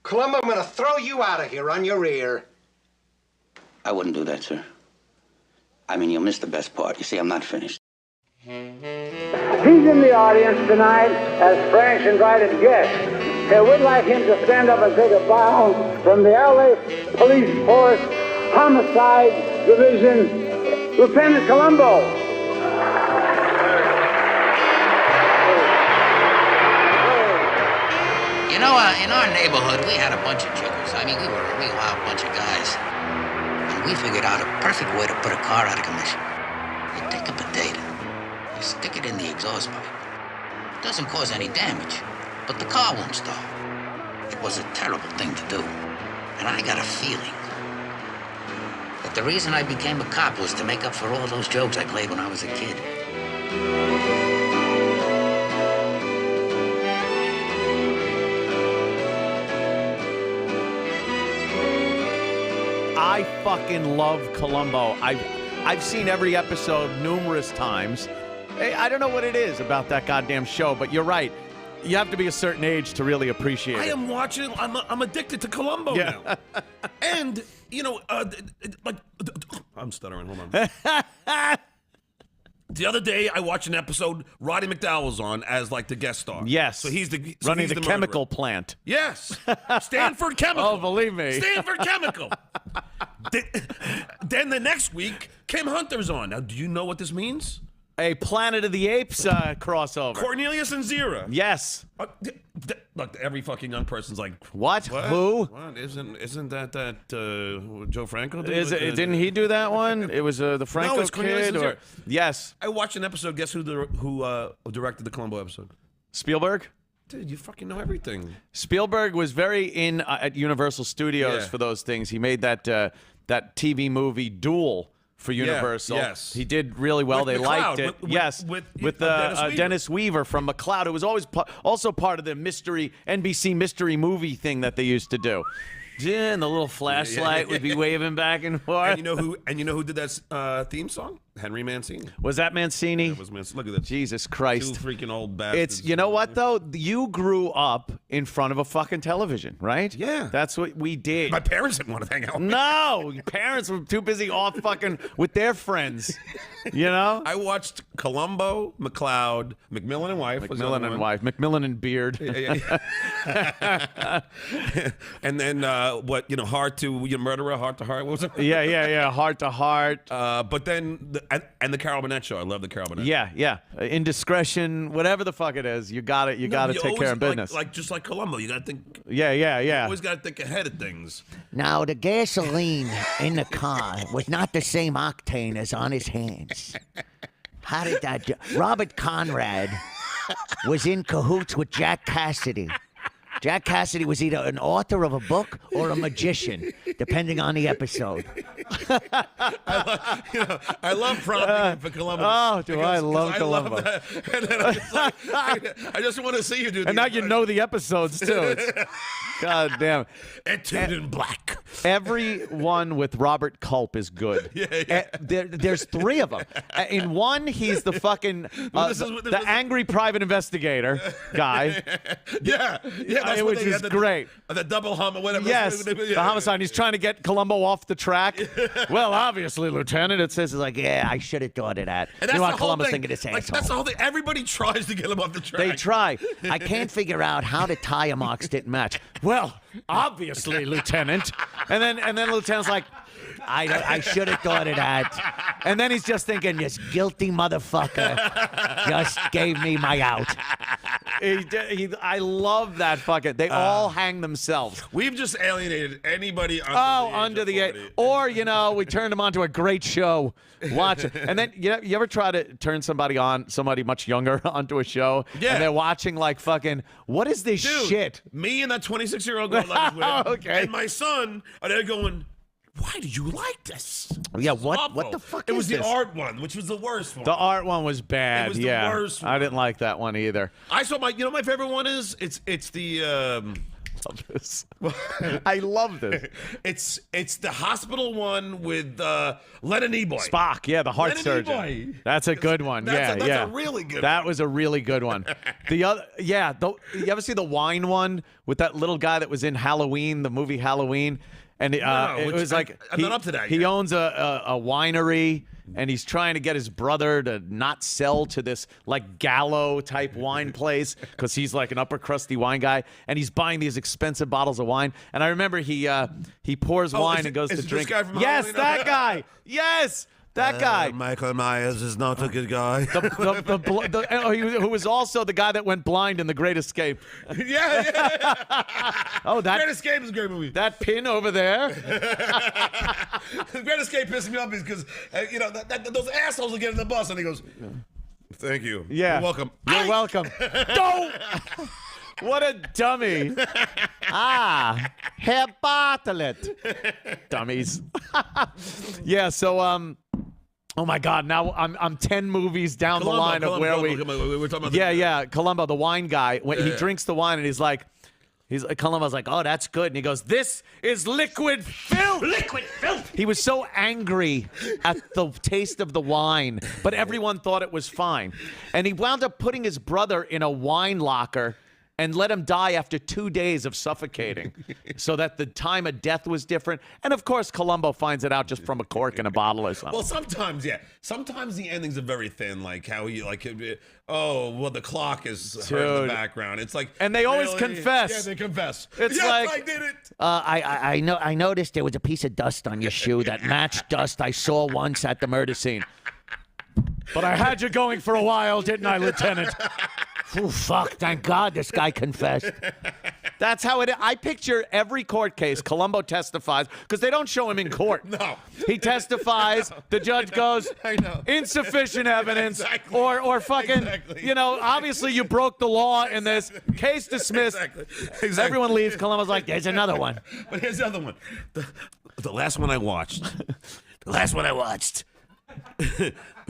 Columbo, I'm gonna throw you out of here on your ear. I wouldn't do that, sir. I mean, you'll miss the best part. You see, I'm not finished. He's in the audience tonight as Frank's invited guest. We'd like him to stand up and take a bow from the LA Police Force Homicide Division, Lieutenant Columbo. You know, in our neighborhood, we had a bunch of jokers. I mean, we were a real wild bunch of guys. And we figured out a perfect way to put a car out of commission. You take a potato, you stick it in the exhaust pipe. It doesn't cause any damage, but the car won't start. It was a terrible thing to do. And I got a feeling that the reason I became a cop was to make up for all those jokes I played when I was a kid. I fucking love Columbo. I've seen every episode numerous times. I don't know what it is about that goddamn show, but you're right. You have to be a certain age to really appreciate it. I am watching. I'm addicted to Columbo now. And you know, like I'm stuttering. Hold on. The other day, I watched an episode. Roddy McDowell was on as like the guest star. Yes. So he's the running the chemical murderer. plant. Yes. Stanford Chemical. Oh, believe me. Stanford Chemical. Then the next week, Kim Hunter's on. Now, do you know what this means? A Planet of the Apes crossover. Cornelius and Zira. Yes. Look, every fucking young person's like, What? Who? What? Isn't that Joe Franco? Didn't he do that one? It was the Franco it's Cornelius kid? and Or Zira. yes. I watched an episode. Guess who directed the Columbo episode? Spielberg? Dude, you fucking know everything. Spielberg was very in at Universal Studios for those things. He made that TV movie Duel for Universal. Yes. He did really well. They liked it. With Dennis Weaver from McCloud. It was always also part of the NBC mystery movie thing that they used to do. And the little flashlight would be waving back and forth. And you know who did that theme song? Henry Mancini. Was that Mancini? That was Mancini. Look at that. Jesus Christ. Two freaking old bastards. It's, you know what, though? You grew up in front of a fucking television, right? Yeah. That's what we did. My parents didn't want to hang out with me. No, your parents were too busy off fucking with their friends. You know? I watched Columbo, McCloud, McMillan and Wife. McMillan and Beard. And then Heart to Murderer, Heart to Heart. What was it? Yeah. Heart to Heart. But then the Carol Burnett show. I love the Carol Burnett. Yeah. Indiscretion, whatever the fuck it is, you got to take care of business. Like just like Columbo, you got to think. Yeah. You always got to think ahead of things. Now, the gasoline in the car was not the same octane as on his hands. How did that do? Robert Conrad was in cahoots with Jack Cassidy. Jack Cassidy was either an author of a book or a magician, depending on the episode. I love prompting for Columbo. Oh, do I love Columbo. And then I just want to see you do. And now you know the episodes too. God damn. Etude in Black. Every one with Robert Culp is good. Yeah. There's three of them. In one, he's the fucking the angry private investigator guy. Yeah. Which is great. The double hum or whatever. Yes, the homicide. He's trying to get Columbo off the track. Well, obviously, Lieutenant, it says, it's like, yeah, I should have thought of that. And that's Meanwhile, Columbo's thinking this like, asshole. That's the whole thing. Everybody tries to get him off the track. They try. I can't figure out how the tire marks didn't match. Well, obviously, Lieutenant. And then Lieutenant's like, I should have thought of that. And then he's just thinking, this guilty motherfucker just gave me my out. I love that fucking. They all hang themselves. We've just alienated anybody under the age of 40. Or, we turned them onto a great show. Watch it. And then, you ever try to turn somebody much younger onto a show? Yeah. And they're watching like fucking, what is this shit? Me and that 26-year-old girl that was with Okay. and my son are there going, why do you like this? Yeah, This is what awful. the fuck It is was this? the art one, which was the worst one. The art one was bad. It was the worst one. I didn't like that one either. I saw my favorite one is it's the Love this. I love this. it's the hospital one with Leonard Nimoy. Spock, yeah, the heart Leonard surgeon. Nimoy. That's a good one. That's yeah. a really good That one. was a really good one. The other, you ever see the wine one with that little guy that was in Halloween, the movie Halloween? And it was like I'm not up to that he yet. owns a winery, and he's trying to get his brother to not sell to this like Gallo type wine place because he's like an upper crusty wine guy, and he's buying these expensive bottles of wine. And I remember he pours wine and goes to drink. This guy from Yes, Halloween? that guy. Yes. That guy. Michael Myers is not a good guy. Who was also the guy that went blind in The Great Escape. yeah. Oh, that Great Escape is a great movie. That pin over there. The Great Escape pissed me off because those assholes will get in the bus and he goes, "Thank you. Yeah. You're welcome. You're welcome." Don't. What a dummy. Herr Bartlett. Dummies. Yeah, so oh my God! Now I'm 10 movies down the line of where we. We're talking about. Yeah. Columbo, the wine guy. When he drinks the wine and he's like, Columbo's like, "Oh, that's good," and he goes, "This is liquid filth." Liquid filth. He was so angry at the taste of the wine, but everyone thought it was fine, and he wound up putting his brother in a wine locker and let him die after 2 days of suffocating so that the time of death was different. And, of course, Columbo finds it out just from a cork in a bottle or something. Well, sometimes, yeah. Sometimes the endings are very thin, like how he, the clock is heard in the background. It's like... And they always confess. Yeah, they confess. It's yes, like... I did it! I noticed there was a piece of dust on your shoe that matched dust I saw once at the murder scene. But I had you going for a while, didn't I, Lieutenant? Oh, fuck, thank God this guy confessed. That's how it is. I picture every court case, Columbo testifies, because they don't show him in court. No. He testifies, the judge goes, I know. Insufficient evidence, Exactly. or fucking, Exactly. Obviously you broke the law in this. Case dismissed. Exactly. Everyone leaves. Columbo's like, there's another one. But here's the other one. The last one I watched.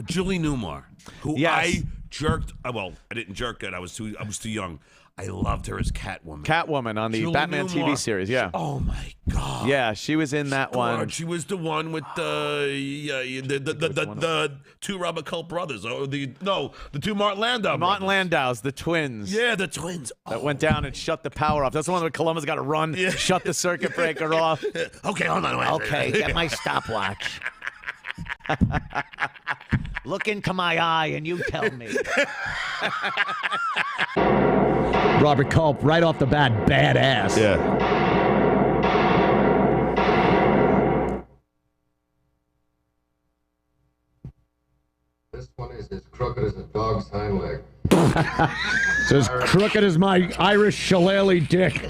Julie Newmar, who Yes. I jerked. Well, I didn't jerk it. I was too young. I loved her as Catwoman. Catwoman on the Julie Batman TV Newmar. series, yeah. Oh my God. Yeah, she was in that one. God, she was the one with the two Robert Culp brothers, or the two Martin Landau. Martin brothers. Landau's, the twins. Yeah, the twins. That went down and shut the power off. That's the one where Columbo's got to run, shut the circuit breaker off. Okay, hold on. Wait. Okay, get my stopwatch. Look into my eye and you tell me. Robert Culp, right off the bat, badass. Yeah. This one is as crooked as a dog's hind leg. It's as crooked as my Irish shillelagh dick.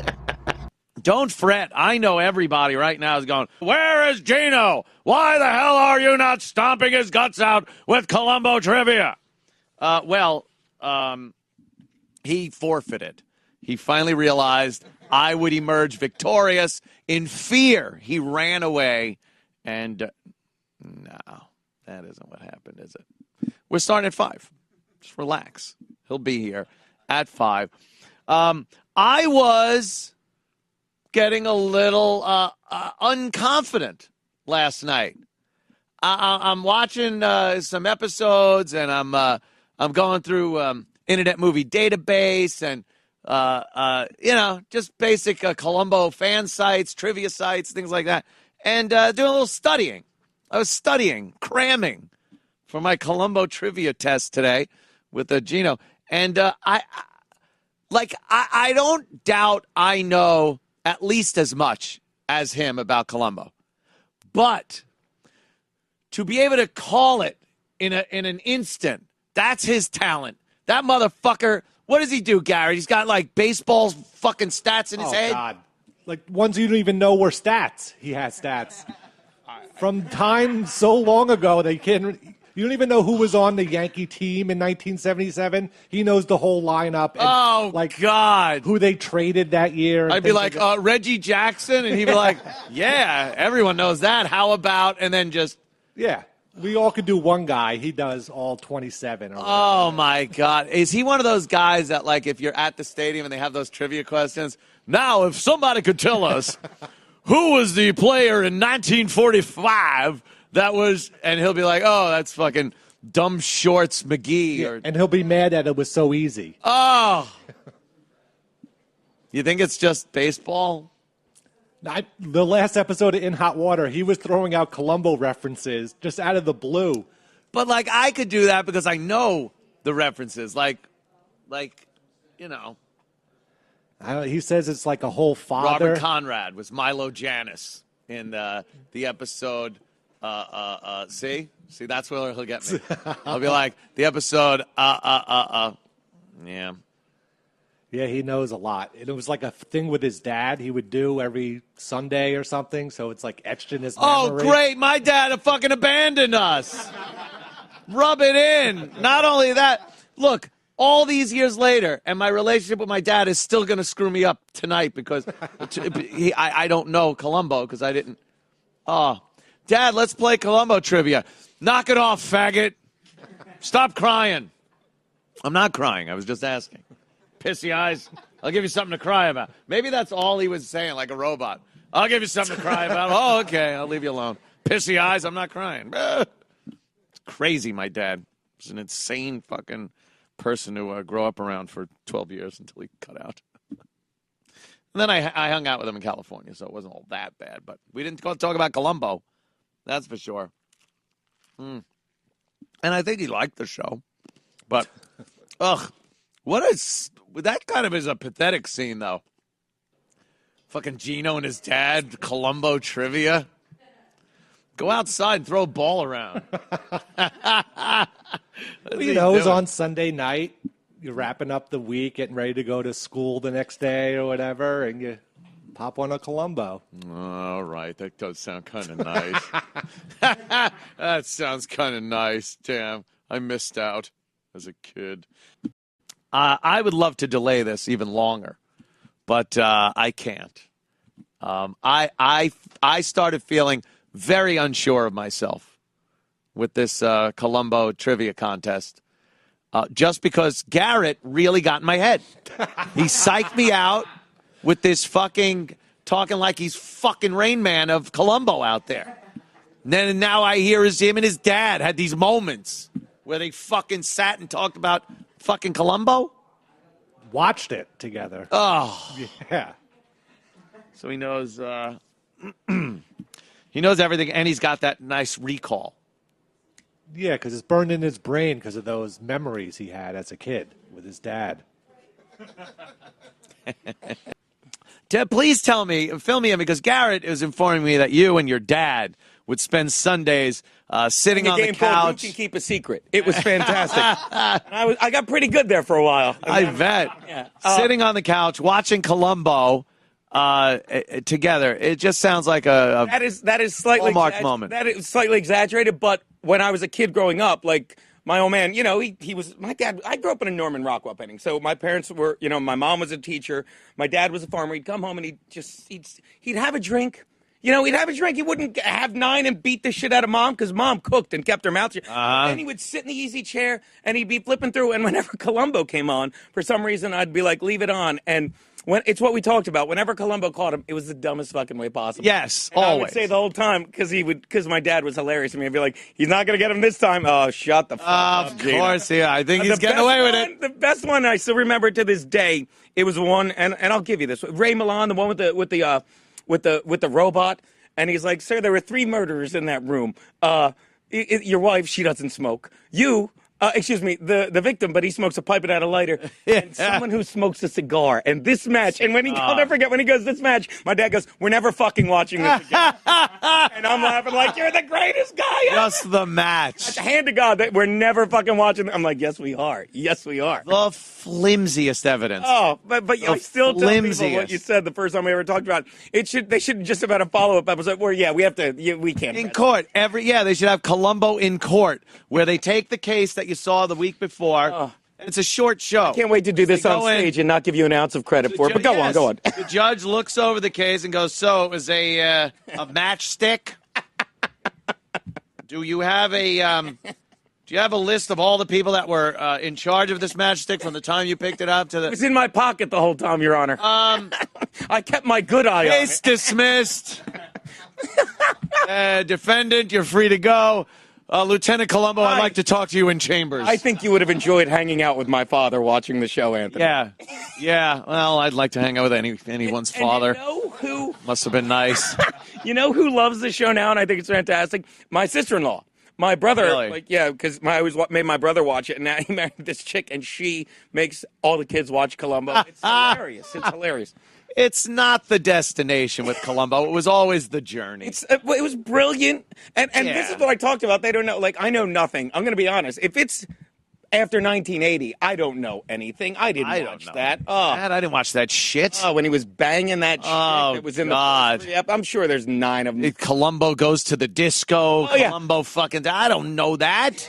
Don't fret. I know everybody right now is going, where is Gino? Why the hell are you not stomping his guts out with Columbo trivia? He forfeited. He finally realized I would emerge victorious. In fear, he ran away. And no, that isn't what happened, is it? We're starting at 5. Just relax. He'll be here at 5. I was getting a little unconfident last night. I'm watching some episodes, and I'm going through Internet Movie Database and just basic Columbo fan sites, trivia sites, things like that, and doing a little studying. I was studying, cramming for my Columbo trivia test today with Gino, and I don't doubt I know at least as much as him about Columbo, but to be able to call it in an instant, that's his talent. That motherfucker, what does he do, Gary? He's got like baseball fucking stats in his head. God. Like ones you don't even know were stats. He has stats. From time so long ago, you don't even know who was on the Yankee team in 1977. He knows the whole lineup. And, God. Who they traded that year. I'd be like, Reggie Jackson, and he'd be like, yeah, everyone knows that. How about, and then just. Yeah. We all could do one guy. He does all 27. Oh, my God. Is he one of those guys that, like, if you're at the stadium and they have those trivia questions, now, if somebody could tell us who was the player in 1945 that was, and he'll be like, oh, that's fucking Dumb Shorts McGee. Yeah, and he'll be mad that it was so easy. Oh. You think it's just baseball? The last episode of In Hot Water, he was throwing out Columbo references just out of the blue. But, like, I could do that because I know the references. Like, you know. He says it's like a whole father. Robert Conrad was Milo Janis in the episode. See, that's where he'll get me. I'll be like, the episode. Yeah. Yeah, he knows a lot. And it was like a thing with his dad he would do every Sunday or something, so it's like etched in his memory. Oh, great. My dad had fucking abandoned us. Rub it in. Not only that, look, all these years later, and my relationship with my dad is still going to screw me up tonight because I don't know Columbo because I didn't. Oh, Dad, let's play Columbo trivia. Knock it off, faggot. Stop crying. I'm not crying. I was just asking. Pissy eyes. I'll give you something to cry about. Maybe that's all he was saying, like a robot. I'll give you something to cry about. Oh, okay. I'll leave you alone. Pissy eyes. I'm not crying. It's crazy, my dad. He's an insane fucking person to grow up around for 12 years until he cut out. And then I hung out with him in California, so it wasn't all that bad. But we didn't go talk about Columbo. That's for sure. And I think he liked the show. But, that kind of is a pathetic scene, though. Fucking Gino and his dad, Columbo trivia. Go outside and throw a ball around. It was on Sunday night. You're wrapping up the week, getting ready to go to school the next day or whatever, and you pop on a Columbo. All right. That does sound kind of nice. That sounds kind of nice. Damn. I missed out as a kid. I would love to delay this even longer, but I can't. I started feeling very unsure of myself with this Columbo trivia contest just because Garrett really got in my head. He psyched me out with this fucking talking like he's fucking Rain Man of Columbo out there. And now I hear him and his dad had these moments where they fucking sat and talked about fucking Columbo. Watched it together. Oh. Yeah. So he knows he knows everything, and he's got that nice recall. Yeah, because it's burned in his brain because of those memories he had as a kid with his dad. Please tell me, fill me in, because Garrett is informing me that you and your dad would spend Sundays sitting on the couch. Who Can Keep a Secret. It was fantastic. I got pretty good there for a while. I bet. Yeah. Sitting on the couch, watching Columbo together. It just sounds like a that is slightly hallmark moment. That is slightly exaggerated, but when I was a kid growing up, like my old man, he was my dad. I grew up in a Norman Rockwell painting, so my parents were, my mom was a teacher, my dad was a farmer. He'd come home and he'd have a drink. He'd have a drink. He wouldn't have 9 and beat the shit out of mom because mom cooked and kept her mouth shut. Then he would sit in the easy chair and he'd be flipping through. And whenever Columbo came on, for some reason, I'd be like, leave it on. And it's what we talked about. Whenever Columbo caught him, it was the dumbest fucking way possible. Yes, and always. I would say the whole time because my dad was hilarious to me. I'd be like, he's not going to get him this time. Oh, shut the fuck up, Of Gina. course, yeah. I think he's getting away with it. The best one I still remember to this day. It was one, and I'll give you this. Ray Milan, the one with the robot. And he's like, sir, there were 3 murderers in that room. Your wife, she doesn't smoke. You, the victim, but he smokes a pipe without a lighter. And someone who smokes a cigar. And this match, and I'll never forget when he goes, this match, my dad goes, we're never fucking watching this again. And I'm laughing like, you're the greatest guy ever. Just the match. Hand to God, that we're never fucking watching. I'm like, yes, we are. Yes, we are. The flimsiest evidence. Oh, but I still tell people what you said the first time we ever talked about it. They should just about a follow-up episode where, we can't. In court. They should have Columbo in court where they take the case that you saw the week before. And it's a short show. I can't wait to do this on stage and not give you an ounce of credit for it. But go on. The judge looks over the case and goes, so it was a matchstick? Do you have a list of all the people that were in charge of this matchstick from the time you picked it up to the... It was in my pocket the whole time, Your Honor. I kept my good eye on it. Case dismissed. Defendant, you're free to go. Lieutenant Columbo, I'd like to talk to you in chambers. I think you would have enjoyed hanging out with my father watching the show, Anthony. Yeah. Well, I'd like to hang out with anyone's father. And you know who? Must have been nice. You know who loves the show now, and I think it's fantastic? My sister-in-law. My brother, Really? because I always made my brother watch it, and now he married this chick, and she makes all the kids watch Columbo. It's hilarious. It's hilarious. It's not the destination with Columbo. It was always the journey. It was brilliant, and this is what I talked about. They don't know. Like, I know nothing. I'm going to be honest. If it's after 1980, I don't know anything. I didn't watch that. I didn't watch that shit. Oh, when he was banging that chick that was in the first three, I'm sure there's 9 of them. Columbo goes to the disco. Columbo fucking. I don't know that.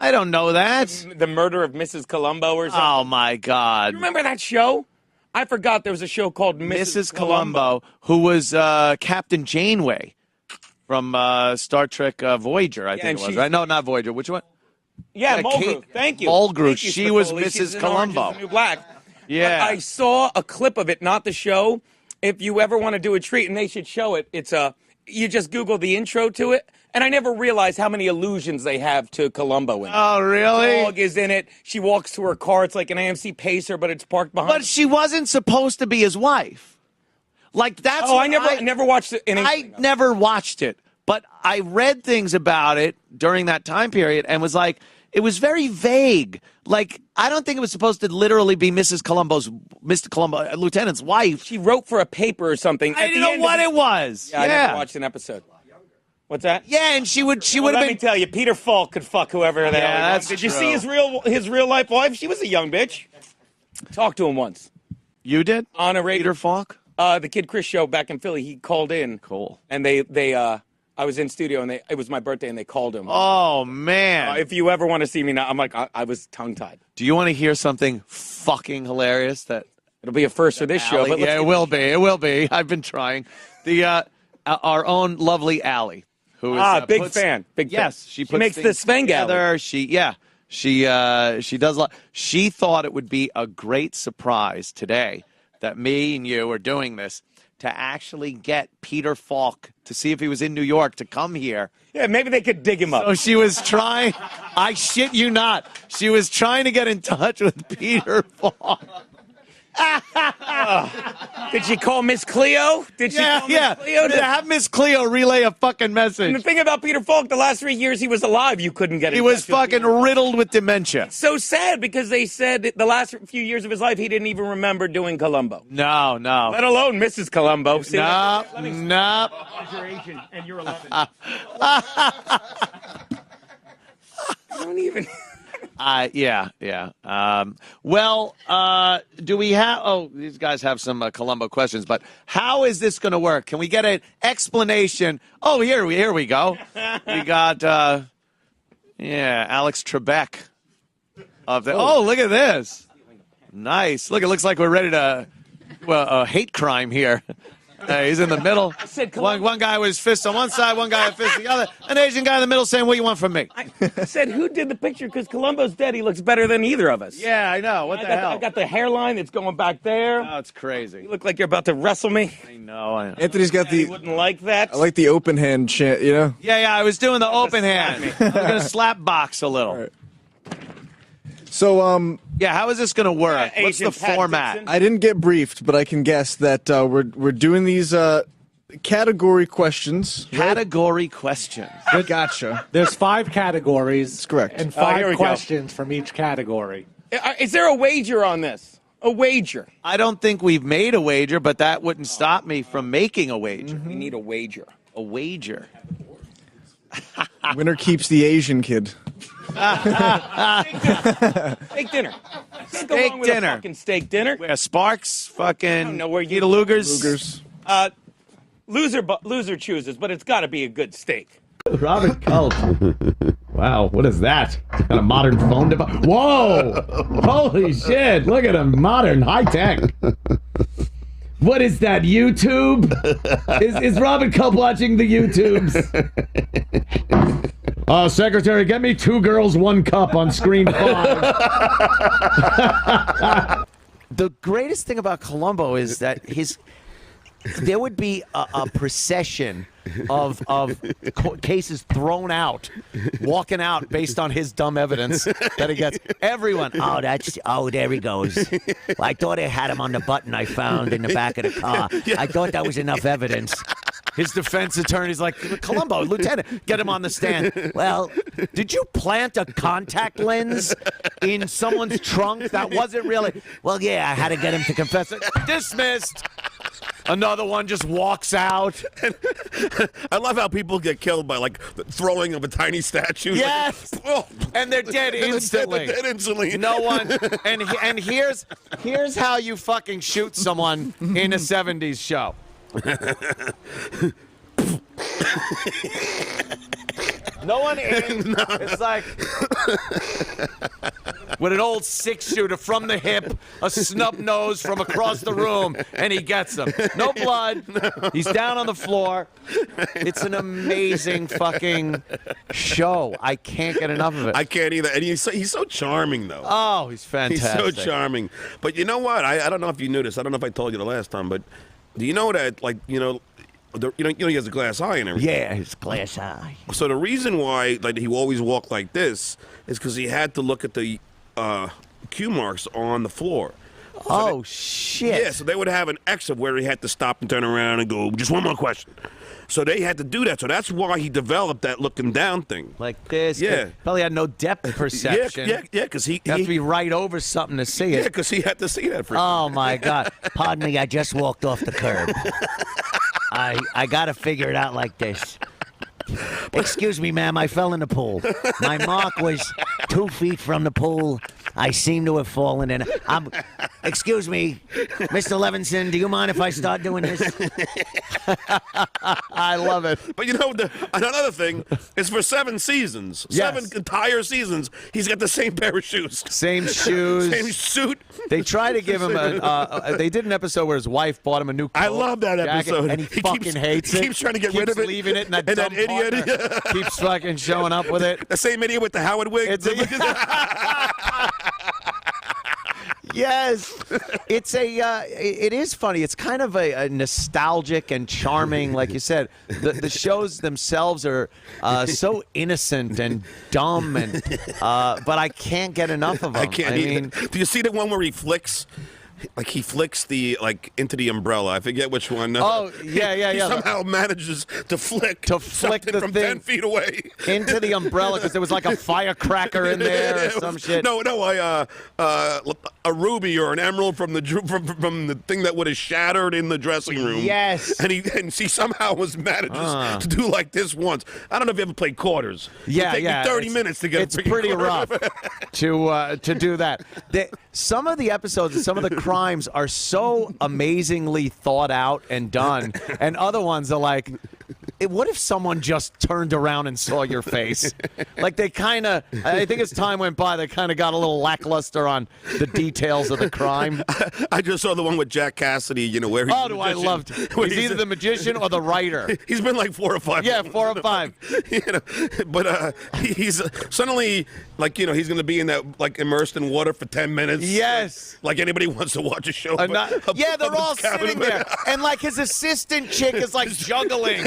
I don't know that. The murder of Mrs. Columbo or something. Oh my God! You remember that show? I forgot there was a show called Mrs. Columbo, who was Captain Janeway from Star Trek Voyager, I think it was, right? No, not Voyager. Which one? Yeah, Mulgrew. Thank you. Mulgrew. Thank you, She was Spicoli. Mrs. She's in Columbo. Orange is the New Black. Yeah. But I saw a clip of it, not the show. If you ever want to do a treat, and they should show it, it's you just Google the intro to it. And I never realized how many allusions they have to Columbo in it. Oh, really? The dog is in it. She walks to her car. It's like an AMC Pacer, but it's parked behind. But she wasn't supposed to be his wife. Like, that's I never watched it. I never watched it, but I read things about it during that time period and was like, it was very vague. Like, I don't think it was supposed to literally be Mr. Columbo, Lieutenant's wife. She wrote for a paper or something. I didn't know what it was. Yeah, I never watched an episode. What's that? Yeah, and she would have been. Let me tell you, Peter Falk could fuck whoever the hell he that's wants. Did you true. see his real life wife? She was a young bitch. Talked to him once. You did? On a radio. Peter Falk? The Kid Chris show back in Philly. He called in. Cool. And I was in studio and it was my birthday and they called him. Oh man! If you ever want to see me now, I'm like I was tongue tied. Do you want to hear something fucking hilarious? That it'll be a first for this show. But it will be. It will be. I've been trying. Our own lovely Allie. Who is big fan. Big fan. Yes, she makes the Svengali. She does a lot. She thought it would be a great surprise today that me and you are doing this to actually get Peter Falk to see if he was in New York to come here. Yeah, maybe they could dig him up. So she was trying. I shit you not. She was trying to get in touch with Peter Falk. Did she call Miss Cleo? Did she call Miss Cleo? Have Miss Cleo relay a fucking message. And the thing about Peter Falk, the last 3 years he was alive, you couldn't get him. He was fucking riddled with dementia. So sad because they said the last few years of his life he didn't even remember doing Columbo. No. Let alone Mrs. Columbo. No. Your agent and you're 11. I don't even... Do we have... Oh, these guys have some Columbo questions, but how is this going to work? Can we get an explanation? Oh, here we go. We got, Alex Trebek. Oh, look at this. Nice. Look, it looks like we're ready to... a hate crime here. He's in the middle. One guy with his fist on one side, one guy with his fist on the other. An Asian guy in the middle saying, "What do you want from me?" I said, "Who did the picture?" Because Columbo's dead. He looks better than either of us. Yeah, I know. What the hell? I've got the hairline that's going back there. Oh, it's crazy. You look like you're about to wrestle me. I know. Anthony's got He wouldn't like that. I like the open hand chant, you know? Yeah, I was doing the open hand. I'm going to slap box a little. Right. So, how is this going to work? What's the format? I didn't get briefed, but I can guess that we're doing these category questions. Category questions. Gotcha. There's 5 categories. That's correct. And here 5 we questions from each category. Is there a wager on this? A wager? I don't think we've made a wager, but that wouldn't stop me from making a wager. We need a wager. A wager. Winner keeps the Asian kid. Steak dinner. Steak dinner. Fucking steak dinner. Where Sparks, fucking I don't know where you Gita Lugers. Loser chooses, but it's got to be a good steak. Robert Culp. Wow, what is that? Got a modern phone device. Whoa! Holy shit! Look at him, modern, high tech. What is that? YouTube? Is Robert Culp watching the YouTubes? Secretary, get me 2 girls, 1 cup on screen 5. The greatest thing about Columbo is that there would be a procession of cases thrown out, walking out based on his dumb evidence that he gets. Everyone, there he goes. I thought I had him on the button I found in the back of the car. I thought that was enough evidence. His defense attorney's like, Columbo, Lieutenant, get him on the stand. Well, did you plant a contact lens in someone's trunk? That wasn't really. Well, yeah, I had to get him to confess it. Dismissed. Another one just walks out. I love how people get killed by like the throwing of a tiny statue. Yes, like, and they're dead instantly. They're dead instantly. No one. And here's how you fucking shoot someone in a '70s show. No one aimed. No. It's like with an old 6-shooter from the hip, a snub nose from across the room, and he gets him. No blood. No. He's down on the floor. It's an amazing fucking show. I can't get enough of it. I can't either. And he's so charming, though. Oh, he's fantastic. He's so charming. But you know what? I don't know if you knew this. I don't know if I told you the last time, but do you know that, like, you know, he has a glass eye and everything. Yeah, his glass eye. So the reason why like he always walked like this is because he had to look at the cue marks on the floor. So shit. Yeah, so they would have an X of where he had to stop and turn around and go, just one more question. So they had to do that. So that's why he developed that looking down thing. Like this. Yeah. Probably had no depth perception. Yeah, because he have to be right over something to see it. Yeah, because he had to see that for Oh, my God. Pardon me, I just walked off the curb. I got to figure it out like this. Excuse me, ma'am, I fell in the pool. My mark was 2 feet from the pool. I seem to have fallen in. Excuse me, Mr. Levinson, do you mind if I start doing this? I love it. But you know, another thing is for 7 seasons, Yes. 7 entire seasons, he's got the same pair of shoes. Same shoes. Same suit. They try to give him they did an episode where his wife bought him a new coat, I love that jacket, episode. and he fucking hates it. He keeps trying to get rid of it. Keeps leaving it, and that dumb idiot partner keeps fucking showing up with it. The same idiot with the Howard wig. Yes, it is funny. It's kind of a nostalgic and charming, like you said. The shows themselves are so innocent and dumb, and but I can't get enough of them. I can't either. Do you see the one where he flicks? Like he flicks the into the umbrella. I forget which one. Oh yeah. He somehow manages to flick the from thing 10 feet away into the umbrella because there was like a firecracker in there or some shit. No, a ruby or an emerald from the thing that would have shattered in the dressing room. Yes, and he somehow manages to do like this once. I don't know if you ever played quarters. Yeah, it take me 30 minutes to get. It's pretty rough to do that. Some of the episodes and some of the crimes are so amazingly thought out and done, and other ones are like, what if someone just turned around and saw your face? Like they kind of, I think as time went by, they kind of got a little lackluster on the details of the crime. I just saw the one with Jack Cassidy, you know, where he's I loved it. He's either the magician or the writer. He's been like 4 or 5. Yeah, 4 or 5. You know, but he's suddenly, like, you know, he's going to be in that, like, immersed in water for 10 minutes. Yes. Like anybody wants to watch a show. They're all sitting there. And, like, his assistant chick is, like, juggling.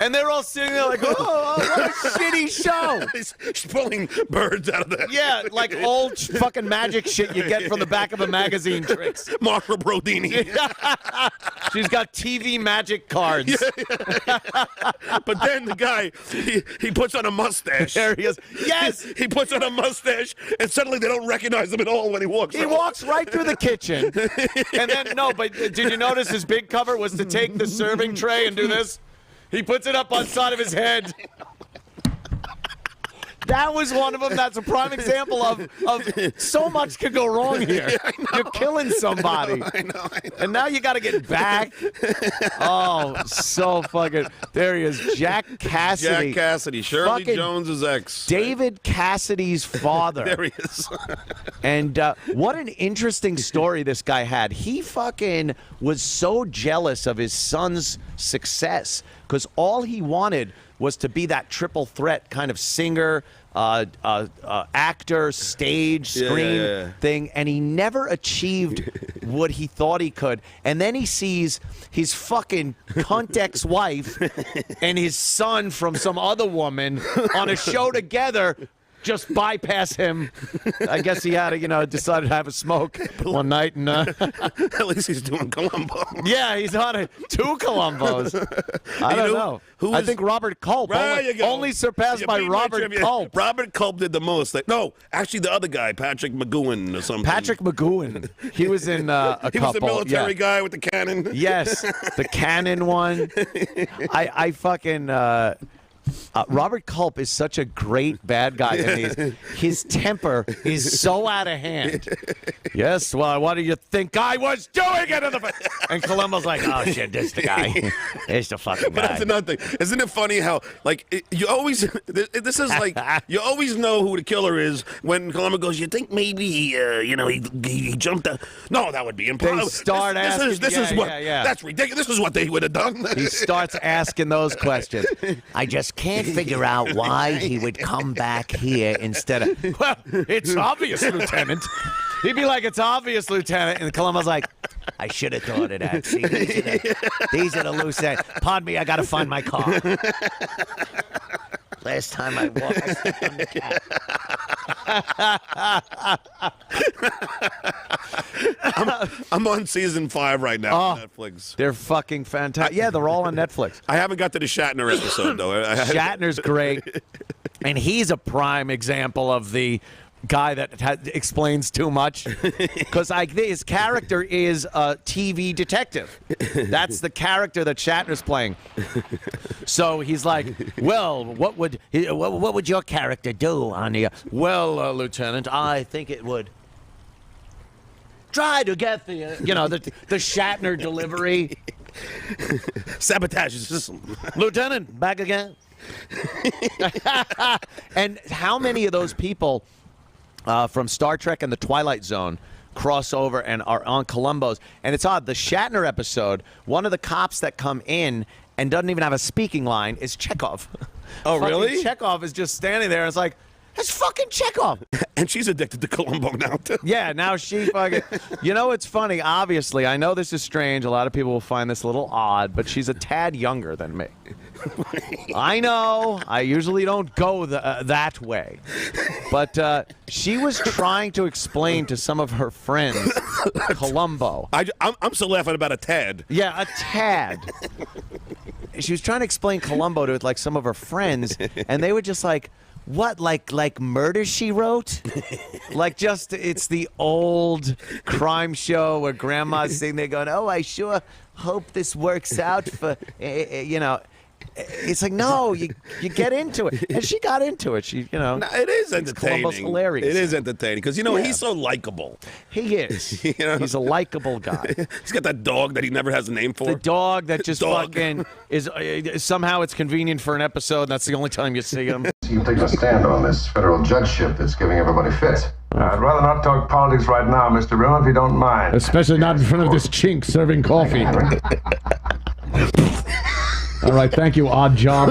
And they're all sitting there like, oh, what a shitty show. She's pulling birds out of that. Yeah, like old fucking magic shit you get from the back of a magazine tricks. Marsha Brodini. She's got TV magic cards. But then the guy, he puts on a mustache. There he is. Yes! He puts on a mustache, and suddenly they don't recognize him at all when he walks out. He walks right through the kitchen. And then, but did you notice his big cover was to take the serving tray and do this? He puts it up on side of his head. That was one of them. That's a prime example of so much could go wrong here. Yeah, you're killing somebody. I know. And now you got to get back. Oh, so fucking. There he is. Jack Cassidy. Jack Cassidy. Shirley fucking Jones's ex. David Cassidy's father. There he is. And what an interesting story this guy had. He fucking was so jealous of his son's success because all he wanted was to be that triple threat kind of singer, actor, stage, screen thing, and he never achieved what he thought he could. And then he sees his fucking cunt ex-wife and his son from some other woman on a show together. Just bypass him. I guess he had to, decided to have a smoke one night, and at least he's doing Columbo. Yeah, he's on 2 Columbos. I don't know. I think Robert Culp, only surpassed by Robert Culp. Robert Culp did the most. No, actually, the other guy, Patrick McGowan or something. Patrick McGowan. He was in a couple. He was the military guy with the cannon. Yes, the cannon one. I fucking. Robert Culp is such a great bad guy. And his temper is so out of hand. Yes, well, what do you think I was doing it in the And Columbo's like, oh shit, this the guy. It's the fucking guy. But that's another thing. Isn't it funny how you always this is like you always know who the killer is when Columbo goes, you think maybe he jumped out. No, that would be impossible. They start asking. This is what that's ridiculous. This is what they would have done. He starts asking those questions. I just can't figure out why he would come back here instead of. Well, it's obvious, Lieutenant. He'd be like, it's obvious, Lieutenant. And Columbo's like, I should have thought of that. See, these are the loose ends. Pardon me, I got to find my car. Last time I walked, I stepped on the cat. I'm on season 5 right now on Netflix. They're fucking fantastic. Yeah, they're all on Netflix. I haven't got to the Shatner episode, though. Shatner's great. And he's a prime example of the guy that explains too much, because his character is a TV detective. That's the character that Shatner's playing. So he's like, well, what would your character do on the? Well, Lieutenant, I think it would try to get the the Shatner delivery. Sabotage the system. Lieutenant, back again. And how many of those people from Star Trek and the Twilight Zone cross over and are on Columbo's? And it's odd. The Shatner episode, one of the cops that come in and doesn't even have a speaking line is Chekhov. Oh, really? Chekhov is just standing there, and it's like, that's fucking Chekhov. And she's addicted to Columbo now, too. Yeah, now she fucking... it's funny, obviously. I know this is strange. A lot of people will find this a little odd, but she's a tad younger than me. I know. I usually don't go that way. But she was trying to explain to some of her friends Columbo. I'm still laughing about a tad. Yeah, a tad. She was trying to explain Columbo to like some of her friends, and they were just like, what, like Murder, She Wrote? Like just, it's the old crime show where grandma's sitting there going, oh, I sure hope this works out for, It's like, no, you get into it. And she got into it. She, No, it is entertaining. Columbo's hilarious. It is entertaining because, he's so likable. He is. He's a likable guy. He's got that dog that he never has a name for. The dog that just fucking is, somehow it's convenient for an episode, and that's the only time you see him. You take a stand on this federal judgeship that's giving everybody fits. I'd rather not talk politics right now, Mr. Brown, if you don't mind. Especially not in front of this chink serving coffee. All right, thank you, odd job.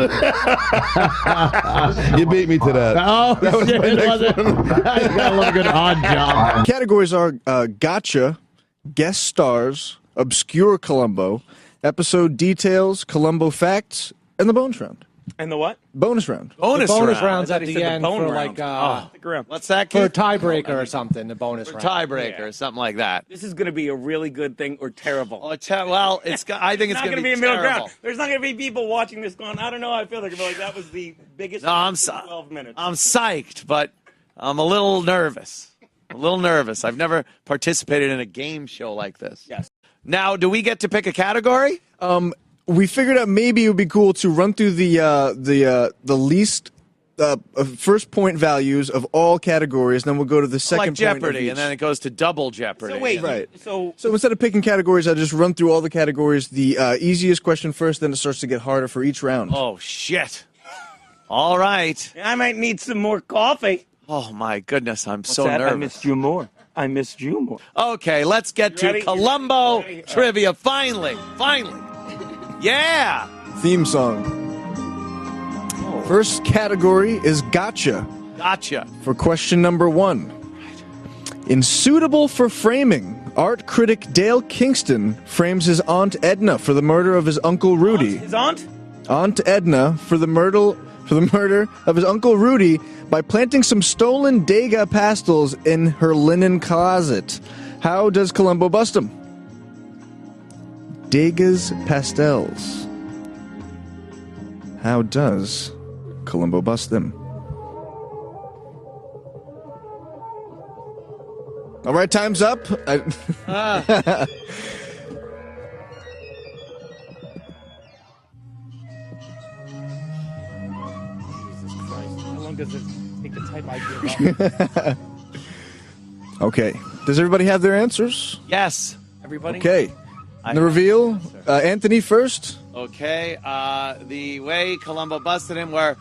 You beat me to that. Oh, that was shit, was it? I love a good odd job. Categories are Gotcha, Guest Stars, Obscure Columbo, Episode Details, Columbo Facts, and the Bonus Round. And the what? Bonus round. Bonus rounds at the end for like what's that? For a tiebreaker or something. The bonus round. Tiebreaker or something like that. This is going to be a really good thing or terrible. I think it's going to be a middle terrible. ground. There's not going to be people watching this going, I don't know how I feel. They're going to be like, that was the biggest. No, I'm 12 minutes. I'm psyched, but I'm a little nervous. I've never participated in a game show like this. Yes. Now, do we get to pick a category? We figured out maybe it would be cool to run through the least first point values of all categories, and then we'll go to the second like point Jeopardy, of each. and then it goes to double Jeopardy. So wait, right. So instead of picking categories, I just run through all the categories. The easiest question first, then it starts to get harder for each round. Oh shit! All right. I might need some more coffee. Oh my goodness, I'm so that? nervous. I missed you more. Okay, let's get to Columbo trivia. Finally. Yeah. Theme song. First category is Gotcha. Gotcha. For question number 1. In Suitable for Framing, art critic Dale Kingston frames his Aunt Edna for the murder of his Uncle Rudy. His aunt? Aunt Edna for the murder of his Uncle Rudy by planting some stolen Degas pastels in her linen closet. How does Columbo bust him? Degas pastels. How does Columbo bust them? All right, time's up. Ah. How long does it take to type idea? Okay. Does everybody have their answers? Yes. Everybody? Okay. And the reveal, Anthony first. Okay. The way Columbo busted him were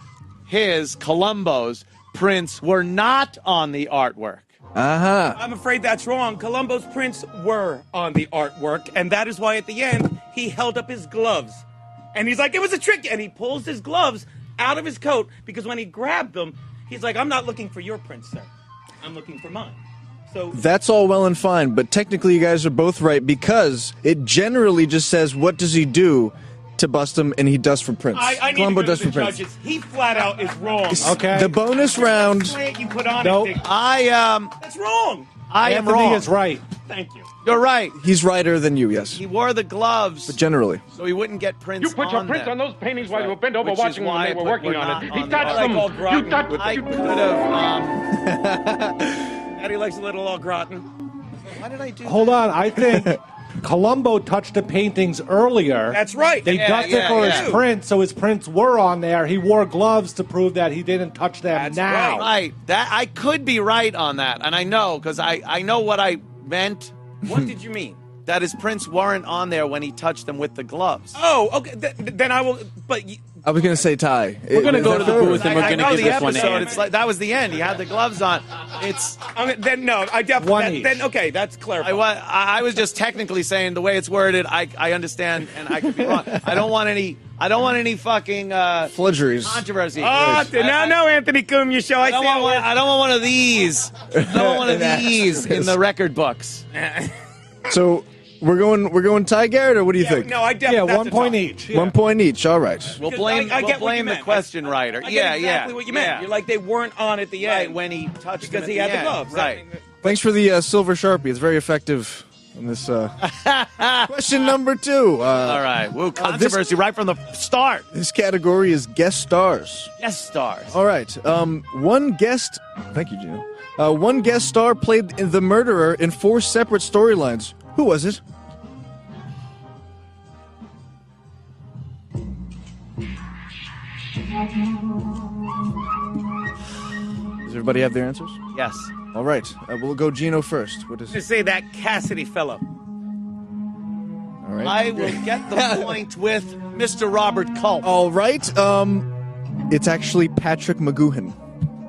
Columbo's prints were not on the artwork. Uh-huh. I'm afraid that's wrong. Columbo's prints were on the artwork, and that is why at the end he held up his gloves. And he's like, it was a trick. And he pulls his gloves out of his coat because when he grabbed them, he's like, I'm not looking for your prints, sir. I'm looking for mine. So That's all well and fine, but technically you guys are both right because it generally just says, what does he do to bust him, and he does for Prince. I need Columbo to go does to the for Prince. judges. He flat out is wrong. Okay. The bonus round. Plant you put on Nope. it, Dick. That's wrong. I am Anthony wrong. is right. Thank you. You're right. He's righter than you, yes. He wore the gloves But generally. so he wouldn't get prints You put your prints on those paintings while you were bent over Which is watching them why when they I were put working we're on not it. He on touched the them. all gratin. You touched I them. could have. Daddy likes a little au gratin. Why did I do Hold on. I think Columbo touched the paintings earlier. That's right. They dusted for his prints, so his prints were on there. He wore gloves to prove that he didn't touch them That's now. right. That I could be right on that, and I know because I know what I meant. What did you mean? That his prints weren't on there when he touched them with the gloves. Oh, okay. Then I will. But I was going to say Ty. We're going to go to the booth and we're I going to know give the this one episode. in. It's like that was the end. He had the gloves on. It's. then no, I One definitely. each. Then okay, that's clarified. I was just technically saying the way it's worded. I understand, and I could be wrong. I don't want any fucking Fludgeries. controversy. No, Anthony Coom, you show. I don't want one of these. I don't want one of these in the record books. So we're going Ty Garrett, or what do you think? No, I definitely. Yeah, 1 point each. 1 point each. All right. We'll 'Cause blame. I get we'll what you blame the meant. question writer. I get yeah, exactly what you meant. yeah. You're like they weren't on at the end. Right when he touched because them at he the had the end. gloves. Right. Thanks for the silver Sharpie. It's very effective in this. Question number 2. All right. Woo, controversy right from the start. This category is guest stars. Guest stars. All right. One guest. Thank you, Gino. One guest star played the murderer in 4 separate storylines. Who was it? Does everybody have their answers? Yes. All right. We'll go Gino first. What is? Just say that Cassidy fellow. All right. I will get the point with Mr. Robert Culp. All right. It's actually Patrick McGoohan.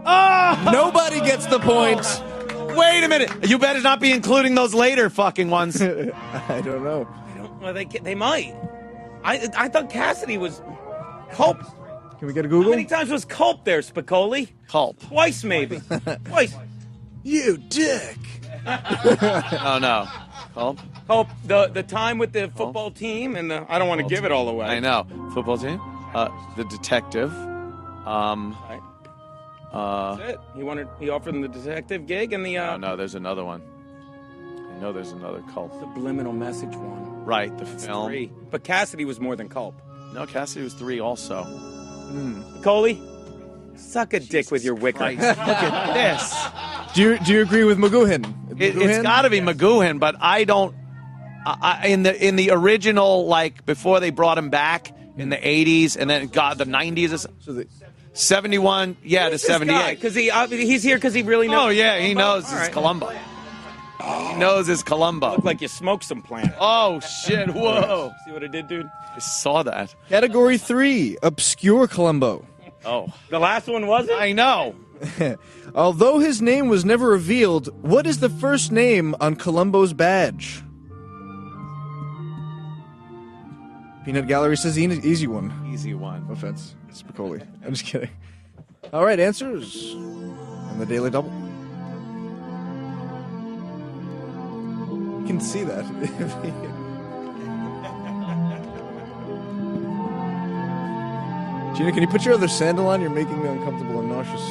Oh! Nobody gets the point. Wait a minute. You better not be including those later fucking ones. I don't know. Well, they might. I thought Cassidy was Culp. Can we get a How Google? many times was Culp there, Spicoli? Culp. Twice, maybe. Twice. You dick. Oh, no. Culp? Culp, the time with the football team, and I don't want to give it all away. I know. Football team. The detective. Right. That's it. He offered him the detective gig and the No, there's another one. I know there's another Culp. subliminal message one. Right, the film. 3. But Cassidy was more than Culp. No, Cassidy was 3 also. Coley, suck a dick with your wicker. Christ, look at this. Do you agree with McGoohan? It's got to be McGoohan, but I don't. In the original, like before they brought him back in the 80s, and then got the 90s. So 71, yeah, to 78. Because he's here because he really knows. Oh yeah, he knows All his right. Columbo. He knows his Columbo. Look like you smoked some plant. Oh shit! Whoa! See what I did, dude? I saw that. Category 3, obscure Columbo. Oh, The last one wasn't? I know. Although his name was never revealed, what is the first name on Columbo's badge? Peanut Gallery says easy one. Easy one. No offense. Spicoli. I'm just kidding. All right, answers. the Daily Double. You can see that. Gina, can you put your other sandal on? You're making me uncomfortable and nauseous.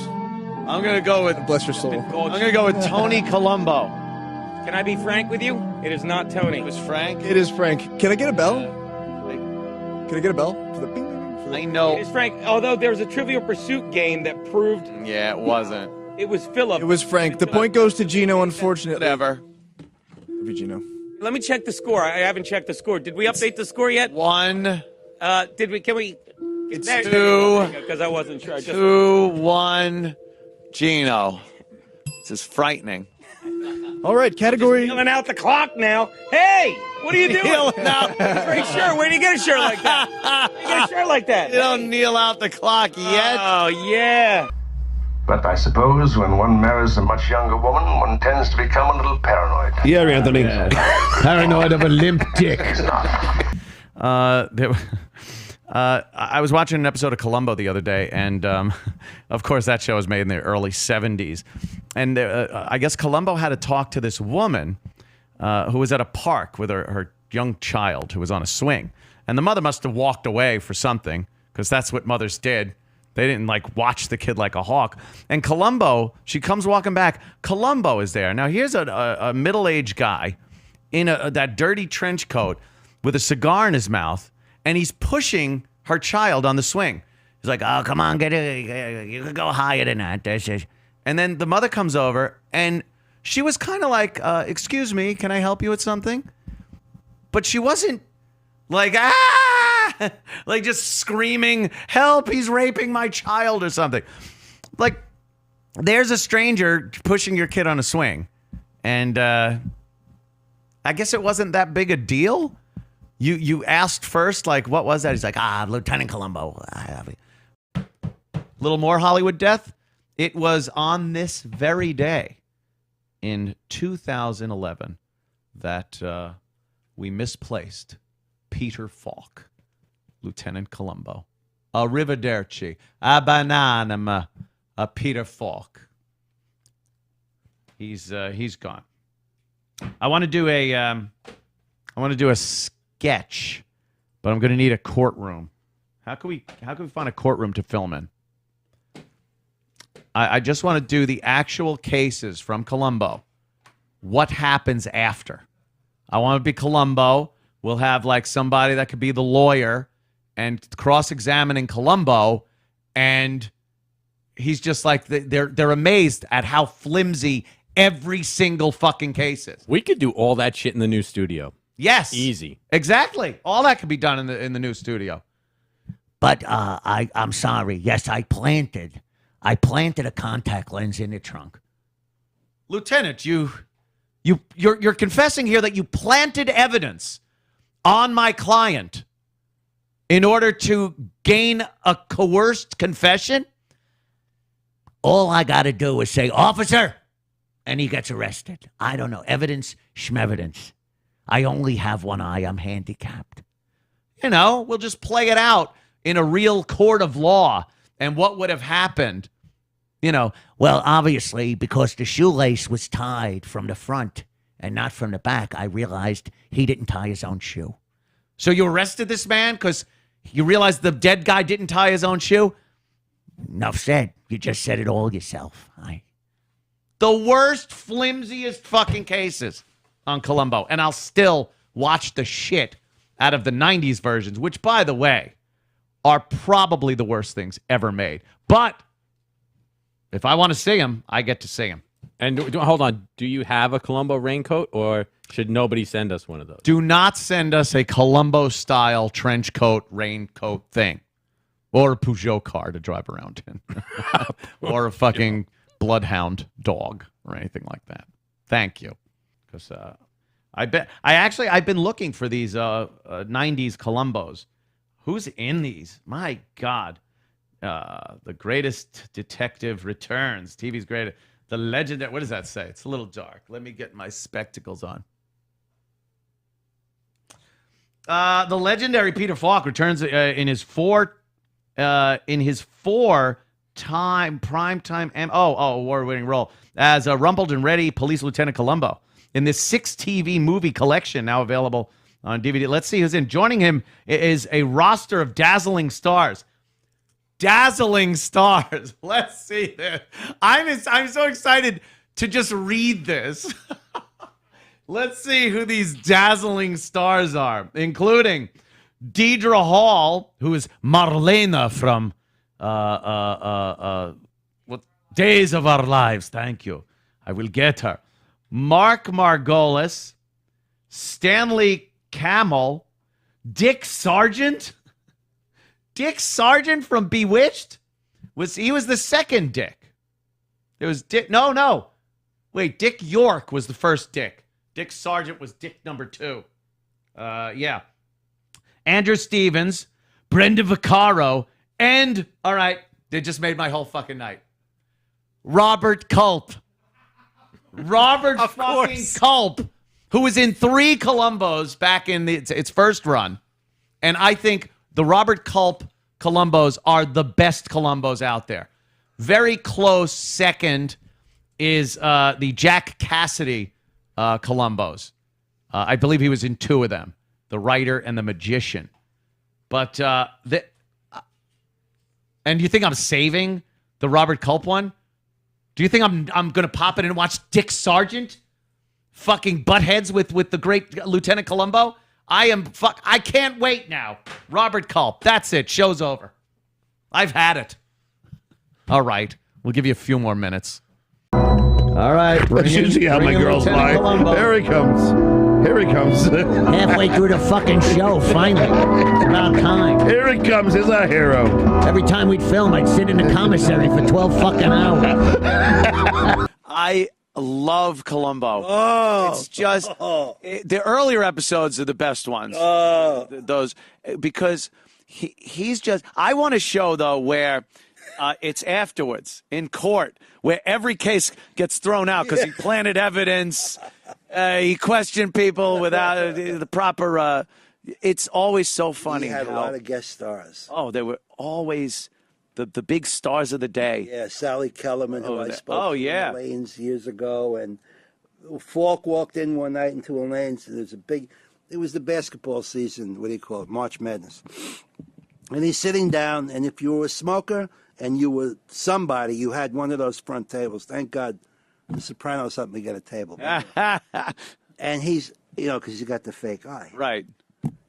I'm going to go with... Bless your soul. I'm going to go with Tony Columbo. Can I be frank with you? It is not Tony. It was Frank? It is Frank. Can I get a bell? Can I get a bell? For the bing, bing, bing, for the... I know. It is Frank. Although there was a Trivial Pursuit game that proved... Yeah, it wasn't. It was Philip. It was Frank. The point goes to Gino, unfortunately. Whatever. Love you, Gino. Let me check the score. I haven't checked the score. Did we update the score yet? 1. Did we? Can we? It's there, 2. Because I wasn't sure. 2-1. Gino. This is frightening. All right, category. Filling out the clock now. Hey, what are you doing? Kneel out. Great shirt. Where do you get a shirt like that? You get a shirt like that? You don't kneel out the clock yet. Oh yeah. But I suppose when one marries a much younger woman, one tends to become a little paranoid. Yeah, Anthony. Paranoid of a limp dick. I was watching an episode of Columbo the other day, and of course that show was made in the early 70s. And I guess Columbo had to talk to this woman who was at a park with her young child who was on a swing. And the mother must have walked away for something, because that's what mothers did. They didn't like watch the kid like a hawk. And Columbo, she comes walking back. Columbo is there. Now here's a middle-aged guy in that dirty trench coat with a cigar in his mouth, and he's pushing her child on the swing. He's like, "Oh, come on, you can go higher than that." And then the mother comes over, and she was kind of like, "Excuse me, can I help you with something?" But she wasn't like, "Ah!" like just screaming, "Help, he's raping my child," or something. Like, there's a stranger pushing your kid on a swing. And I guess it wasn't that big a deal. You asked first, like, what was that? He's like, Lieutenant Columbo. Little more Hollywood death. It was on this very day in 2011 that we misplaced Peter Falk, Lieutenant Columbo. Arrivederci. A banana, a Peter Falk. He's gone. I want to do a sketch, but I'm going to need a courtroom. How can we find a courtroom to film in? I just want to do the actual cases from Columbo. What happens after? I want to be Columbo. We'll have like somebody that could be the lawyer and cross-examining Columbo, and he's just like they're amazed at how flimsy every single fucking case is. We could do all that shit in the new studio. Yes. Easy. Exactly. All that could be done in the new studio. But I'm sorry. Yes, I planted a contact lens in the trunk. Lieutenant, you're confessing here that you planted evidence on my client in order to gain a coerced confession? All I got to do is say, "Officer," and he gets arrested. I don't know. Evidence, schmevidence. I only have one eye. I'm handicapped. You know, we'll just play it out in a real court of law and what would have happened. You know, well, obviously, because the shoelace was tied from the front and not from the back, I realized he didn't tie his own shoe. So you arrested this man because you realized the dead guy didn't tie his own shoe? Enough said. You just said it all yourself. The worst, flimsiest fucking cases on Columbo. And I'll still watch the shit out of the 90s versions, which, by the way, are probably the worst things ever made. But if I want to see them, I get to see them. And hold on, do you have a Columbo raincoat, or should nobody send us one of those? Do not send us a Columbo-style trench coat, raincoat thing. Or a Peugeot car to drive around in. Or a fucking bloodhound dog or anything like that. Thank you. Because I've been looking for these 90s Columbos. Who's in these? My God. The Greatest Detective Returns. TV's greatest. The legendary. What does that say? It's a little dark. Let me get my spectacles on. The legendary Peter Falk returns in his four primetime, award-winning role as a rumpled and ready police lieutenant Columbo in this 6 TV movie collection now available on DVD. Let's see who's in. Joining him is a roster of dazzling stars. Dazzling stars. Let's see this. I'm so excited to just read this. Let's see who these dazzling stars are, including Deidre Hall, who is Marlena from what Days of Our Lives. Thank you. I will get her. Mark Margolis, Stanley Camel, Dick Sargent. Dick Sargent from Bewitched? He was the second Dick. There was Dick. No. Wait, Dick York was the first Dick. Dick Sargent was Dick number 2. Yeah. Andrew Stevens, Brenda Vaccaro, and, all right, they just made my whole fucking night. Robert Culp. Robert fucking Culp, who was in 3 Columbos back in its first run. And I think the Robert Culp Columbos are the best Columbos out there. Very close second is the Jack Cassidy Columbos. I believe he was in 2 of them, The Writer and The Magician. But, and you think I'm saving the Robert Culp one? Do you think I'm going to pop it and watch Dick Sargent fucking butt heads with the great Lieutenant Columbo? I can't wait now. Robert Culp. That's it. Show's over. I've had it. All right. We'll give you a few more minutes. All right. That's usually how my girls lie. Here he comes. Here he comes. Halfway through the fucking show, finally. It's about time. Here he comes. He's a hero. Every time we'd film, I'd sit in the commissary for 12 fucking hours. I love Columbo. It's just the earlier episodes are the best ones. Those because he's just. I want a show though where it's afterwards in court where every case gets thrown out because he planted evidence. He questioned people without the proper. It's always so funny. He had a lot of guest stars. Oh, they were always the big stars of the day. Yeah, Sally Kellerman, who I spoke to yeah. in Elaine's years ago, and Falk walked in one night into Elaine's. And it was the basketball season. What do you call it? March Madness. And he's sitting down, and if you were a smoker and you were somebody, you had one of those front tables. Thank God, The Sopranos helped me get a table. And he's, because he's got the fake eye. Right.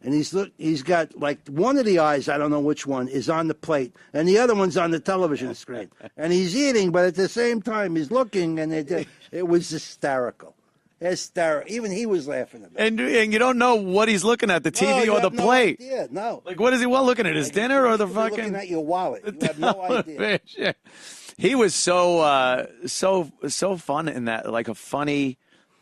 And he's got, like, one of the eyes, I don't know which one, is on the plate, and the other one's on the television screen. And he's eating, but at the same time, he's looking, and it was hysterical. Even he was laughing at it. And you don't know what he's looking at, the TV or the plate. Yeah, no. Like, what is he looking at, his dinner or the fucking... looking at your wallet. You have no idea. He was so fun in that, like a funny...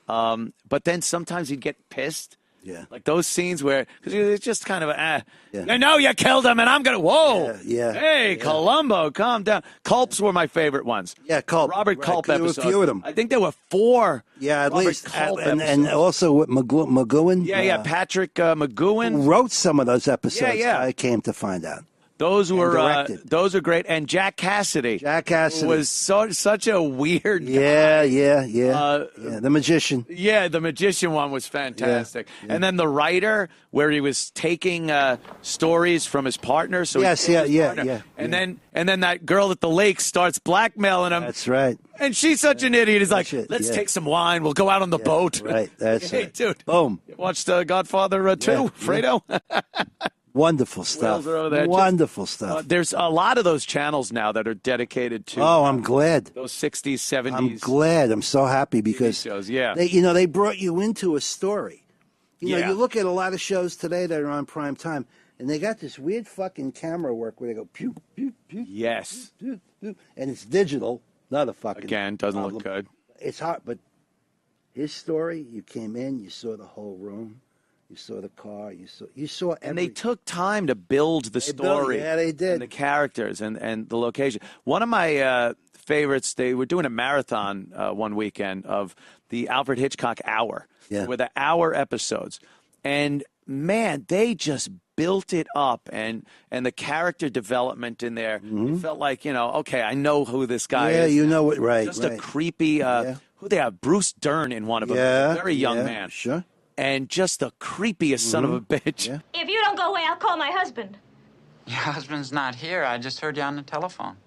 but then sometimes he'd get pissed. Yeah. Like those scenes where, because it's just kind of I know you killed him and I'm going to, whoa. Yeah. Hey, Columbo, calm down. Culps were my favorite ones. Yeah, Culp. Robert Culp there episodes. were a few of them. I think there were 4. Yeah, at Robert least. Culp And also with McGowan. Yeah, Patrick McGowan. Who wrote some of those episodes, Yeah. I came to find out. Those were great. And Jack Cassidy. Was such a weird guy. Yeah. The Magician. Yeah, the Magician one was fantastic. Yeah. And then The Writer, where he was taking stories from his partner. So Yeah. And then that girl at the lake starts blackmailing him. That's right. And she's such an idiot. He's like, let's take some wine. We'll go out on the boat. Right. That's hey, right. dude. Boom. Watched Godfather 2, Fredo. Wonderful stuff. Wonderful stuff. There's a lot of those channels now that are dedicated to. Oh, I'm glad. Those 60s, 70s. I'm glad. I'm so happy because shows, yeah. They brought you into a story. You look at a lot of shows today that are on prime time, and they got this weird fucking camera work where they go pew pew pew. Yes. Pew, pew, and it's digital. Not a fucking. Again, doesn't look good. It's hard, but his story. You came in, you saw the whole room. You saw the car. You saw everything. And they took time to build the story. Yeah, they did. And the characters and the location. One of my favorites, they were doing a marathon one weekend of the Alfred Hitchcock Hour. Yeah. With the hour episodes. And man, they just built it up, and the character development in there. It felt like, okay, I know who this guy Yeah, is. you know it, right? Just right. a creepy. Who they have? Bruce Dern in one of them. Yeah, Very young yeah, man. Sure. And just the creepiest son of a bitch. Yeah. If you don't go away, I'll call my husband. Your husband's not here. I just heard you on the telephone.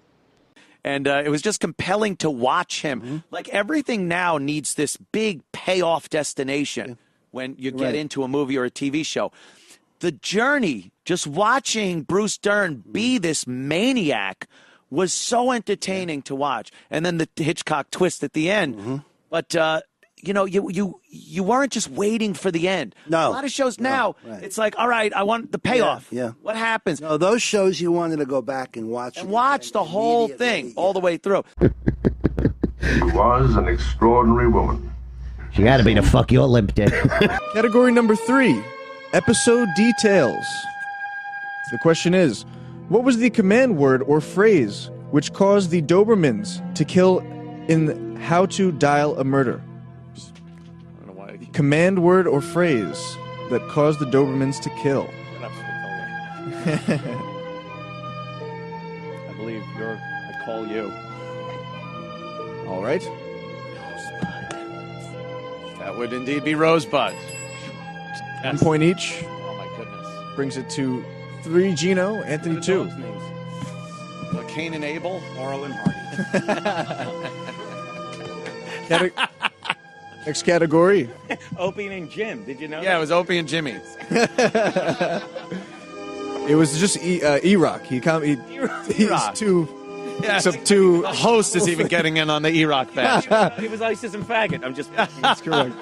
And it was just compelling to watch him. Like, everything now needs this big payoff destination when you get into a movie or a TV show. The journey, just watching Bruce Dern be this maniac, was so entertaining to watch. And then the Hitchcock twist at the end. But, you weren't just waiting for the end. No. A lot of shows now, it's like, all right, I want the payoff. Yeah. What happens? No, those shows you wanted to go back and watch. And watch the whole thing all the way through. She was an extraordinary woman. She got to be the fuck your limp dick. Category number 3, episode details. The question is, what was the command word or phrase which caused the Dobermans to kill in How to Dial a Murder? I don't know why. Command word or phrase that caused the Dobermans to kill. I believe I call you. All right. That would indeed be Rosebud. 1 point each. Oh, my goodness. Brings it to 3, Gino. Anthony, 2. Cain and Abel. Laurel and Hardy. Next category. Opie and Jim. Did you know? Yeah, it was Opie and Jimmy. It was just E-Rock. He's too... Yeah. Except two... The host is even getting in on the E-Rock bash. He was ISIS and faggot. I'm just... That's correct.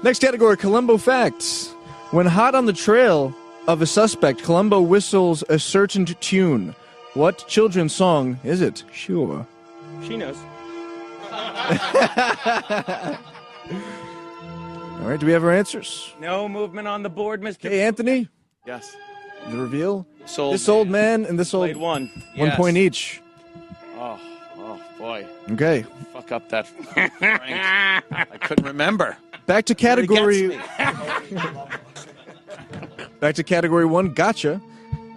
Next category, Columbo facts. When hot on the trail of a suspect, Columbo whistles a certain tune. What children's song is it? Sure. She knows. All right, do we have our answers? No movement on the board, Mr. Hey, Anthony? Yes. The reveal? Sold this old man and this old... Played one. 1 point each. Oh, boy. Okay. Fuck up that Frank. I couldn't remember. Back to category... Back to category 1, gotcha.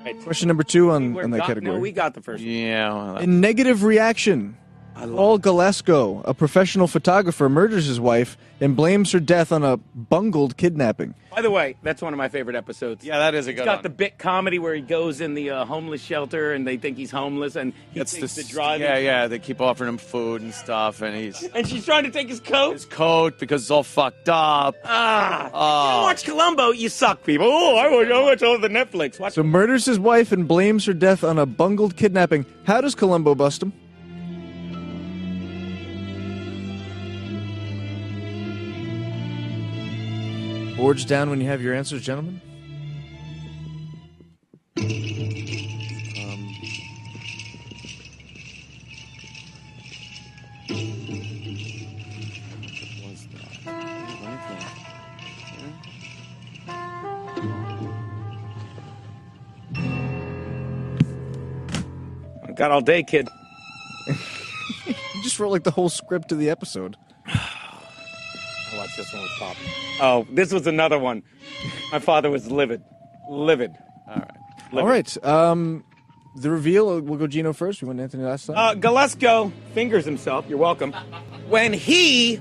Right. Question number 2 on that category. No, we got the first one. Yeah. Well, In negative reaction, Paul Galesko, a professional photographer, murders his wife and blames her death on a bungled kidnapping. By the way, that's one of my favorite episodes. Yeah, that is a good It's got one. the bit comedy where he goes in the homeless shelter and they think he's homeless and he takes the driving. Yeah, they keep offering him food and stuff, and he's... And she's trying to take his coat. His coat, because it's all fucked up. You watch Columbo, you suck, people. Oh, I watch all the Netflix. Watch. So murders his wife and blames her death on a bungled kidnapping. How does Columbo bust him? Boards down when you have your answers, gentlemen. I got all day, kid. You just wrote like the whole script of the episode. I watched this one with Pop. Oh, this was another one. My father was livid. Livid. All right. All right. The reveal, we'll go Gino first. We went Anthony last time. Galesko fingers himself. You're welcome. When he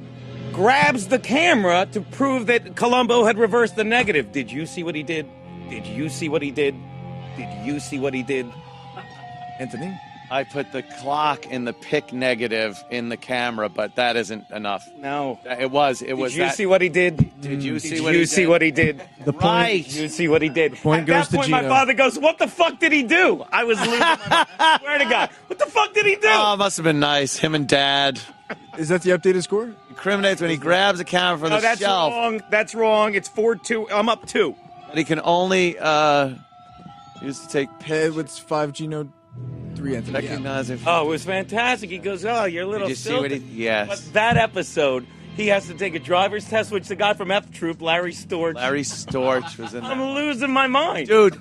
grabs the camera to prove that Columbo had reversed the negative. Did you see what he did? Did you see what he did? Did you see what he did? Anthony? I put the clock in the pick negative in the camera, but that isn't enough. No. It was. Did you see what he did? Did you see what he did? Did you see what he did? The point, Right. Did you see what he did? point At goes that to point, my Gino. father goes, what the fuck did he do? I was losing my mind. Swear to God. What the fuck did he do? Oh, it must have been nice. Him and Dad. Is that the updated score? Incriminates when he grabs a camera from No, the that's shelf. wrong. That's wrong. It's 4-2. I'm up 2. But he can only use to take It's 5 Gino, 3 Anthony. recognize it. Oh, it was fantastic. He goes, oh, you're a little Did you see what he? filthy. Yes. But that episode, he has to take a driver's test, which the guy from F Troop, Larry Storch. Larry Storch was in there. I'm losing my mind. Dude,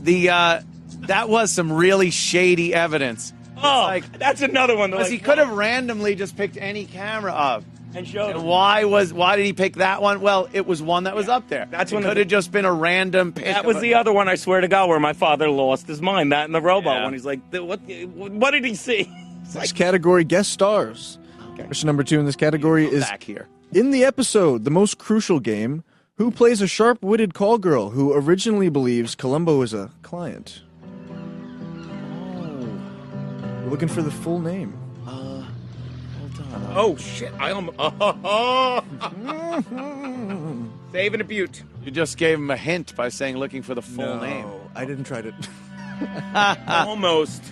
the that was some really shady evidence. Oh, that's another one. Because he could have randomly just picked any camera up. And showed him. Why did he pick that one? Well, it was one that was up there. That's it when could have just been a random pick. That was the other one, I swear to God, where my father lost his mind. That and the robot one. He's like, what did he see? Next category, guest stars. Question number 2 in this category is back here. In the episode, The Most Crucial Game, who plays a sharp-witted call girl who originally believes Columbo is a client? We're looking for the full name. Oh, shit. I almost... Save and a butte. You just gave him a hint by saying looking for the full name. I didn't try to... Almost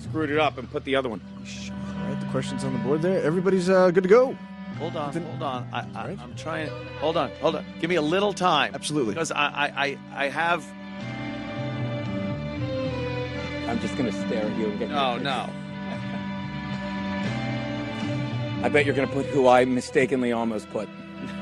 screwed it up and put the other one. All right, the question's on the board there. Everybody's good to go. Hold on. I'm trying. Hold on. Give me a little time. Absolutely. Because I have... I'm just going to stare at you and get... No. I bet you're going to put who I mistakenly almost put.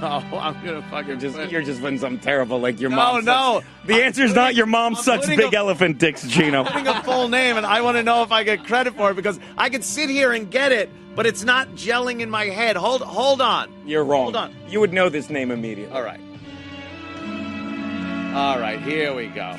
No, I'm going to fucking You're just putting something terrible like your mom. No. The answer's not your mom sucks big elephant dicks, Gino. I'm putting a full name, and I want to know if I get credit for it, because I could sit here and get it, but it's not gelling in my head. Hold on. You're wrong. Hold on. You would know this name immediately. All right, here we go.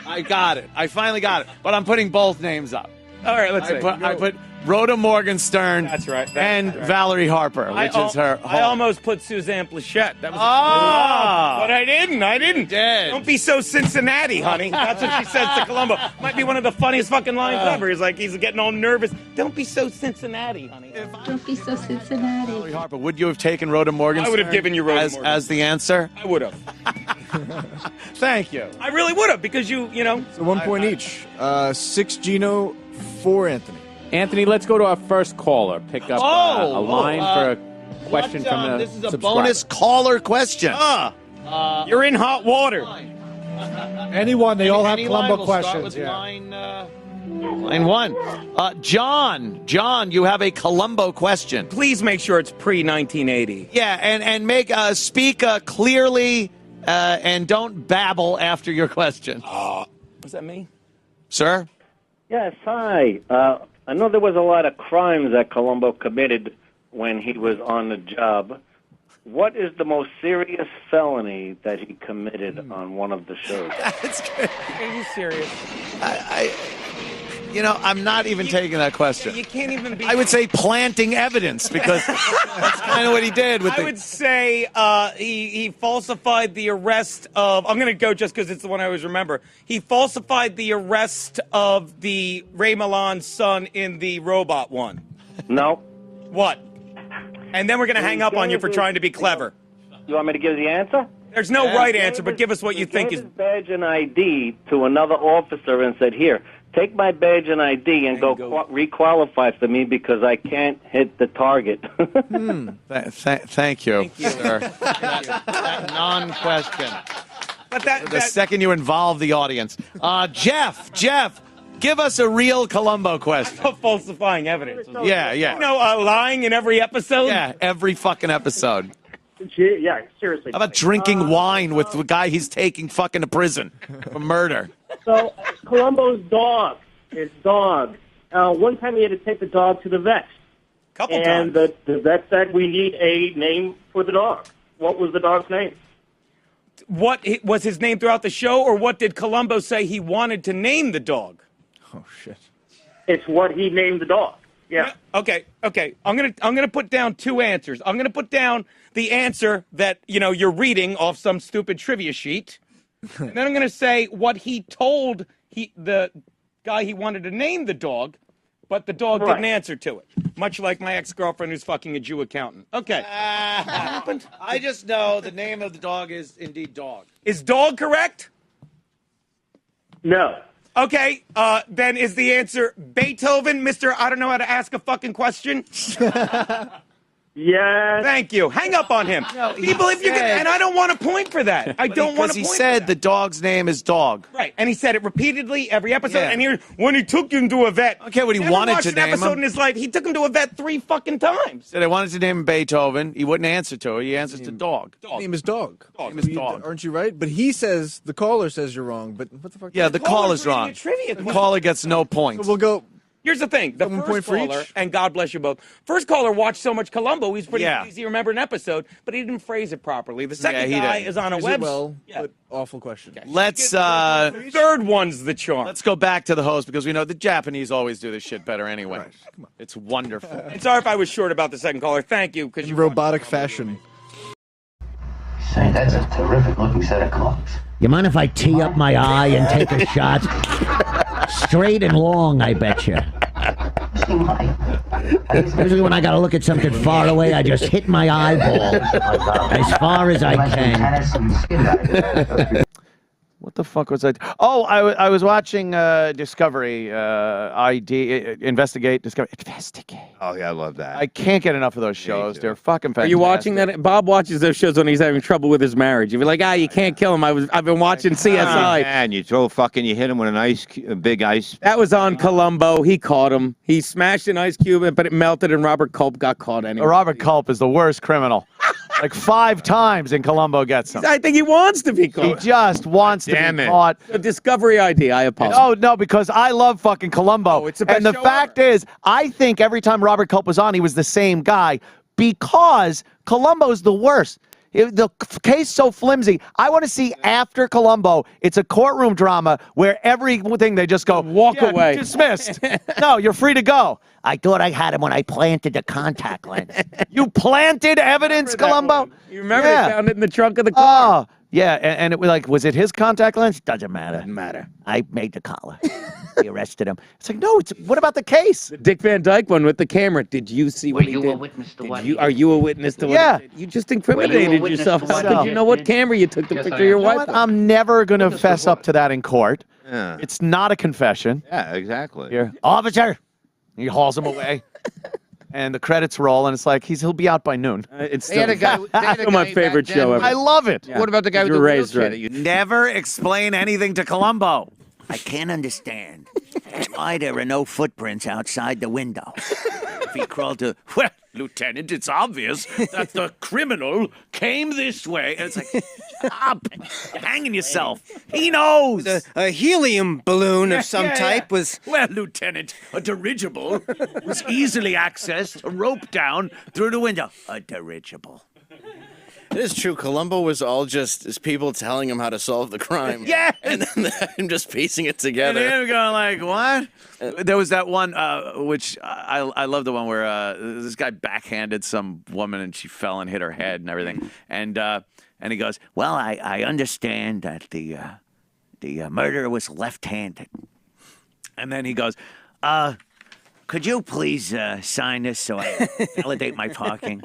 I got it. I finally got it. But I'm putting both names up. All right, let's see. I put Rhoda Morgenstern. That's right. And Valerie Harper, which is her. I almost put Suzanne Plachette. That was but I didn't. Did. Don't be so Cincinnati, honey. That's what she says to Columbo. Might be one of the funniest fucking lines ever. He's like, he's getting all nervous. Don't be so Cincinnati, honey. Don't be so Cincinnati. Valerie Harper, would you have taken Rhoda Morgenstern? I would have given you Rhoda Morgenstern as the answer. I would have. Thank you. I really would have, because you know. So 1 point each. 6 Gino, 4 Anthony. Anthony, let's go to our first caller. Pick up a line for a question from a This is a subscriber. bonus caller question. You're in hot water. Anyone, they all have Columbo We'll start questions. with Yeah. line 1. John, you have a Columbo question. Please make sure it's pre-1980. Yeah, and make speak clearly and don't babble after your question. Was that me? Sir? Yes, hi. I know there was a lot of crimes that Columbo committed when he was on the job. What is the most serious felony that he committed on one of the shows? That's good. Are you serious? I'm not even taking that question. You can't even be... I would say planting evidence, because that's kind of what he did with I would say he falsified the arrest of... I'm going to go just because it's the one I always remember. He falsified the arrest of the Ray Milan's son in the robot one. No. What? And then we're going to hang up on you for trying to be clever. You want me to give the answer? There's no right answer, but give us what you think is... He gave his badge and ID to another officer and said, here, take my badge and ID and go requalify for me because I can't hit the target. Thank you, sir. That non-question. But the second you involve the audience. Jeff, give us a real Columbo question. Falsifying evidence. Yeah. You know, lying in every episode? Yeah, every fucking episode. Yeah, seriously. How about drinking wine with the guy he's taking fucking to prison for murder? So, Columbo's dog, his dog. One time he had to take the dog to the vet. And the vet said, we need a name for the dog. What was the dog's name? What was his name throughout the show, or what did Columbo say he wanted to name the dog? Oh, shit. It's what he named the dog. Yeah. Okay. I'm gonna put down 2 answers. I'm gonna put down the answer that you're reading off some stupid trivia sheet, and then I'm gonna say what he told the guy he wanted to name the dog, but the dog didn't answer to it. Much like my ex-girlfriend who's fucking a Jew accountant. Okay. What happened? I just know the name of the dog is indeed Dog. Is Dog correct? No. Okay, then is the answer Beethoven, Mr. I don't know how to ask a fucking question? Yeah. Thank you. Hang up on him. People, if you can, and I don't want a point for that. I don't want a point. Because he said the dog's name is Dog. Right, and he said it repeatedly every episode. Yeah. And when he took him to a vet, I don't care what he wanted to name him. An episode in his life, he took him to a vet 3 fucking times. Said I wanted to name him Beethoven. He wouldn't answer to it. He answers to Dog. His name is Dog. Name is Dog. Aren't you right? But he says, the caller says you're wrong. But what the fuck? Yeah, the caller's wrong. The caller gets no points. So we'll go Here's the thing. The One first point for caller, each? and God bless you both, first caller watched so much Columbo, he's pretty Yeah. easy to remember an episode, but he didn't phrase it properly. The second he guy didn't. is on a Phrase it web. well, but awful question. Let's The third one's the charm. let's go back to the host because we know the Japanese always do this shit better anyway. It's wonderful. And sorry if I was short about the second caller. Thank you. In robotic fashion. Say, that's a terrific looking set of clothes. You mind if I tee up my eye and take a shot? Straight and long, I bet you. Usually when I gotta look at something far away, I just hit my eyeball as far as I can. What the fuck was I? Oh, I was watching Discovery, Investigate. Oh yeah, I love that. I can't get enough of those shows. They're fucking Are fantastic. you watching that? Bob watches those shows when he's having trouble with his marriage. You'd be like, you can't kill him. I've been watching CSI. And you you hit him with a big ice. That was on Columbo. He caught him. He smashed an ice cube, but it melted, and Robert Culp got caught anyway. Robert Culp is the worst criminal. Like 5 times in Columbo gets him. I think he wants to be caught. He just wants to be caught. A Discovery ID. I apologize. Oh, no, because I love fucking Columbo. It's the best and the show fact is, I think every time Robert Culp was on, he was the same guy because Columbo's the worst. The case so flimsy. I want to see after Columbo, it's a courtroom drama where everything they just go, walk away. Dismissed. No, you're free to go. I thought I had him when I planted the contact lens. You planted evidence, Columbo? You remember they found it in the trunk of the car? Oh, yeah, and it was like, was it his contact lens? Doesn't matter. Doesn't matter. I made the collar. They arrested him. It's like, no, what about the case? The Dick Van Dyke one with the camera. Did you see what he did? Were you a witness to what he Are you a witness to what Yeah. he did? You just incriminated witness yourself. to How what could he you know what did? camera you took to Yes, picture I your am. You know wife? what? I'm never going to fess up to that in court. Yeah. It's not a confession. Yeah, exactly. Here, officer. He hauls him away. And the credits roll, and it's like he'll be out by noon. It's They had a guy- they had a still my guy favorite back then show with- ever. I love it. What about the guy with You the were raised wheelchair? right. that you- Never explain anything to Columbo. I can't understand why there are no footprints outside the window. If he crawled to... Well, Lieutenant, it's obvious that the criminal came this way. And it's like, stop. You're hanging yourself. He knows. A helium balloon of some Yeah, yeah. type was... Well, Lieutenant, a dirigible was easily accessed, a rope down through the window. A dirigible. It is true. Columbo was all just people telling him how to solve the crime. Yeah. And then him just piecing it And together. him going like, what? There was that one, which I love the one where this guy backhanded some woman and she fell and hit her head and everything. And he goes, Well, I understand that the murderer was left-handed. and then he goes, Could you please sign this so I validate my parking?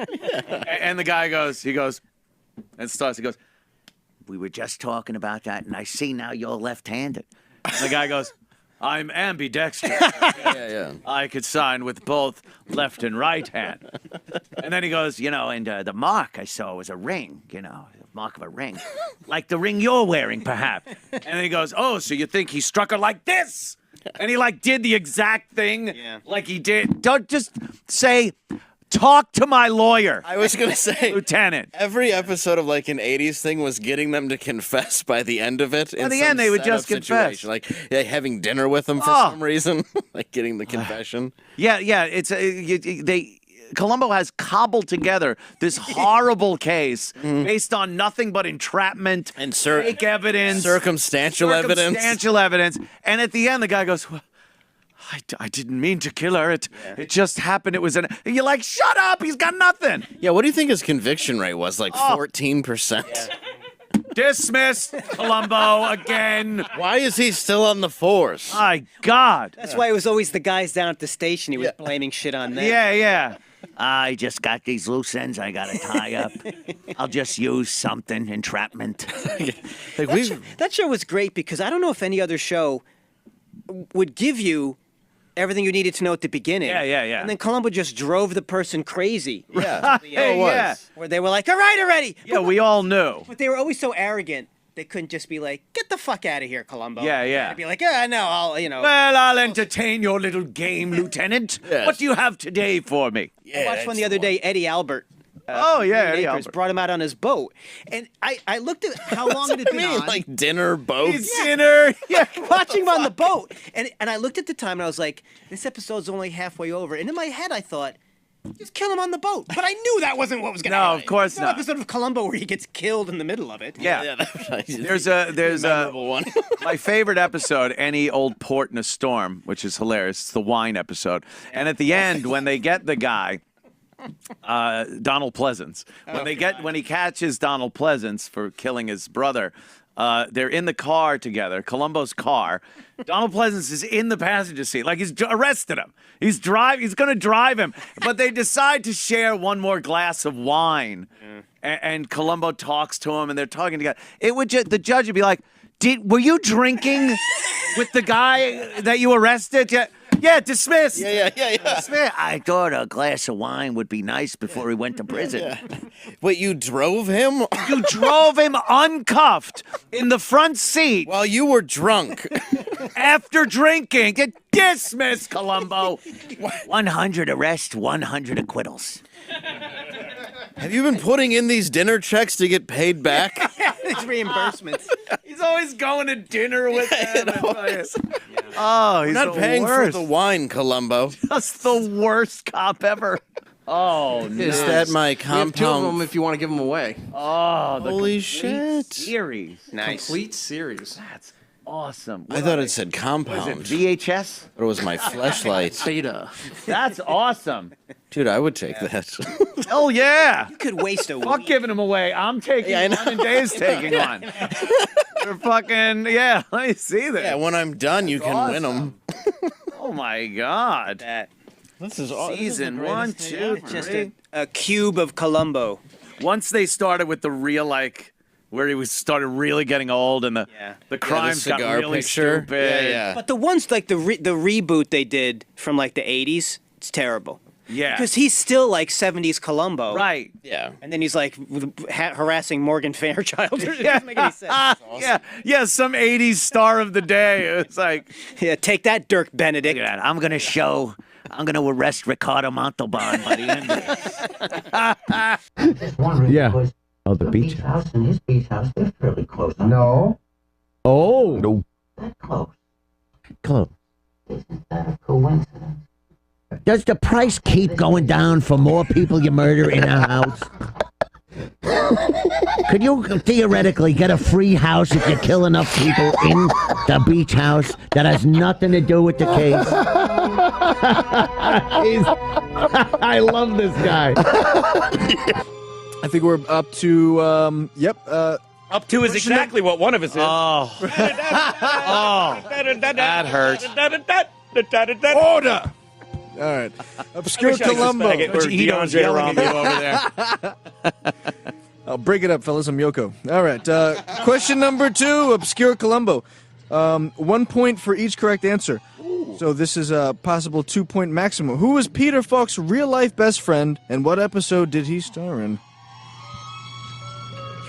and the guy goes, he goes, We were just talking about that, and I see now you're left-handed. and the guy goes, I'm ambidextrous. Yeah. I could sign with both left and right hand. And then he goes, And the mark I saw was a ring, the mark of a ring. Like the ring you're wearing, perhaps. and then he goes, oh, so you think he struck her like this? And he did the exact thing like he did. Don't just say, talk to my lawyer. I was going to say, Lieutenant. every episode of an 80s thing was getting them to confess by the end of it. By the end, they would just confess. Having dinner with them for some reason, getting the confession. Yeah, it's Columbo has cobbled together this horrible case based on nothing but entrapment and fake evidence, circumstantial evidence. And at the end, the guy goes, well, I didn't mean to kill her. It just happened. It was and you're like, shut up. He's got nothing. Yeah, what do you think his conviction rate was? 14%? Dismissed, Columbo, again. Why is he still on the force? My God. That's why it was always the guys down at the station. He was blaming shit on them. Yeah. I just got these loose ends I got to tie up. I'll just use something, entrapment. That show was great because I don't know if any other show would give you everything you needed to know at the beginning. Yeah. And then Columbo just drove the person crazy. Yeah. Where they were like, all right already. Yeah, we all knew. But they were always so arrogant. They couldn't just be like, get the fuck out of here, Columbo. Yeah. They'd be like, no, I'll. Well, I'll entertain your little game, Lieutenant. Yes. What do you have today for me? I watched one the other day, Eddie Albert. Oh, from yeah, Green Eddie Acres, Albert. brought him out on his boat. And I looked at how long it had been on. Like dinner boats. Dinner. Yeah. Watching him on the boat. And I looked at the time and I was like, this episode's only halfway over. And in my head I thought, just kill him on the boat. But I knew that wasn't what was going to happen. No, of course There's no not. episode of Columbo where he gets killed in the middle of it. Yeah. There's a memorable one. my favorite episode, Any Old Port in a Storm, which is hilarious. It's the wine episode. And at the end, when they get the guy, Donald Pleasance, when he catches Donald Pleasance for killing his brother, they're in the car together, Columbo's car. Donald Pleasance is in the passenger seat, like he's arrested him. He's going to drive him, but they decide to share one more glass of wine. And Columbo talks to him, and they're talking together. The judge would be like, "Were you drinking with the guy that you arrested?" Yeah, dismissed. Yeah. Dismissed. I thought a glass of wine would be nice before he went to prison. Yeah. Wait, you drove him? You drove him uncuffed in the front seat while you were drunk. After drinking. Get dismissed, Columbo. 100 arrests, 100 acquittals. Have you been putting in these dinner checks to get paid back? These reimbursements. He's always going to dinner with them. Oh, he's not the paying worst. for the wine, Columbo. Just the worst cop ever. Oh, no. Is that my We have two of them compound? if you want to give them away. Oh, the Holy complete shit. series. Nice. Complete series. That's awesome. I thought it said compound. Was it VHS? But it was my fleshlight. Beta. That's awesome. Dude, I would take that. Hell yeah. You could waste a Fuck week. giving them away. I'm taking Yeah, I know. one and Dave's taking one. They're fucking, yeah, let me see this. Yeah, when I'm done, you can win them. Oh my God. This is Season 1, 2, Just 3. a cube of Columbo. Once they started with the real, where he started really getting old and the crimes got cigar really picture. stupid. Yeah. But the ones like the reboot they did from like the 80s, it's terrible. Yeah. Because he's still like 70s Columbo. Right. Yeah. And then he's like harassing Morgan Fairchild. It doesn't make any sense. Yeah, some 80s star of the day. It's like, Yeah, take that, Dirk Benedict. I'm going to arrest Ricardo Montalban by the end of this. Yeah. Oh, the beach house. and his beach house, they're fairly close. No. Oh. No. That close. Close. Isn't that a coincidence? Does the price keep going down for more people you murder in a house? Could you theoretically get a free house if you kill enough people in the beach house that has nothing to do with the case? I love this guy. I think we're up to, Up to is exactly what one of us is. oh. That hurt. Order! All right. Obscure Columbo. Where Dion's yelling at you over there. I'll break it up, fellas. I'm Yoko. All right. Question number 2, Obscure Columbo. 1 point for each correct answer. So this is a possible 2-point maximum. Who was Peter Falk's real-life best friend, and what episode did he star in?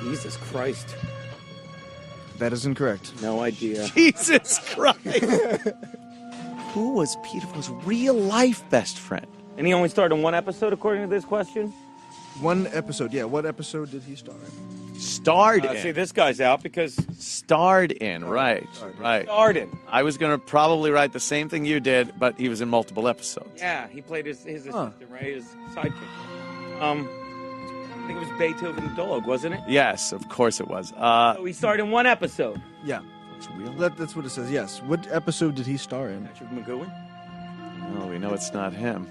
Jesus Christ. That is incorrect. No idea. Jesus Christ. Who was Peter Falk's real-life best friend? And he only starred in one episode, according to this question? One episode, yeah. What episode did he star in? Starred in. See, this guy's out because... Starred in, right. Starred in. I was going to probably write the same thing you did, but he was in multiple episodes. Yeah, he played his assistant, right? His sidekick. I think it was Beethoven the dog, wasn't it? Yes, of course it was. So he starred in one episode. Yeah. That's what it says, yes. What episode did he star in? Patrick McGowan? Oh, we know it's not him.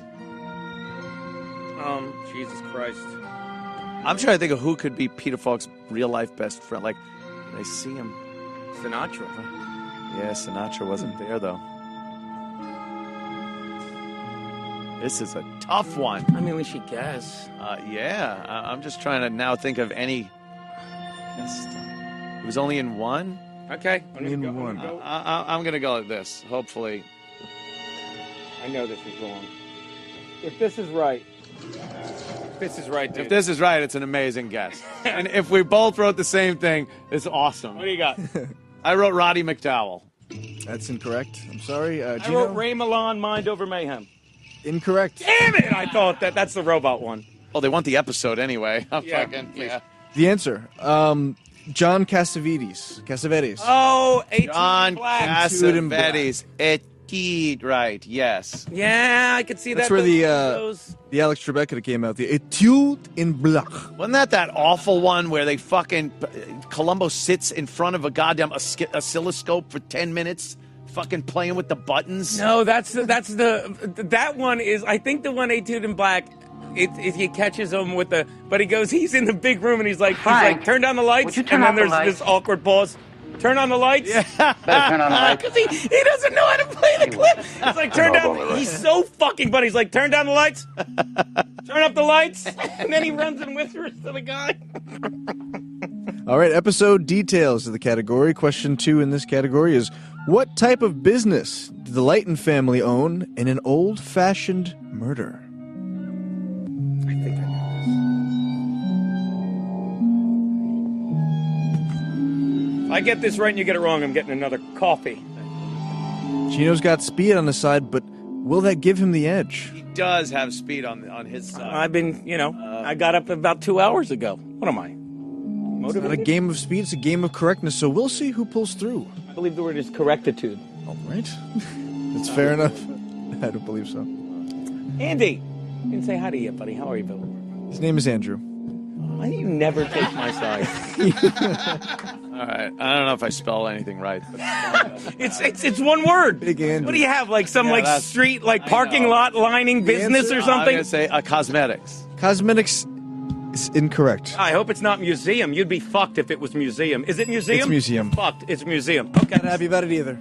Jesus Christ. I'm trying to think of who could be Peter Falk's real-life best friend. Like, did I see him? Sinatra. Yeah, Sinatra wasn't there, though. This is a tough one. I mean, we should guess. Yeah, I'm just trying to now think of any... He was only in one? Okay. In one. I'm going to go with this, hopefully. I know this is wrong. If this is right, dude. If this is right, it's an amazing guess. And if we both wrote the same thing, it's awesome. What do you got? I wrote Roddy McDowell. That's incorrect. I'm sorry. I Gino? wrote Ray Milan, Mind Over Mayhem. Incorrect. Damn it! I thought that's the robot one. Oh, they want the episode anyway. Yeah. The answer. John Cassavetes. Oh, 18 John Black. Cassavetes. Etude, right, yes. Yeah, I could see That's that. where those- the Alex Trebek came out. The Etude in Black. Wasn't that awful one where they fucking Columbo sits in front of a goddamn oscilloscope for 10 minutes, fucking playing with the buttons? No, that one is. I think the one Etude in Black. He catches him with the, but he's in the big room and he's like, turn down the lights, would you turn and off then the there's lights? this awkward pause. Turn on the lights. Better turn on the lights. Because he doesn't know how to play the clip. It's like turn down. He's so fucking funny. He's like, turn down the lights. Turn up the lights, and then he runs and whispers to the guy. All right, episode details of the category. Question 2 in this category is, what type of business did the Lighton family own in an old-fashioned murder? If I get this right and you get it wrong, I'm getting another coffee. Chino's got speed on his side, but will that give him the edge? He does have speed on his side. I've been, I got up about 2 hours ago. What am I? It's not a game of speed, it's a game of correctness, so we'll see who pulls through. I believe the word is correctitude. All right. That's fair enough. I don't believe so. Andy, you didn't say hi to you yet, buddy. How are you, Bill? His name is Andrew. Why do you never take my side? All right. I don't know if I spell anything right. But It's one word. Big Andy. What do you have? Like some that's- street, parking lot lining business or I'm something? going to say cosmetics. Cosmetics is incorrect. I hope it's not museum. You'd be fucked if it was museum. Is it museum? It's museum. You're fucked. It's museum. Okay. Not happy about it either.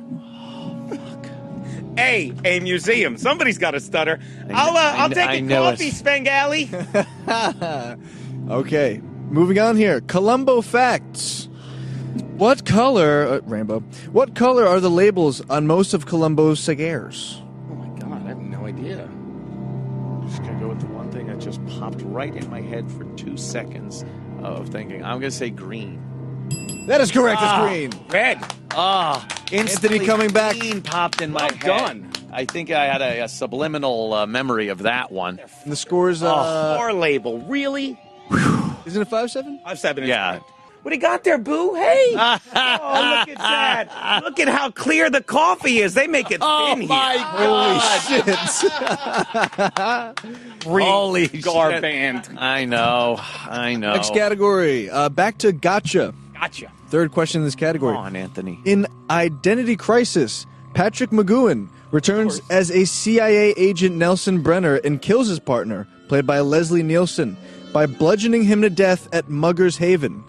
A museum. Somebody's got to stutter. I'll take a coffee, Spengali. Okay, moving on here. Columbo facts. What color, Rainbow, what color are the labels on most of Columbo's cigars? Oh my God, I have no idea. I'm just going to go with the one thing that just popped right in my head for 2 seconds of thinking. I'm going to say green. That is correct, it's green. Red. Instantly coming back. green popped in my head. Done. I think I had a subliminal memory of that one. And the score's, Our label. Really? isn't it 5-7? 5-7 is Yeah. correct. What do you got there, Boo? Hey! Oh, look at that. Look at how clear the coffee is. They make it thin here. Holy shit. Holy garband. I know. Next category, back to Gotcha. Gotcha. Third question in this category. Come on, Anthony. In Identity Crisis, Patrick McGowan returns as a CIA agent Nelson Brenner and kills his partner, played by Leslie Nielsen, by bludgeoning him to death at Mugger's Haven,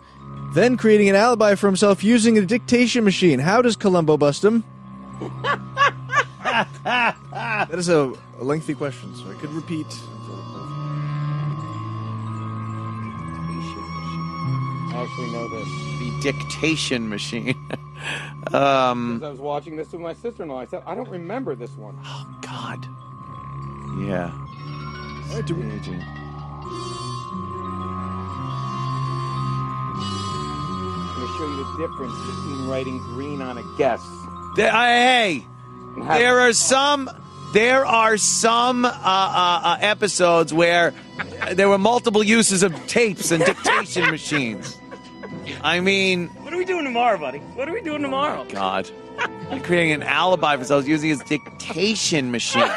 then creating an alibi for himself using a dictation machine. How does Columbo bust him? That is a lengthy question, so I could repeat. I actually know this. The dictation machine. Because I was watching this with my sister-in-law. I said, I don't remember this one. Oh, God. Yeah. I'm going to show you the difference between writing green on a guess. Hey, there are some episodes where there were multiple uses of tapes and dictation machines. I mean, What are we doing tomorrow, buddy? What are we doing tomorrow? God, you're creating an alibi for themselves using his dictation machine.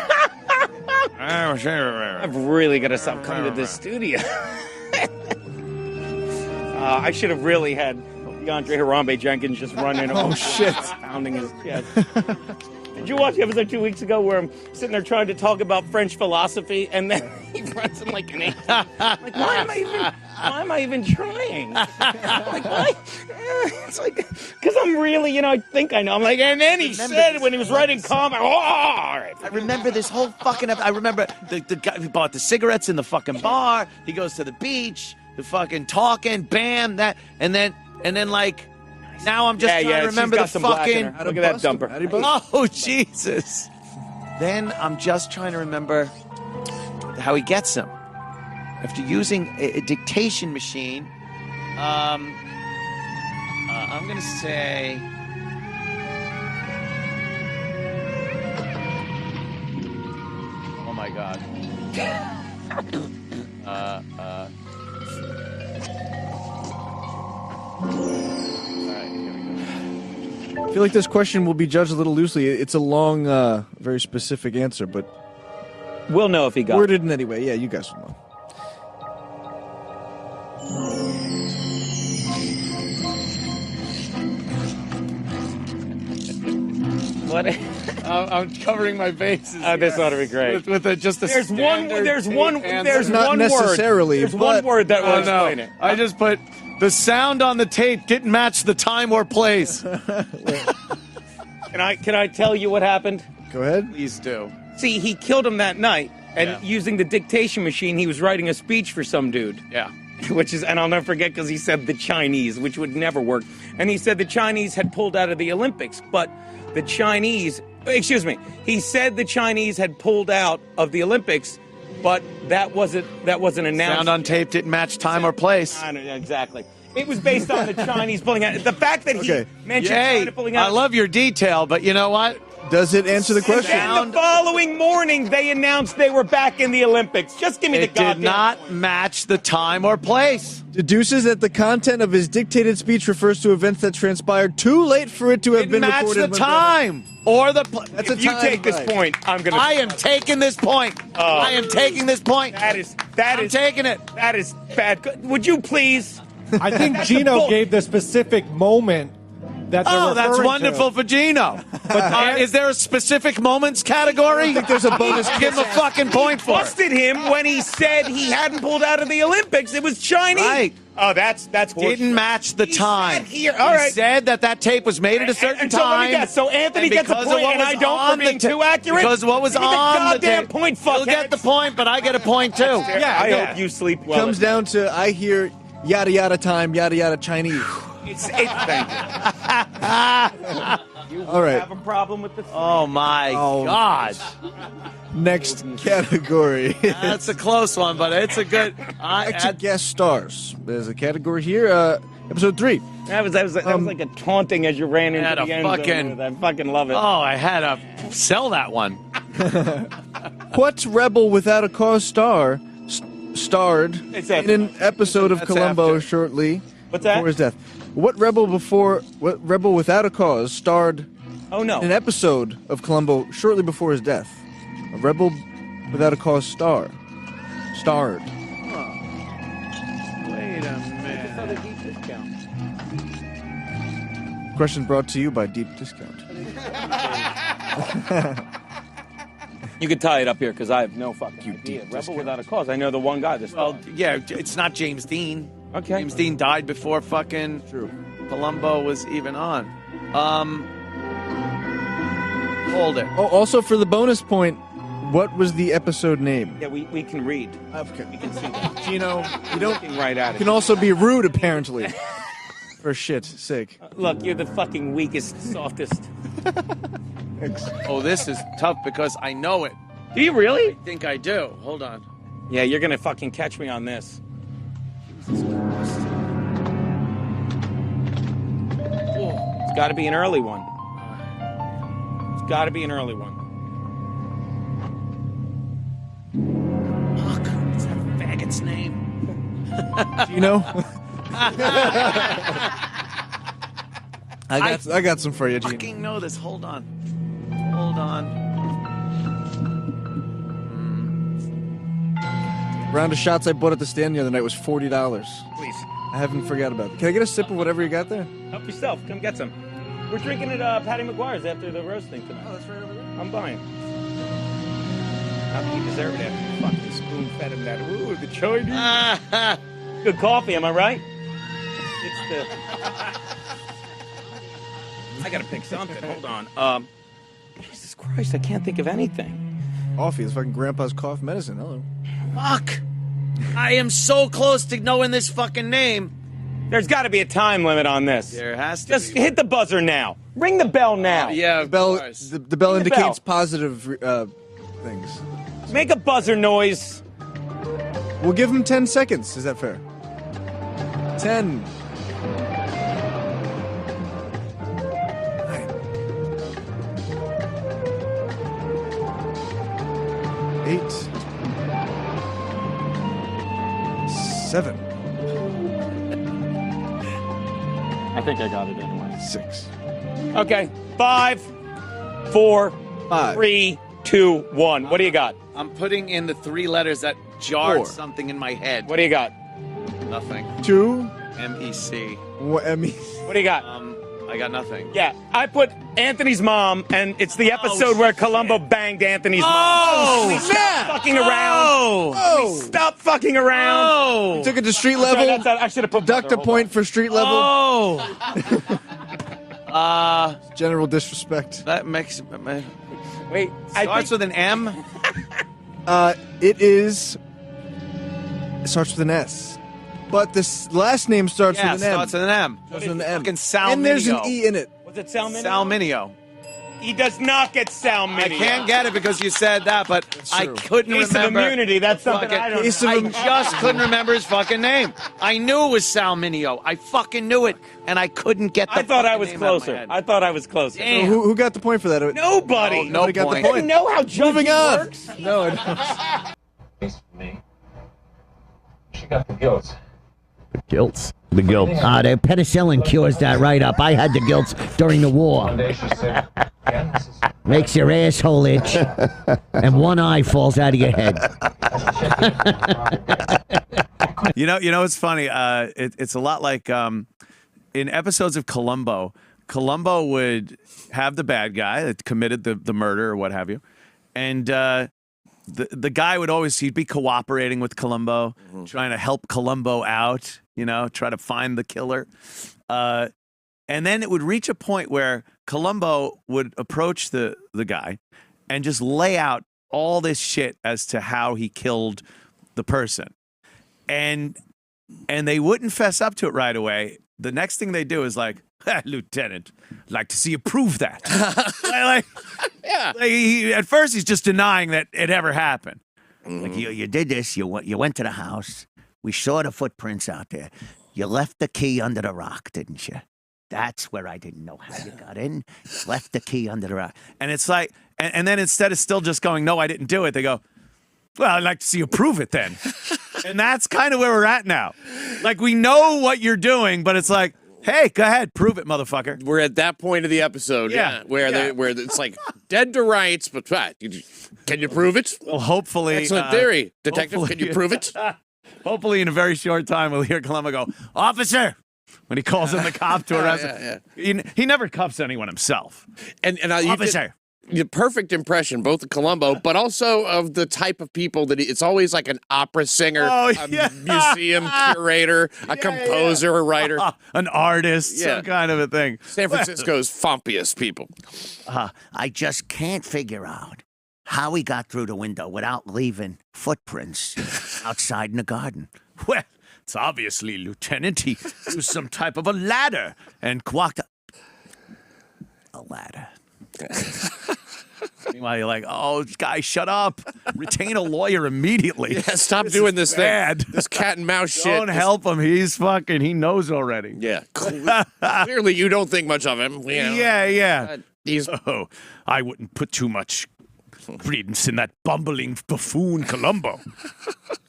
I've really got to stop coming to this studio. I should have really had DeAndre Harambe Jenkins just run in. Oh, shit. Pounding his chest. Did you watch the episode 2 weeks ago where I'm sitting there trying to talk about French philosophy and then he runs him like an ape? Like, why am I even trying? Like, why? It's like, because I'm really, I think I know. I'm like, and then he said when he was writing comment, all right. I remember this whole fucking. I remember the guy who bought the cigarettes in the fucking bar. He goes to the beach. The fucking talking, bam, that, and then like. Now I'm just trying to remember the fucking. Look at that dumper. Oh, Jesus. Then I'm just trying to remember how he gets them. After using a dictation machine, I'm going to say. Oh, my God. I feel like this question will be judged a little loosely. It's a long, very specific answer, but we'll know if he got worded in any way. Yeah, you guys will know. What? I'm covering my bases. This ought to be great. With just a There's one word. Not There's but- one word that will Oh, no. explain it. I just put the sound on the tape didn't match the time or place. Can I tell you what happened? Go ahead. Please do. See, he killed him that night, and Yeah. using the dictation machine, he was writing a speech for some dude. Yeah. Which is, and I'll never forget because he said the Chinese, which would never work. And he said the Chinese had pulled out of the Olympics, but the Chinese, he said the Chinese had pulled out of the Olympics, but that wasn't announced. Sound on tape didn't match time or place. I don't know, exactly. It was based on the Chinese pulling out. The fact that he mentioned China pulling out. I love your detail, but you know what? Does it answer the question? And the following morning, they announced they were back in the Olympics. Just give me the It goddamn did not match the time or place. Deduces that the content of his dictated speech refers to events that transpired too late for it to have been match recorded. the time or the. That's If you take this point, I'm gonna. I am taking this point. I am taking this point. I'm taking it. That is bad. Would you please? I think Gino gave the specific moment that they're Oh, that's referring wonderful to. for Gino. But is there a specific moments category? I think there's a bonus. Give him a fucking point for it. Busted him when he said he hadn't pulled out of the Olympics. It was Chinese. Right. Oh, that's Didn't match the time. here. All right. He said that tape was made at a certain And so let me time. guess. So Anthony and gets a because of point, what and I was don't on for being the too accurate? Because what was Give me the on the goddamn tape. point, You'll get the point, but I get a point too. I hope you sleep well. Comes down to I hear yada yada time, yada yada Chinese. Thank you. All right. Have a problem with the. Oh my God! Next category. That's a close one, but it's a good. Extra guest stars. There's a category here. Episode 3. That was like a taunting as you ran into had the a end fucking- zone. I fucking love it. Oh, I had to sell that one. What rebel without a cause starred It's in an episode of That's Columbo after. shortly What's that? before his death? What rebel without a cause starred Oh no. in an episode of Columbo shortly before his death? A rebel without a cause starred. Wait a minute. Question brought to you by Deep Discount. You could tie it up here because I have no fucking idea. Rebel without a cause. I know the one guy. Well, yeah, it's not James Dean. Okay. James Dean died before fucking Columbo was even on. Hold it. Oh, also for the bonus point, what was the episode name? Yeah, we can read. Okay. We can see that. Gino, you don't. Looking right at You it. can also be rude, apparently. For shit's sake. Look, you're the fucking weakest, softest. Oh, this is tough because I know it. Do you really? I think I do. Hold on. Yeah, you're gonna fucking catch me on this. It's got to be an early one. It's got to be an early one. Fuck. What's that faggot's name? Gino? I got some for you, Gino. Fucking know this. Hold on. Hold on. Round of shots I bought at the stand the other night was $40. Please. I haven't forgot about it. Can I get a sip of whatever you got there? Help yourself. Come get some. We're drinking at Patty McGuire's after the roasting tonight. Oh, that's right over there. I'm buying. Not that you deserve it after you fucking spoon-fed him that. Ooh, the Chinese. Good coffee, am I right? It's the... I gotta pick something. Hold on. Jesus Christ, I can't think of anything. Coffee is fucking grandpa's cough medicine. Hello. Fuck. I am so close to knowing this fucking name. There's got to be a time limit on this. There has to Just be. hit the buzzer now. Ring the bell now. Yeah, The bell, the bell Ring the indicates bell. positive things. Make a buzzer noise. We'll give him 10 seconds. Is that fair? 10. 8. 7. I think I got it anyway. 6. Okay. 5, 4, 3, 2, 1. What do you got? I'm putting in the 3 letters that jarred 4. something in my head. What do you got? Nothing. 2. M-E-C. What? What do you got? I got nothing. Yeah, I put Anthony's mom, and it's the episode where Columbo banged Anthony's mom. Oh, Stop fucking around. Stop fucking around. You took it to street I'm sorry, level. that's not- I should have put Deduct a point for street level. Oh. General disrespect. That makes... Wait, starts with an M? It starts with an S. But this last name starts with an M. starts with an M. Starts with an M. Fucking Salminio. And there's an E in it. Was it Salminio? Salminio. He does not get Salminio. I can't get it because you said that, but I couldn't Case of remember. immunity, that's something Fucking- I don't I just couldn't remember his fucking name. I knew it was Salminio. I fucking knew it, and I couldn't get the I thought I fucking was name out of my closer. head. I thought I was closer. Damn. Who got the point for that? Nobody. No Nobody got point. the I point. didn't know how judging Moving on. works. No, I don't. Me. She got the guilt. The gilts. The gilts. The penicillin cures that right up. I had the gilts during the war. One day she said, again, this is Makes your asshole itch, and one eye falls out of your head. You know, it's funny. It's a lot like in episodes of Columbo. Columbo would have the bad guy that committed the murder or what have you, and the guy he'd be cooperating with Columbo, trying to help Columbo out. You know, try to find the killer. And then it would reach a point where Columbo would approach the guy and just lay out all this shit as to how he killed the person. And they wouldn't fess up to it right away. The next thing they do is like, Lieutenant, I'd like to see you prove that. At first, he's just denying that it ever happened. Like you did this. You went to the house. We saw the footprints out there. You left the key under the rock, didn't you? That's where I didn't know how you got in. Left the key under the rock. And it's like, and then instead of still just going, no, I didn't do it, they go, well, I'd like to see you prove it then. And that's kind of where we're at now. Like, we know what you're doing, but it's like, hey, go ahead, prove it, motherfucker. We're at that point of the episode, where it's like dead to rights, but can you prove it? Well, hopefully. Excellent theory. Detective, can you prove it? Hopefully, in a very short time, we'll hear Columbo go, officer, when he calls in the cop to arrest him. He never cuffs anyone himself. And officer. The perfect impression, both of Columbo, but also of the type of people that it's always like an opera singer, a museum curator, a composer, a writer, an artist, some kind of a thing. San Francisco's fompiest people. I just can't figure out how he got through the window without leaving footprints outside in the garden. Well, it's obviously, Lieutenant, he used some type of a ladder and walked up. A ladder. Meanwhile, you're like, oh, guy, shut up. Retain a lawyer immediately. Yeah, stop doing this bad. thing. This cat and mouse shit. Don't help him. He knows already. Yeah. Clearly, you don't think much of him. Yeah. Oh, I wouldn't put too much credence in that bumbling buffoon Columbo.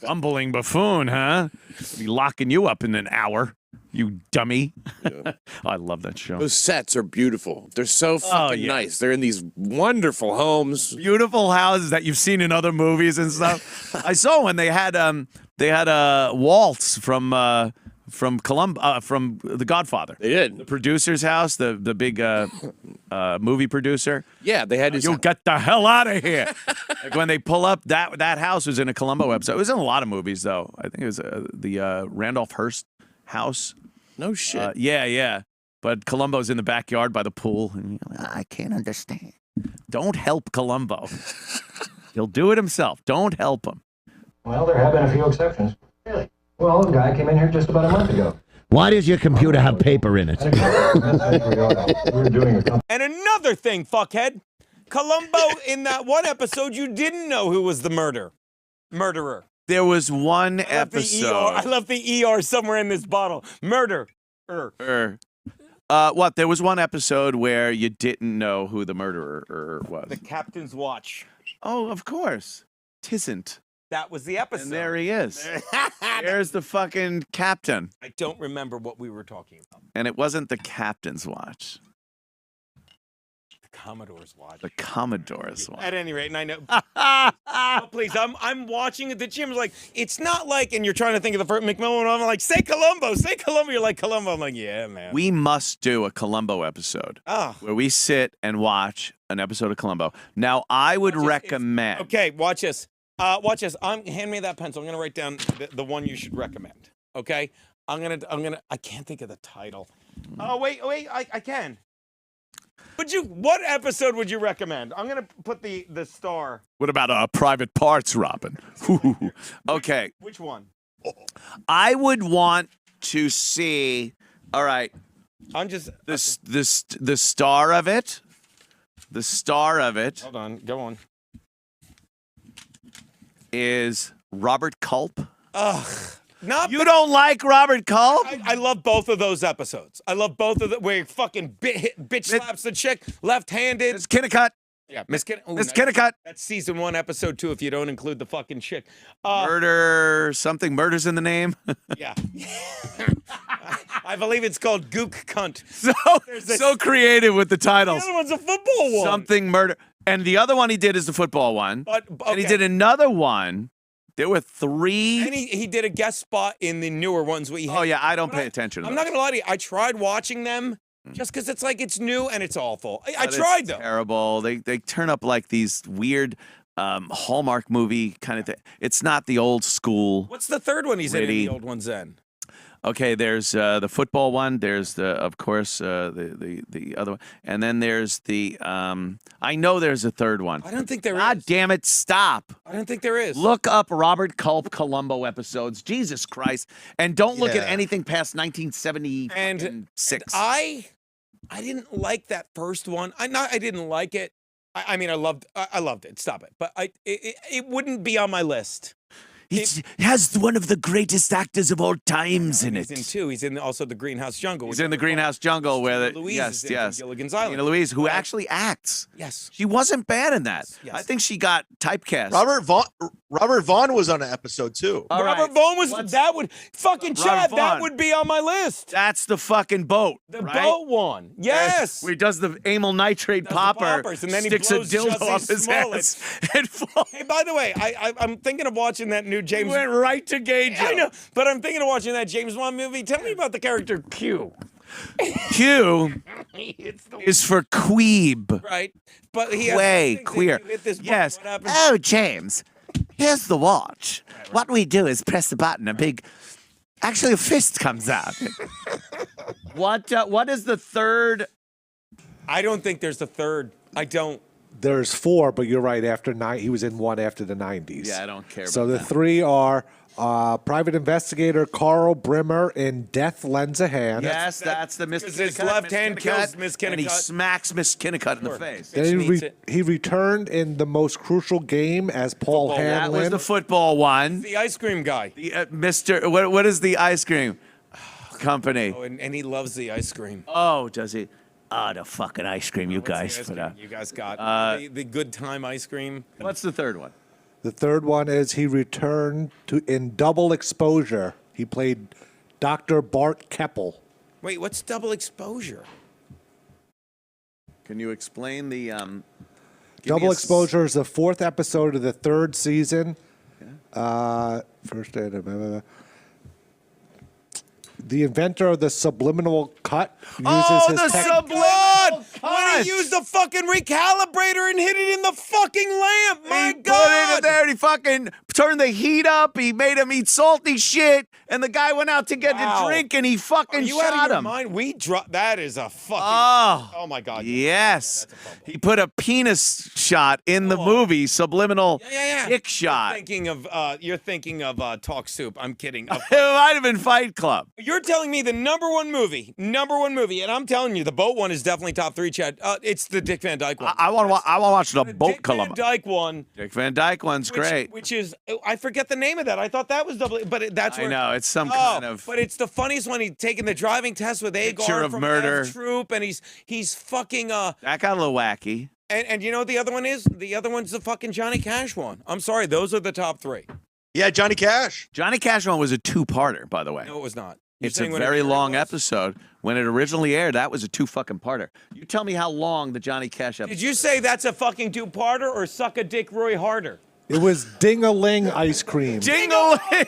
Bumbling buffoon, huh? Be locking you up in an hour. You dummy. Oh, I love that show. Those sets are beautiful. They're so fucking nice. They're in these wonderful homes. Beautiful houses that you've seen in other movies and stuff. I saw when they had a waltz from Columbo, from The Godfather. They did. The producer's house, the big movie producer. Yeah, they had his... You get the hell out of here. Like when they pull up, that house was in a Columbo episode. It was in a lot of movies, though. I think it was the Randolph Hearst house. No shit. Yeah. But Columbo's in the backyard by the pool. And I can't understand. Don't help Columbo. He'll do it himself. Don't help him. Well, there have been a few exceptions. Really? Well, a guy came in here just about a month ago. Why does your computer have paper in it? We're doing a And another thing, fuckhead. Columbo, in that one episode, you didn't know who was the murderer. There was one episode. I left the ER somewhere in this bottle. Murder. What? There was one episode where you didn't know who the murderer was. The captain's watch. Oh, of course. Tisn't. That was the episode. And there he is. There's the fucking captain. I don't remember what we were talking about. And it wasn't the captain's watch. Commodore's watch. The Commodore's watch. At any rate, and I know. Oh, please, I'm watching it. The Jim's like, it's not like, and you're trying to think of the first McMillan. I'm like, say Columbo. You're like Columbo. I'm like, yeah, man. We must do a Columbo episode where we sit and watch an episode of Columbo. Now, I would recommend. Okay, watch this. Watch this. Hand me that pencil. I'm gonna write down the one you should recommend. Okay. I can't think of the title. Oh wait, I can. What episode would you recommend? I'm gonna put the star. What about Private Parts, Robin? Okay. Which one? I would want to see. All right. I'm just the star of it. The star of it. Hold on. Go on. Is Robert Culp. Ugh. You don't like Robert Culp? I love both of those episodes. I love both of them where fucking bitch slaps the chick left-handed. Miss Kennicott. Yeah, Miss Kennicott. That's season 1, episode 2. If you don't include the fucking chick. Murder's in the name. Yeah. I believe it's called Gook Cunt. So creative with the titles. The other one's a football one. Something murder. And the other one he did is the football one. And he did another one. There were 3. And he did a guest spot in the newer ones. I don't pay attention to I'm those. not going to lie to you. I tried watching them just because it's like it's new and it's awful. I But tried it's them. Terrible. They turn up like these weird Hallmark movie kind of thing. It's not the old school. What's the third one he's in the old ones then? Okay, there's the football one. There's of course, the other one, and then there's the. I know there's a third one. I don't think there is. God damn it! Stop. I don't think there is. Look up Robert Culp Columbo episodes. Jesus Christ! And don't look at anything past 1976. And I didn't like that first one. I didn't like it. I mean, I loved it. Stop it. But it wouldn't be on my list. It has one of the greatest actors of all times in it. He's in 2. He's in also the Greenhouse Jungle. He's in the Greenhouse Jungle where Louise is in from Gilligan's Island. Louise, who actually acts. Yes. She wasn't bad in that. Yes. I think she got typecast. Robert Vaughn was on an episode too. Robert Vaughn was that would fucking Chad. That would be on my list. That's the fucking boat. The boat one. Yes. Where he does the amyl nitrate popper, and then sticks he a blows dildo Jussie up his Smollett. ass. And Hey, by the way, I'm thinking of watching that new James. went right to Gage. I know, but I'm thinking of watching that James Bond movie. Tell me about the character Q. Q is for queeb. Right, but he has Way queer. Yes. Oh, James, here's the watch. What we do is press the button, actually a fist comes out. What is the third? I don't think there's a third. I don't. There's 4, but you're right. He was in 1 after the 90s. Yeah, I don't care So about the that. 3 are private investigator Carl Brimmer in Death Lends a Hand. Yes, that's the Miss His Kennicott. left hand Miss kills Kennicott, Miss and he Kennicott. smacks Miss Kennicott in the face. Then he returned in The Most Crucial Game as Paul That was Hanlon. the football one. The ice cream guy. The Mr. What is the ice cream company? Oh, and he loves the ice cream. Oh, does he? Oh, the fucking ice cream you guys Ice put cream out. you guys got the good time ice cream. What's the third one? The third one is he returned in Double Exposure. He played Dr. Bart Keppel. Wait, what's double exposure? Can you explain the Double Exposure is the 4th episode of the 3rd season. First, the inventor of the subliminal cut uses his subliminal when he used the fucking recalibrator and hit it in the fucking lamp. My Put it in God! there and he fucking turned the heat up. He made him eat salty shit. And the guy went out to get Wow. a drink and he fucking Are you out shot of your him. mind? We dropped. That is a fucking. Oh, my God! Yes. He put a penis shot in the movie, subliminal dick shot. You're thinking of Talk Soup. I'm kidding. It might have been Fight Club. You're telling me the number one movie, and I'm telling you the boat one is definitely top 3, Chad. It's the Dick Van Dyke one. I want to watch the boat Dick Van Columbo. Dyke one. Dick Van Dyke one's great. Which is, I forget the name of that. I thought that was double, but that's I where. know, it's some kind of But it's the funniest one. He's taking the driving test with Picture Agar of from murder. Troop, and he's fucking. That got a little wacky. And you know what the other one is? The other one's the fucking Johnny Cash one. I'm sorry, those are the top 3. Yeah, Johnny Cash. Johnny Cash one was a 2-parter, by the way. No, it was not. It's a saying when it very aired long was? episode. When it originally aired, that was a 2-fucking-parter. You tell me how long the Johnny Cash episode. Did you say that's a fucking two-parter or suck a dick Roy Harder? It was Ding-a-ling ice cream. Ding-a-ling!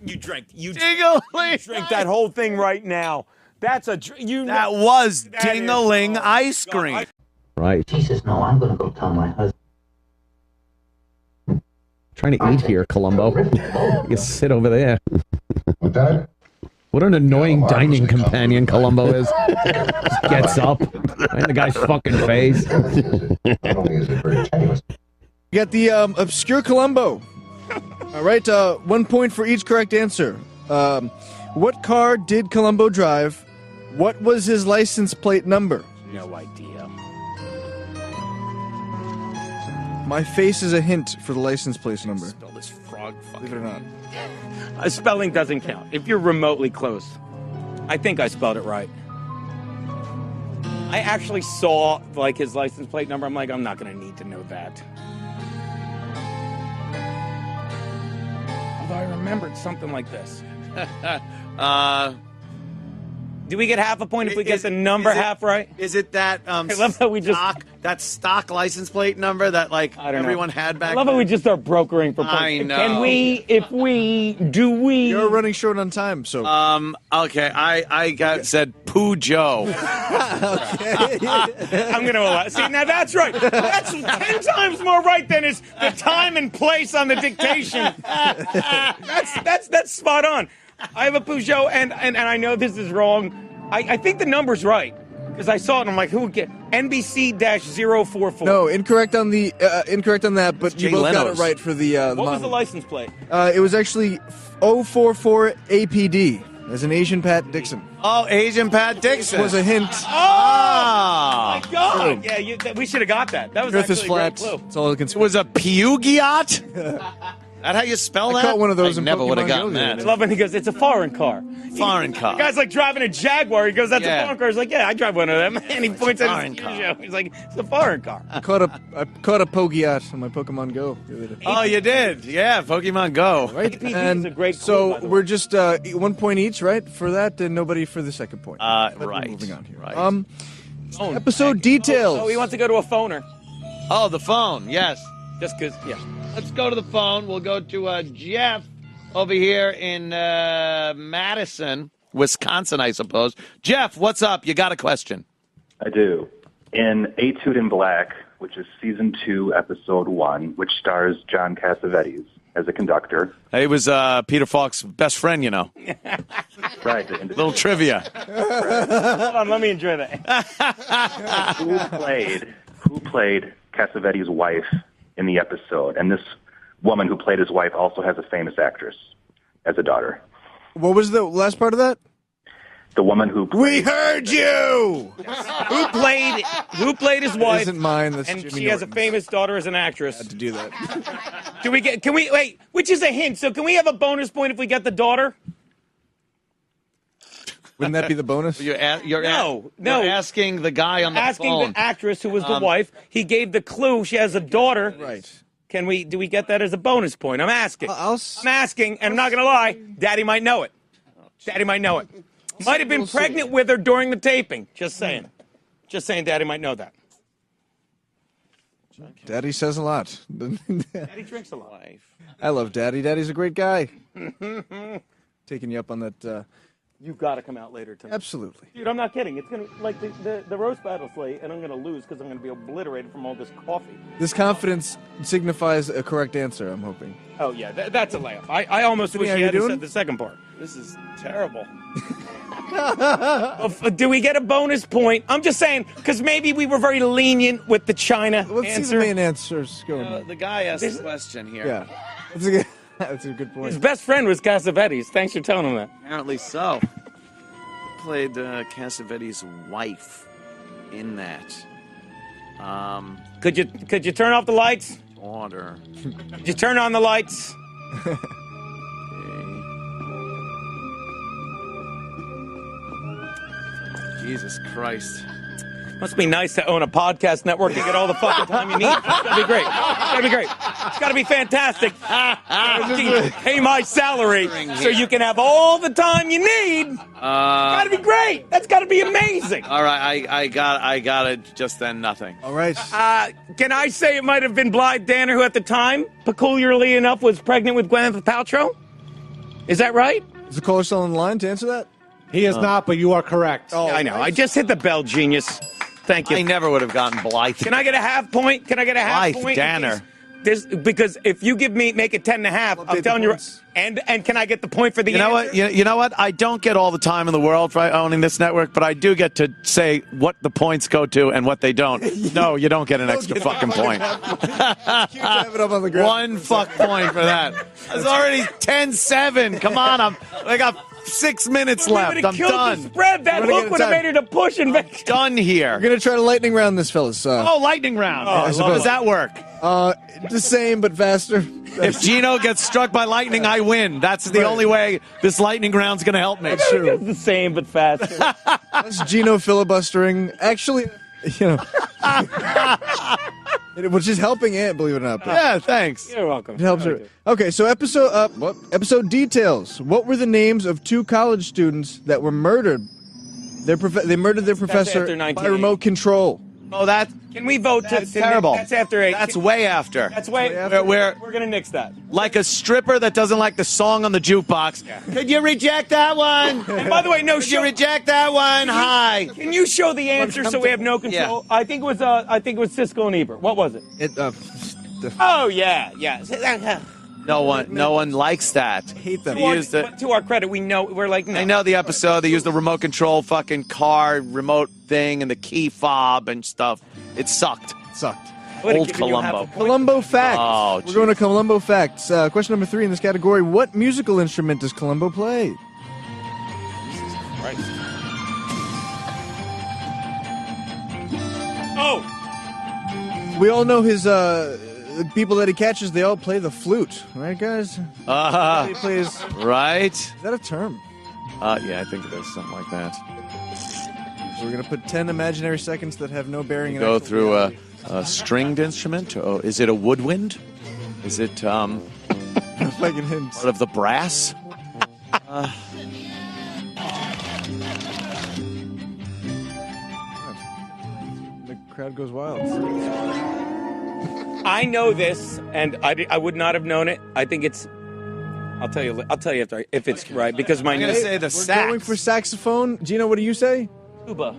You drank Ding-a-ling! that whole thing right now. That's a That was Ding-a-ling ice cream. Right. Jesus, no, I'm gonna go tell my husband. Trying to eat here, Columbo. You sit over there. What an annoying dining companion Columbo is. Just gets up in the guy's fucking face. You got the obscure Columbo. All right, 1 point for each correct answer. What car did Columbo drive? What was his license plate number? No idea. My face is a hint for the license plate number. Spell this frog Believe it or not. Spelling doesn't count. If you're remotely close. I think I spelled it right. I actually saw like his license plate number. I'm like, I'm not going to need to know that. Although I remembered something like this. Do we get half a point if we get the number half right? Is it that I love how we just stock license plate number that like I don't everyone know. had back I love how then? we just start brokering for points. I know. Can we, do we? You're running short on time, so. Okay, I said Pooh Joe. I'm going to allow. See, now that's right. That's 10 times more right than is the time and place on the dictation. That's spot on. I have a Peugeot, and I know this is wrong. I think the number's right because I saw it and I'm like, who would get NBC-044? No, incorrect on that, but you both got it right for the. What was the license plate? It was actually 044 APD as an Asian Pat Dixon. Oh, Asian Pat Dixon Was a hint. Oh, my God! Yeah, we should have got that. That was Earth is actually a great flat. clue. That's all I can say. It was a Pugiot? That how you spell that? I caught one of those I in never would have Pokemon gotten Go the other that. I love when he goes, it's a foreign car. Foreign car. The guy's like driving a Jaguar. He goes, that's a foreign car. He's like, yeah, I drive one of them. And he points at his Peugeot. He's like, it's a foreign car. I caught a Pogiot on my Pokemon Go the other day. Oh, you did? Yeah, Pokemon Go. Right? APD is And a great clue, so by the way. we're just 1 point each, right? For that, and nobody for the second point. Right. Moving on here. Right. Episode details. Oh, he wants to go to a phoner. Oh, the phone. Yes. Just because, yeah. Let's go to the phone. We'll go to Jeff over here in Madison, Wisconsin, I suppose. Jeff, what's up? You got a question? I do. In Etude in Black, which is season 2, episode 1, which stars John Cassavetes as a conductor. He was Peter Falk's best friend, you know. Right. Little trivia. Hold on, let me enjoy that. Who played Cassavetes' wife in the episode? And this woman who played his wife also has a famous actress as a daughter. What was the last part of that? The woman who We heard you. Who played his wife? Isn't mine. That's And Jimmy she has a Norton's. famous daughter as an actress. Had to do that. Wait, which is a hint. So can we have a bonus point if we get the daughter? Wouldn't that be the bonus? You're No. asking the guy on the Asking phone. the actress who was the wife. He gave the clue. She has a daughter. Right. Do we get that as a bonus point? I'm asking. I'm asking, and I'm not going to lie. Daddy might know it. Daddy might know it. Might have been pregnant with her during the taping. Just saying. Just saying Daddy might know that. Daddy says a lot. Daddy drinks a lot. I love Daddy. Daddy's a great guy. Taking you up on that. You've got to come out later tonight. Absolutely. Dude, I'm not kidding. It's going to, like, the roast battle slate, and I'm going to lose because I'm going to be obliterated from all this coffee. This confidence signifies a correct answer, I'm hoping. Oh, yeah, that's a layup. I almost wish How he you had doing? said the second part. This is terrible. Do we get a bonus point? I'm just saying, because maybe we were very lenient with the China Let's answer. see the main answers going. The guy asked the question here. Yeah. That's a good point. His best friend was Cassavetes. Thanks for telling him that. Apparently so. Played Cassavetes' wife in that. Could you turn off the lights? Order. Could you turn on the lights? Jesus Christ. Must be nice to own a podcast network and get all the fucking time you need. It's gotta be great. It's gotta be great. It's gotta be fantastic. Pay my salary so you can have all the time you need. Gotta be great. That's gotta be amazing. All right, I got it. Just then, nothing. All right. Can I say it might have been Blythe Danner, who at the time, peculiarly enough, was pregnant with Gwyneth Paltrow? Is that right? Is the caller still on the line to answer that? He is not, but you are correct. Oh, I know. I just hit the bell, genius. Thank you. I never would have gotten Blythe. Can I get a half point? Can I get a half Blythe point? Danner. Because if you make it 10.5, I'm telling you, and can I get the point for the answer? You know what? I don't get all the time in the world for owning this network, but I do get to say what the points go to and what they don't. No, you don't get an extra fucking point. One fuck point for that. It's already 10-7. Come on, I got 6 minutes left. I'm done. The spread. That hook would have made it a push and done here. We're going to try to lightning round this, fellas. Lightning round. How does that work? The same, but faster. If Gino gets struck by lightning, I win. That's the only way this lightning round's going to help me. That's true. It's the same, but faster. That's Gino filibustering. Actually, which is helping Ant, believe it or not. Yeah, thanks. You're welcome. It helps her. Okay, so episode details. What were the names of 2 college students that were murdered? They murdered their professor by remote control. Oh, Can we vote? That's terrible. That's after 8. That's way after. That's way after. We're going to nix that. like a stripper that doesn't like the song on the jukebox. Yeah. Could you reject that one? And by the way, Could you reject that one? Hi. Can you show the answer so we have no control? Yeah. I think it was Siskel and Ebert. What was it? Oh yeah. No one likes that. I hate them. But to our credit, we know we're like. No. I know the episode. They used the remote control fucking car remote thing and the key fob and stuff. It sucked. Old Columbo. Columbo fact. Oh, we're going to Columbo facts. Question number 3 in this category: what musical instrument does Columbo play? Jesus Christ. Oh. We all know his. The people that he catches, they all play the flute, right, guys? He plays. Right. Is that a term? Yeah, I think it is something like that. So we're gonna put 10 imaginary seconds that have no bearing. Go through a stringed instrument. Oh, is it a woodwind? Is it part of the brass? The crowd goes wild. I know this, and I would not have known it. I think it's. I'll tell you if it's right because my. I'm gonna say the sax. We're going for saxophone. Gino, what do you say? Tuba.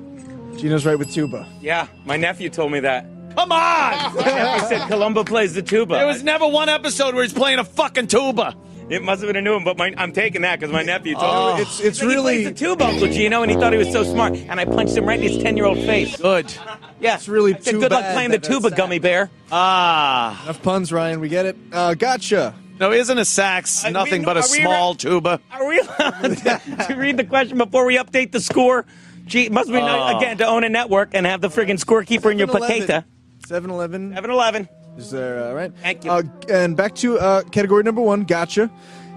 Gino's right with tuba. Yeah, my nephew told me that. Come on! He said Columbo plays the tuba. There was never one episode where he's playing a fucking tuba. It must have been a new one, but I'm taking that because my nephew told me. It's really. He plays the tuba, Uncle Gino, and he thought he was so smart, and I punched him right in his 10-year-old face. Good. Yeah, it's really too good luck playing the tuba, gummy bear. Enough puns, Ryan. We get it. Gotcha. No, isn't a sax nothing but a small tuba? Are we allowed to read the question before we update the score? Gee, it must be nice, again, to own a network and have the friggin' scorekeeper in your potato. 7-Eleven. 7-Eleven. Is there, all right? Thank you. And back to category number 1. Gotcha.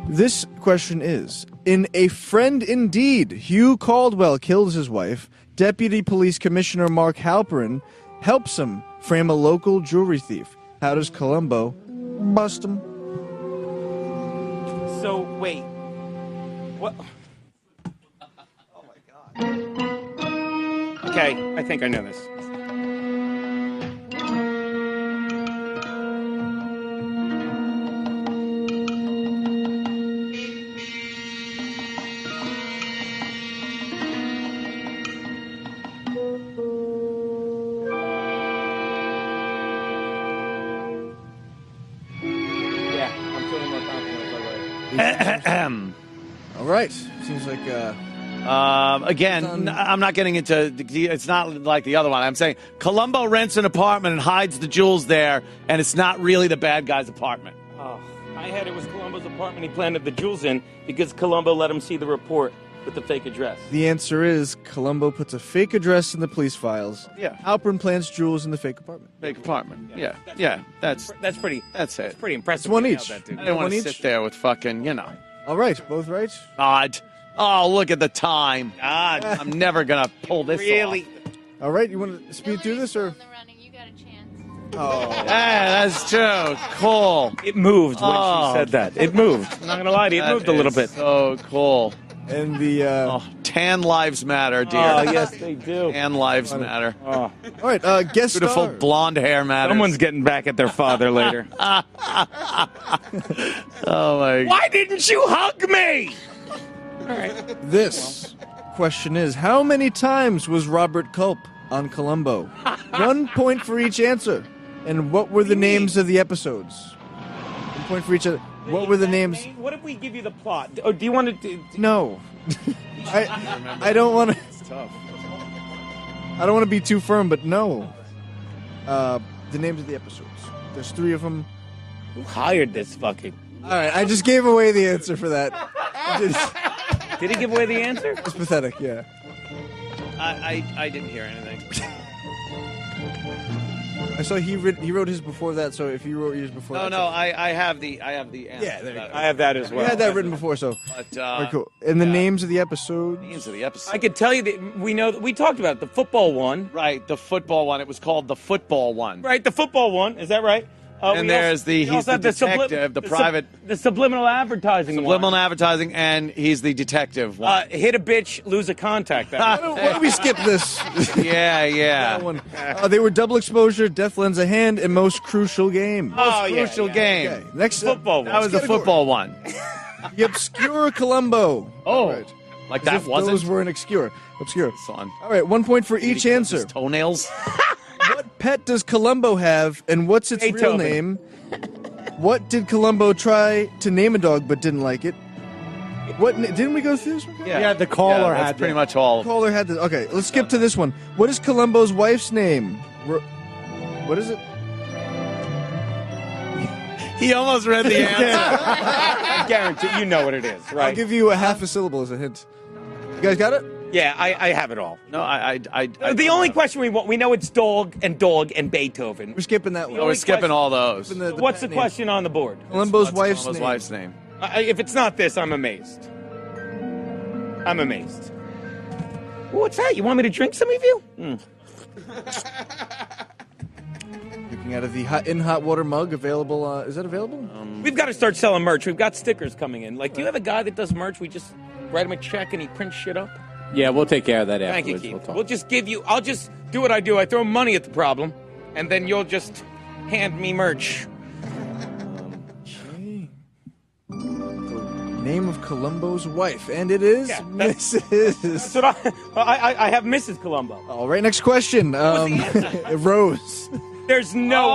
This question is, in A Friend Indeed, Hugh Caldwell kills his wife. Deputy Police Commissioner Mark Halperin helps him frame a local jewelry thief. How does Columbo bust him? So, wait. What? Oh, my God. Okay, I think I know this. All right. Seems like. Again, I'm not getting into. It's not like the other one. I'm saying Columbo rents an apartment and hides the jewels there, and it's not really the bad guy's apartment. Oh, I had it was Columbo's apartment he planted the jewels in because Columbo let him see the report with the fake address. The answer is Columbo puts a fake address in the police files. Yeah. Halperin plants jewels in the fake apartment. Fake apartment. Yeah. That's pretty. That's it. That's pretty impressive. It's one each. I didn't want to sit there with fucking, All right, both right. God. Oh, look at the time. God, I'm never gonna pull this off. All right, you want to speed through this or? Oh, Yeah, that's true. Cool. It moved when Oh. she said that. It moved. I'm not gonna lie to you. It That moved a little is bit. So cool. And the tan lives matter, dear. Oh, yes, they do. Tan lives matter. Oh. all right, guest Beautiful star. blonde hair matters. Someone's getting back at their father later. Oh my. Why didn't you hug me? All right. This question is: how many times was Robert Culp on Columbo? 1 point for each answer. And what were the names of the episodes? 1 point for each. What were the names? What if we give you the plot? Oh, do you want to? No, I don't want to. It's tough. I don't want to be too firm, but no. The names of the episodes. There's 3 of them. Who hired this fucking? All right, I just gave away the answer for that. Did he give away the answer? It's pathetic, yeah. I didn't hear anything. I saw he wrote his before that, so if you wrote yours before that. I have the answer. Yeah, there you go. I have that as well. We had that written before, so. But, very cool. And the names of the episodes? Names of the episodes. I could tell you that we know that we talked about it, the football one. Right, the football one. It was called the football one. Right, the football one. Is that right? And there's he's the detective, the private. The subliminal advertising Subliminal one. advertising, and he's the detective one. Hit a bitch, lose a contact. Why don't we skip this? Yeah. That one. They were double exposure, death lends a hand, and most crucial game. Most crucial game. Okay, next football one. That was the football one. The obscure Columbo. Oh, Right. like As that if wasn't. Those weren't obscure. Son. All right, 1 point for each answer. Toenails. What pet does Columbo have, and what's its real Beethoven. name? What did Columbo try to name a dog but didn't like it? Didn't we go through this one? Yeah, the caller that's had pretty that. much all. Caller had this. Okay, let's skip to this one. What is Columbo's wife's name? What is it? He almost read the answer. I guarantee you know what it is, I'll right? give you a half a syllable as a hint. You guys got it? Yeah, I have it all. No, I The only question we know it's dog and Beethoven. We're skipping that one. we're skipping all those. What's the question on the board? Columbo's What's wife's Columbo's name. wife's name? If it's not this, I'm amazed. I'm amazed. What's that? You want me to drink some of you? Drinking out of the hot water mug available. Is that available? We've got to start selling merch. We've got stickers coming in. Like, do you have a guy that does merch? We just write him a check and he prints shit up? Yeah, we'll take care of that Thank you, afterwards. Keith. We'll talk. We'll just give you. I'll just do what I do. I throw money at the problem, and then you'll just hand me merch. Name of Columbo's wife, and it is Mrs. That's what I have Mrs. Columbo. All right, next question. Rose. There's no way.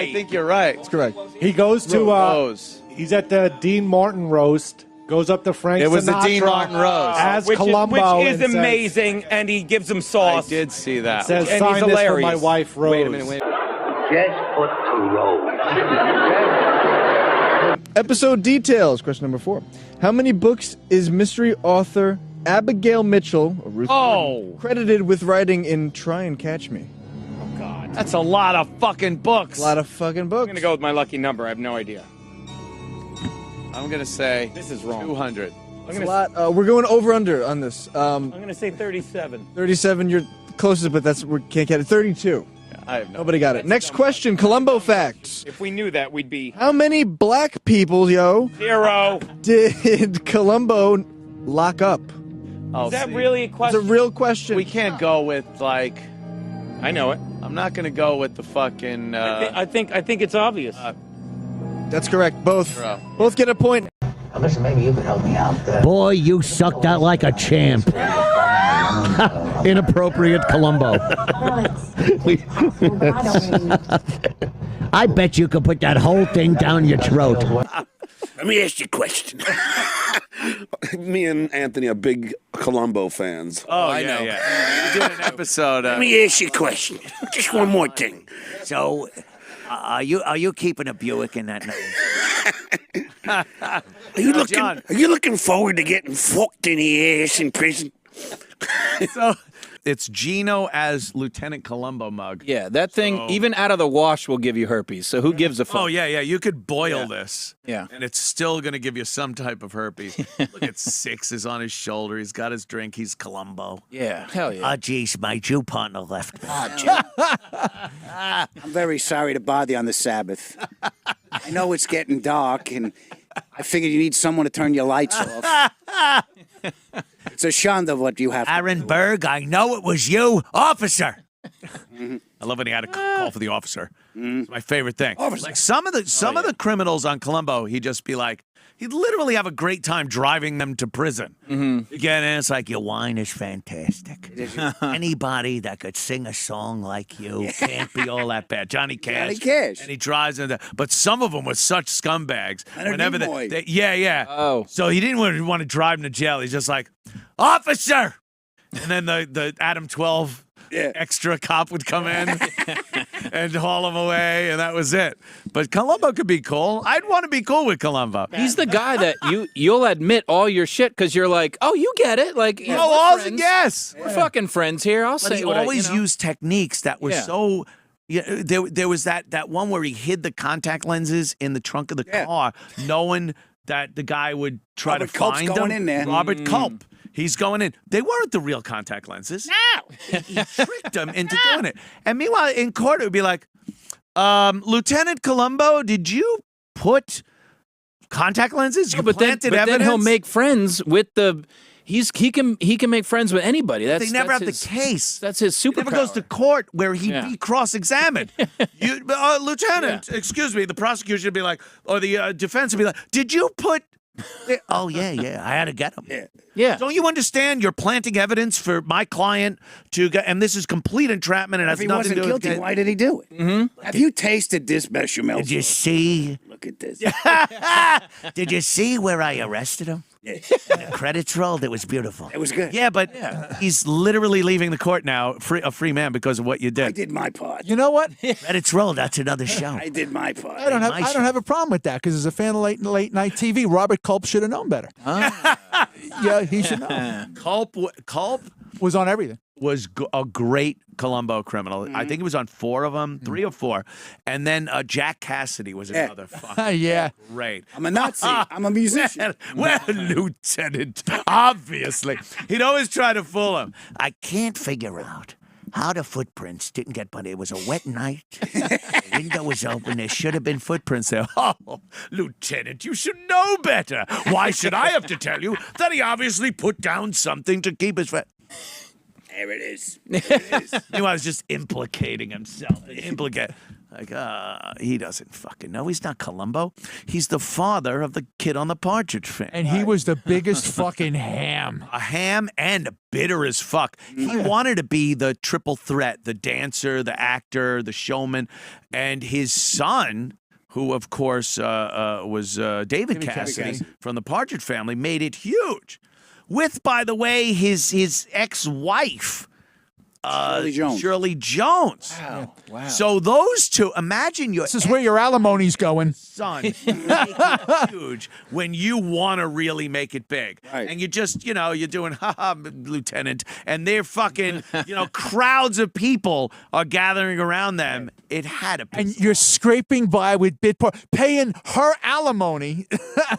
I think you're right. That's correct. He goes to Rose. he's at the Dean Martin roast. Goes up to Frank It was the Sinatra Dean Martin roast. as which Columbo, is and says- amazing, and he gives him sauce. I did see that. Says, And sign he's this for hilarious. my wife, Rose. Wait a minute. Just put to Rose. Episode details. Question number 4. How many books is mystery author Abigail Mitchell or Ruth Gordon, credited with writing in Try and Catch Me? That's a lot of fucking books. A lot of fucking books. I'm gonna go with my lucky number. I have no idea. I'm gonna say This is wrong. 200. That's a lot. We're going over under on this. I'm gonna say 37. 37. You're closest, but we can't get it. 32. I have no. Nobody got it. Next question. Columbo facts. If we knew that, we'd be How many black people, 0. did Columbo lock up? Oh, Is that see, really a It's question? a real question. We can't go with like. I know it. I'm not gonna go with the fucking. I think it's obvious. That's correct. Both. Bro. Both get a point. Now, listen, maybe you could help me out. Boy, you sucked out like a champ. Inappropriate Columbo. I bet you could put that whole thing down your throat. Let me ask you a question. Me and Anthony are big Columbo fans. Oh, I know. Yeah. We did an episode. Let me ask you a question. Just one more thing. So, are you keeping a Buick in that name? Are you looking forward to getting fucked in the ass in prison? So it's Gino as Lieutenant Columbo mug. Yeah, that thing, So- even out of the wash, will give you herpes. So who gives a fuck? Oh yeah, you could boil this. Yeah. And it's still gonna give you some type of herpes. Look at Six is on his shoulder. He's got his drink. He's Columbo. Yeah, hell yeah. Oh, geez, my Jew partner left me. I'm very sorry to bother you on the Sabbath. I know it's getting dark, and I figured you need someone to turn your lights off. It's a shanda what you have. Aaron Berg, I know it was you, officer. I love when he had to call for the officer. It's my favorite thing. Officer. Like some of the criminals on Columbo, he'd just be like, he'd literally have a great time driving them to prison. You get in, it's like, Your wine is fantastic. Anybody that could sing a song like you can't be all that bad. Johnny Cash. Johnny Cash. And he drives into but some of them were such scumbags. Leonard Whenever Nimoy. yeah. Oh. So he didn't want to drive him to jail. He's just like, officer! And then the Adam 12 extra cop would come in and haul him away, and that was it. But Columbo could be cool. I'd want to be cool with Columbo. He's the guy that you'll admit all your shit because you're like, oh, you get it. Like, yeah, we're friends. Yes. We're fucking friends here. I'll But say he what always I, you know. used techniques that were Yeah. so. Yeah, there was that one where he hid the contact lenses in the trunk of the car, knowing that the guy would try Robert to Culp's find going him. in there. Robert Culp. He's going in. They weren't the real contact lenses. No. He tricked him into doing it. And meanwhile, in court, it would be like, Lieutenant Columbo, did you put contact lenses? You but planted then evidence? he'll make friends with the. He can make friends with anybody. That's They never that's have his, the case. That's his superpower. He never goes to court where he'd Yeah. be cross-examined. Lieutenant, excuse me, the prosecution would be like, or the defense would be like, did you put... Oh, yeah. I had to get him. Yeah. Don't you understand you're planting evidence for my client to get... And this is complete entrapment and If has he nothing wasn't to do with... guilty, why did he do it? Mm-hmm. Have you tasted this bechamel? Did you sauce? see? Look at this. Did you see where I arrested him? The credits rolled. It was beautiful. It was good. Yeah, but he's literally leaving the court now, a free man, because of what you I did. did my part. You know what? Credits rolled. That's another show. I did my part. I don't have a problem with that because as a fan of late night TV, Robert Culp should have known better. Yeah, he should know. Culp Was on everything. was a great Columbo criminal. I think he was on 4 of them, 3 or 4. And then Jack Cassidy was another fucking Yeah. great. I'm a Nazi. I'm a musician. Well, Lieutenant, obviously. He'd always try to fool him. I can't figure out how the footprints didn't get, but it was a wet night. The window was open. There should have been footprints there. Oh, Lieutenant, you should know better. Why should I have to tell you that he obviously put down something to keep his... There it is. He was just implicating himself. He doesn't fucking know. He's not Columbo. He's the father of the kid on the Partridge Family. And he was the biggest fucking ham. A ham and bitter as fuck. He wanted to be the triple threat, the dancer, the actor, the showman. And his son, who of course was David Cassidy from the Partridge Family, made it huge. With, by the way, his ex-wife, Shirley Jones. Wow. So those two, imagine your This is where your alimony's going. son make it huge when you want to really make it big. Right. And you just, you're doing, haha, Lieutenant, and they're fucking, crowds of people are gathering around them. It had to be. And you're scraping by with bid part, paying her alimony.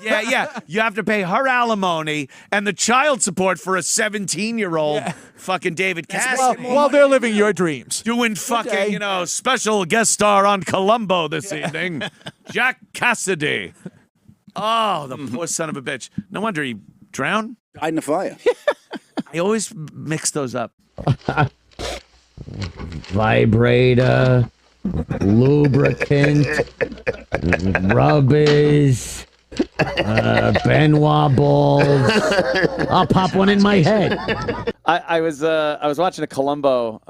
Yeah. You have to pay her alimony and the child support for a 17-year-old fucking David Cassidy. While they're living your dreams. Doing fucking, special guest star on Columbo this evening. Jack Cassidy. Oh, the poor son of a bitch. No wonder he drowned. Died in the fire. I always mix those up. Vibrator, lubricant, rubbers, Benoit balls. I'll pop one in my head. I was watching a Columbo,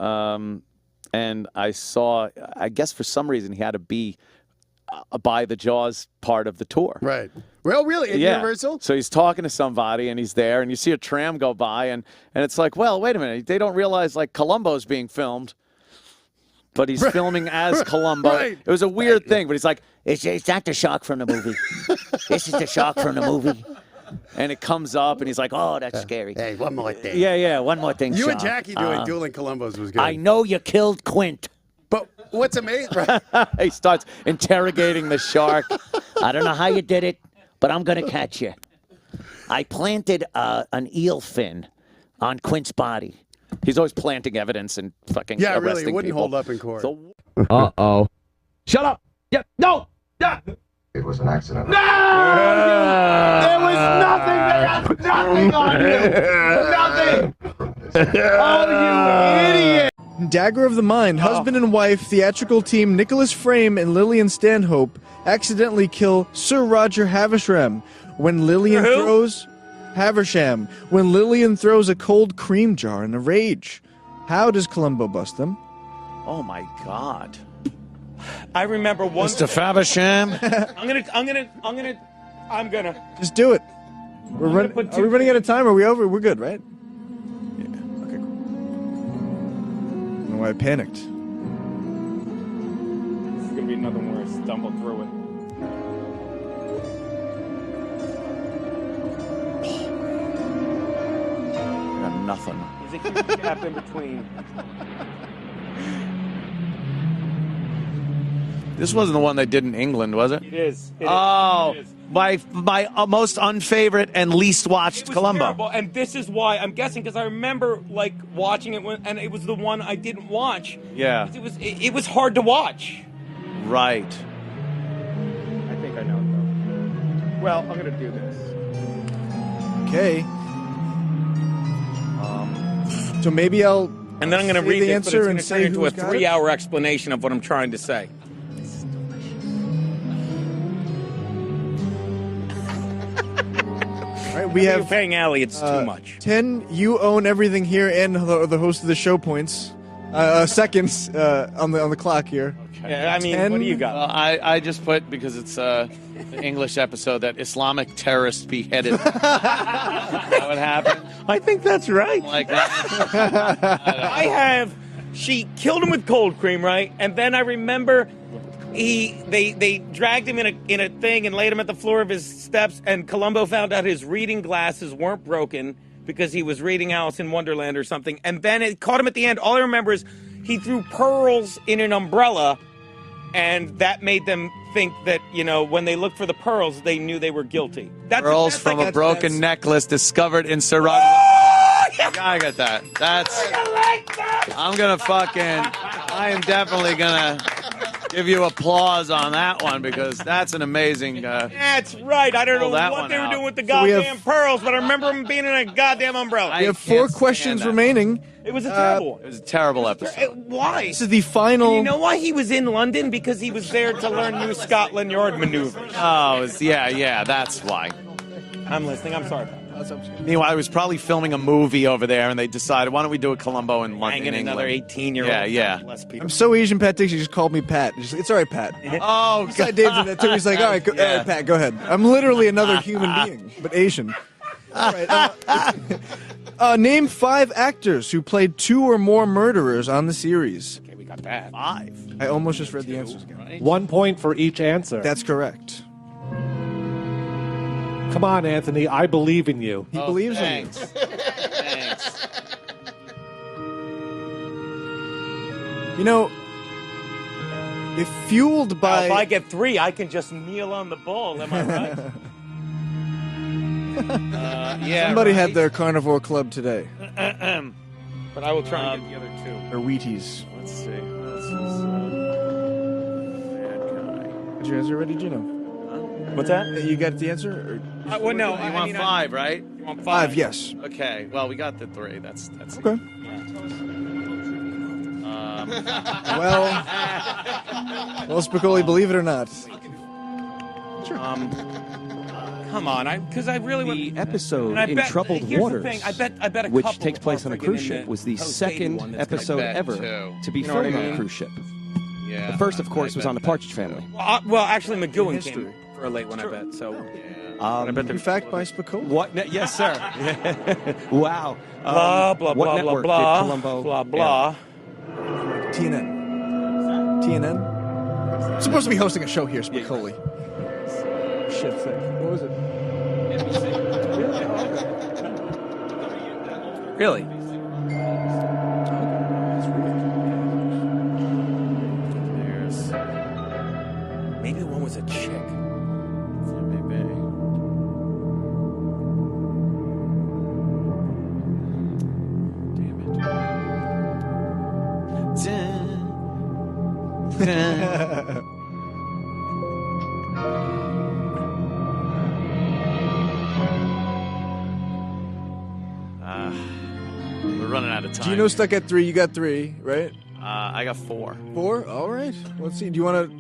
and I saw. I guess for some reason he had to be by the Jaws part of the tour. Right. Well, really, at Universal? So he's talking to somebody, and he's there, and you see a tram go by, and it's like, well, wait a minute. They don't realize like Columbo's being filmed. But he's filming as Columbo. Right. It was a weird thing, but he's like, It's not the shark from the movie. This is the shark from the movie. and it comes up, and he's like, "Oh, that's scary." Hey, one more thing. Yeah, one more thing. You and Uh, Sean. Jackie doing dueling Columbos was good. I know you killed Quint. But what's amazing? He starts interrogating the shark. I don't know how you did it, but I'm going to catch you. I planted an eel fin on Quint's body. He's always planting evidence and fucking Yeah, arresting really, it wouldn't people. hold up in court. So, Uh-oh. Shut up. Yeah. No. Yeah. It was an accident. No! There was nothing there. Nothing on you. Nothing. Oh, you idiot. Dagger of the Mind, husband and wife, theatrical team Nicholas Frame and Lillian Stanhope accidentally kill Sir Roger Havisham when Lillian throws a cold cream jar in a rage. How does Columbo bust them? Oh my God. I remember one. Mr. Faversham. I'm gonna. Just do it. Are we running out of time? Are we over? We're good, right? Yeah. Okay. Cool. I don't know why I panicked. This is gonna be another one where I stumble through it. I got nothing. There's a huge gap in between. This wasn't the one they did in England, was it? It is. Oh, It is. my most unfavorite and least watched It was Columbo. terrible, and this is why I'm guessing because I remember like watching it and it was the one I didn't watch. Yeah. It was hard to watch. Right. I think I know it, though. Well, I'm going to do this. Okay. So maybe I'll. And then I'm going to say read the this, but answer it's going and to say turn into a who's got it? 3-hour explanation of what I'm trying to say. All right, we have You're paying Allie. It's too much. 10 you own everything here and the host of the show points. Seconds on the clock here. Yeah, I mean, 10. what do you got? I just put, because it's the English episode, that Islamic terrorist beheaded. That would happen. I think that's right. Like that. She killed him with cold cream, right? And then I remember they dragged him in a thing and laid him at the floor of his steps, and Columbo found out his reading glasses weren't broken because he was reading Alice in Wonderland or something. And then it caught him at the end. All I remember is he threw pearls in an umbrella, and that made them think that, when they looked for the pearls, they knew they were guilty. Pearls from like a broken necklace discovered in Sir Roger. I got that. I am definitely gonna give you applause on that one, because that's an amazing. That's right. I don't know what they were doing with the goddamn pearls, but I remember them being in a goddamn umbrella. We have 4 questions remaining. It was a terrible one. It was a terrible episode. Why? This is the final. You know why he was in London? Because he was there to learn new Scotland Yard maneuvers. Oh, yeah, that's why. I'm listening. I'm sorry. Meanwhile, I was probably filming a movie over there, and they decided, why don't we do a Columbo in London, Hanging another England? 18-year-old. Yeah. I'm so Asian, Pat Dixie just called me Pat. It's all right, Pat. Oh, God. Dave did that too. He's like, all right, all right, Pat, go ahead. I'm literally another human being, but Asian. All right. Name 5 actors who played 2 or more murderers on the series. Okay, we got that. 5. I almost just read the answers again. Right? 1 point for each answer. That's correct. Come on, Anthony. I believe in you. He believes thanks. in Thanks. you. If fueled by. If I get 3, I can just kneel on the ball. Am I right? Yeah. Somebody had their carnivore club today. But I will try and get the other 2. Or Wheaties. Let's see. This is bad guy. Did you answer already, Gino? What's that? You got the answer? Well, no. You want 5, right? You want 5, yes. Okay. Well, we got the 3. That's Okay. Well, Spicoli, believe it or not. Come on, because I really The episode and I in bet, Troubled here's Waters, the thing, I bet a which couple takes place on a are cruise friggin' in ship, was the post-baby second one that's episode gonna- ever too. to be You know what I filmed on mean? a cruise ship. Yeah. The first, of course, I was bet on the that Partridge too. Family. Well, actually, McGowan came for a late one, I bet. So, I bet In fact, by Spicoli. What? Yes, sir. Wow. blah blah what blah network blah did blah Columbo blah blah. TNN. I'm supposed to be hosting a show here, Spicoli. Shit thing. What was it? Really? Maybe one was a chick. We're running out of time. Gino stuck at 3. You got 3, right? I got 4. 4? All right. Let's see. Do you want to...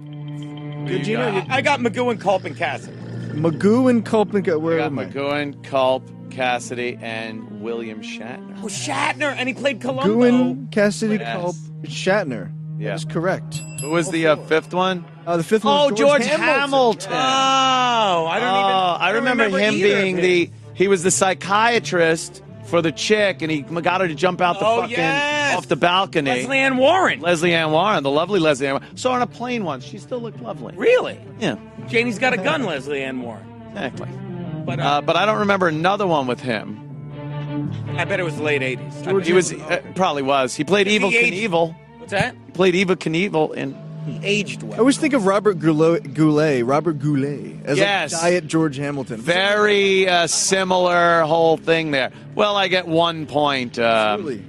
Good, Gino? I got Magoo and Culp and Cassidy. Magoo and Culp and... Where I got am I? McGowan, Culp, Cassidy, and William Shatner. Oh, Shatner, and he played Columbo. Magoo, Cassidy, Yes. Culp, Shatner. Yeah. That's correct. Who was the 5th one? The 5th one Oh, was George Hamilton. Oh, I remember him either of being he was the psychiatrist for the chick, and he got her to jump out the off the balcony. Leslie Ann Warren. Leslie Ann Warren, the lovely Leslie Ann Warren. Saw her on a plane once. She still looked lovely. Really? Yeah. Janie's got a gun, Leslie Ann Warren. Exactly. But But I don't remember another one with him. I bet it was the late 80s. He was probably was. He played Evil Knievel. What's that? He played Evil Knievel in. He aged well. I always think of Robert Goulet as Yes. a diet George Hamilton. Very similar whole thing there. Well, I get 1 point. Really?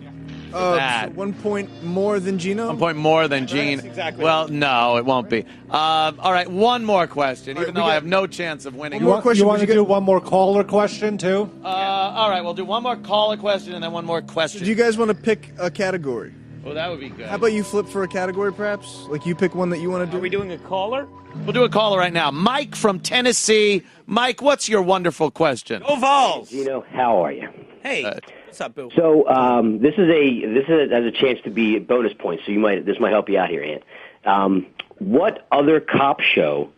That. 1 point more than Gino? 1 point more than Gene. Exactly. Well, no, it won't be. All right, one more question, even though I have no chance of winning. You want to do one more caller question, too? All right, we'll do one more caller question and then one more question. Do you guys want to pick a category? Oh, that would be good. How about you flip for a category, perhaps? Like you pick one that you want to do? Are we doing a caller? We'll do a caller right now. Mike from Tennessee. Mike, what's your wonderful question? Go Vols! Gino, how are you? Hey, what's up, Boo? So this has a chance to be bonus points. So this might help you out here, Ant. What other cop show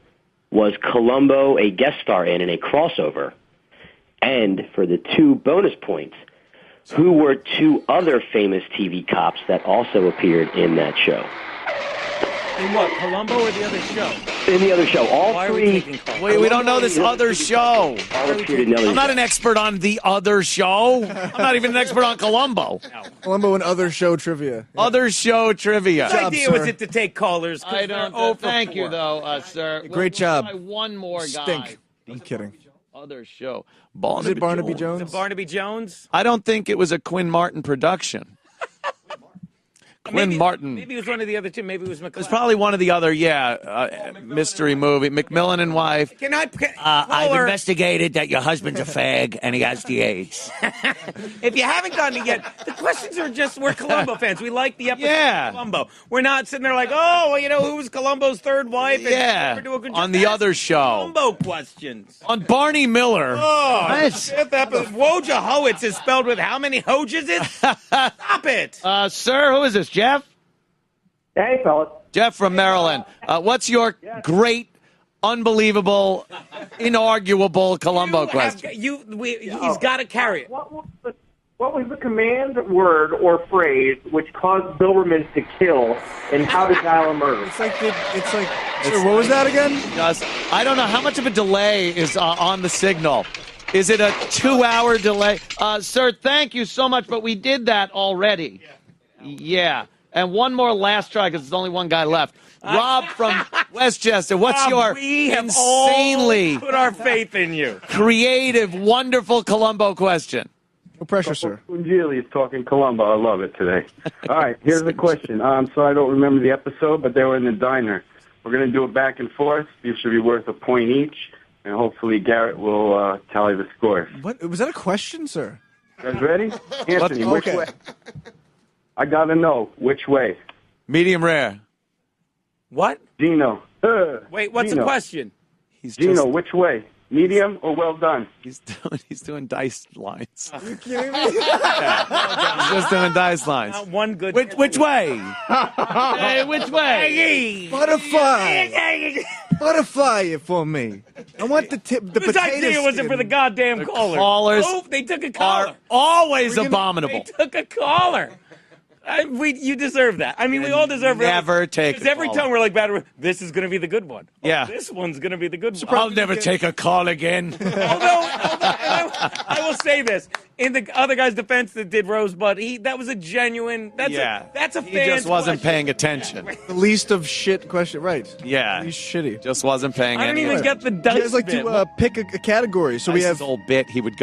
was Columbo a guest star in a crossover? And for the 2 bonus points, who were 2 other famous TV cops that also appeared in that show? In what, Columbo or the other show? In the other show. All Why are 3. we taking calls? Wait, we don't know this other show. All appeared in the other I'm not show. an expert on the other show. I'm not even an expert on Columbo. Columbo and other show trivia. Other show trivia. What idea was it to take callers? I don't. Oh, thank you, though, sir. Great job. Try one more guy. Stink. I'm kidding. Other show. Was it Barnaby Jones? Is it Barnaby Jones? I don't think it was a Quinn Martin production. Quinn Martin. Maybe it was one of the other 2. Maybe it was McClellan. It was probably one of the other, mystery movie. McMillan and Wife. I've investigated that your husband's a fag and he has the AIDS. If you haven't gotten it yet, the questions are just, we're Columbo fans. We like the episode of Columbo. We're not sitting there like, oh, well, who was Columbo's 3rd wife? And Yeah. never do a good On job. the other show. Columbo questions. On Barney Miller. Oh, What? 5th episode. Wojciechowicz is spelled with how many Hojes it? Stop it. Sir, who is this? Jeff? Hey, fellas. Jeff from Maryland. What's your great, unbelievable, inarguable Columbo question? He's got to carry it. What was the command word or phrase which caused Doberman to kill, and how did Dial murder? Sir, what was that again? I don't know how much of a delay is on the signal. Is it a 2-hour delay? Sir, thank you so much, but we did that already. Yeah. And one more last try because there's only one guy left. Rob from Westchester, what's your we have insanely all put our faith in you. creative, wonderful Columbo question? No pressure, sir. Gilly is talking Columbo. I love it today. All right, here's the question. I'm sorry I don't remember the episode, but they were in the diner. We're going to do it back and forth. These should be worth a point each, and hopefully Garrett will tally the scores. What? Was that a question, sir? You guys ready? Anthony, which way? I got to know which way. Medium rare. What? Gino. Wait, what's Gino. the question? Gino, which way? Medium or well done? He's doing dice lines. Are you kidding me? He's just doing dice lines. Not one good. Which way? Hey, which way? Butterfly it for me. I want the Whose potato idea was it skin. for the goddamn caller? Callers Oh, they took a caller. Always They abominable. took a caller. You deserve that. I mean, we all deserve it. Never take Because every a call. time we're like, this is going to be the good one. Oh, Yeah. This one's going to be the good one. I'll never take a call again. Although I will say this. In the other guy's defense that did Rosebud, that was a genuine. That's a He fan. just wasn't paying attention. The least of shit question, right? Yeah. He's shitty. Just wasn't paying I don't any even attention. get the dice. You guys like bit. to pick a category, so we That's have his old bit. He would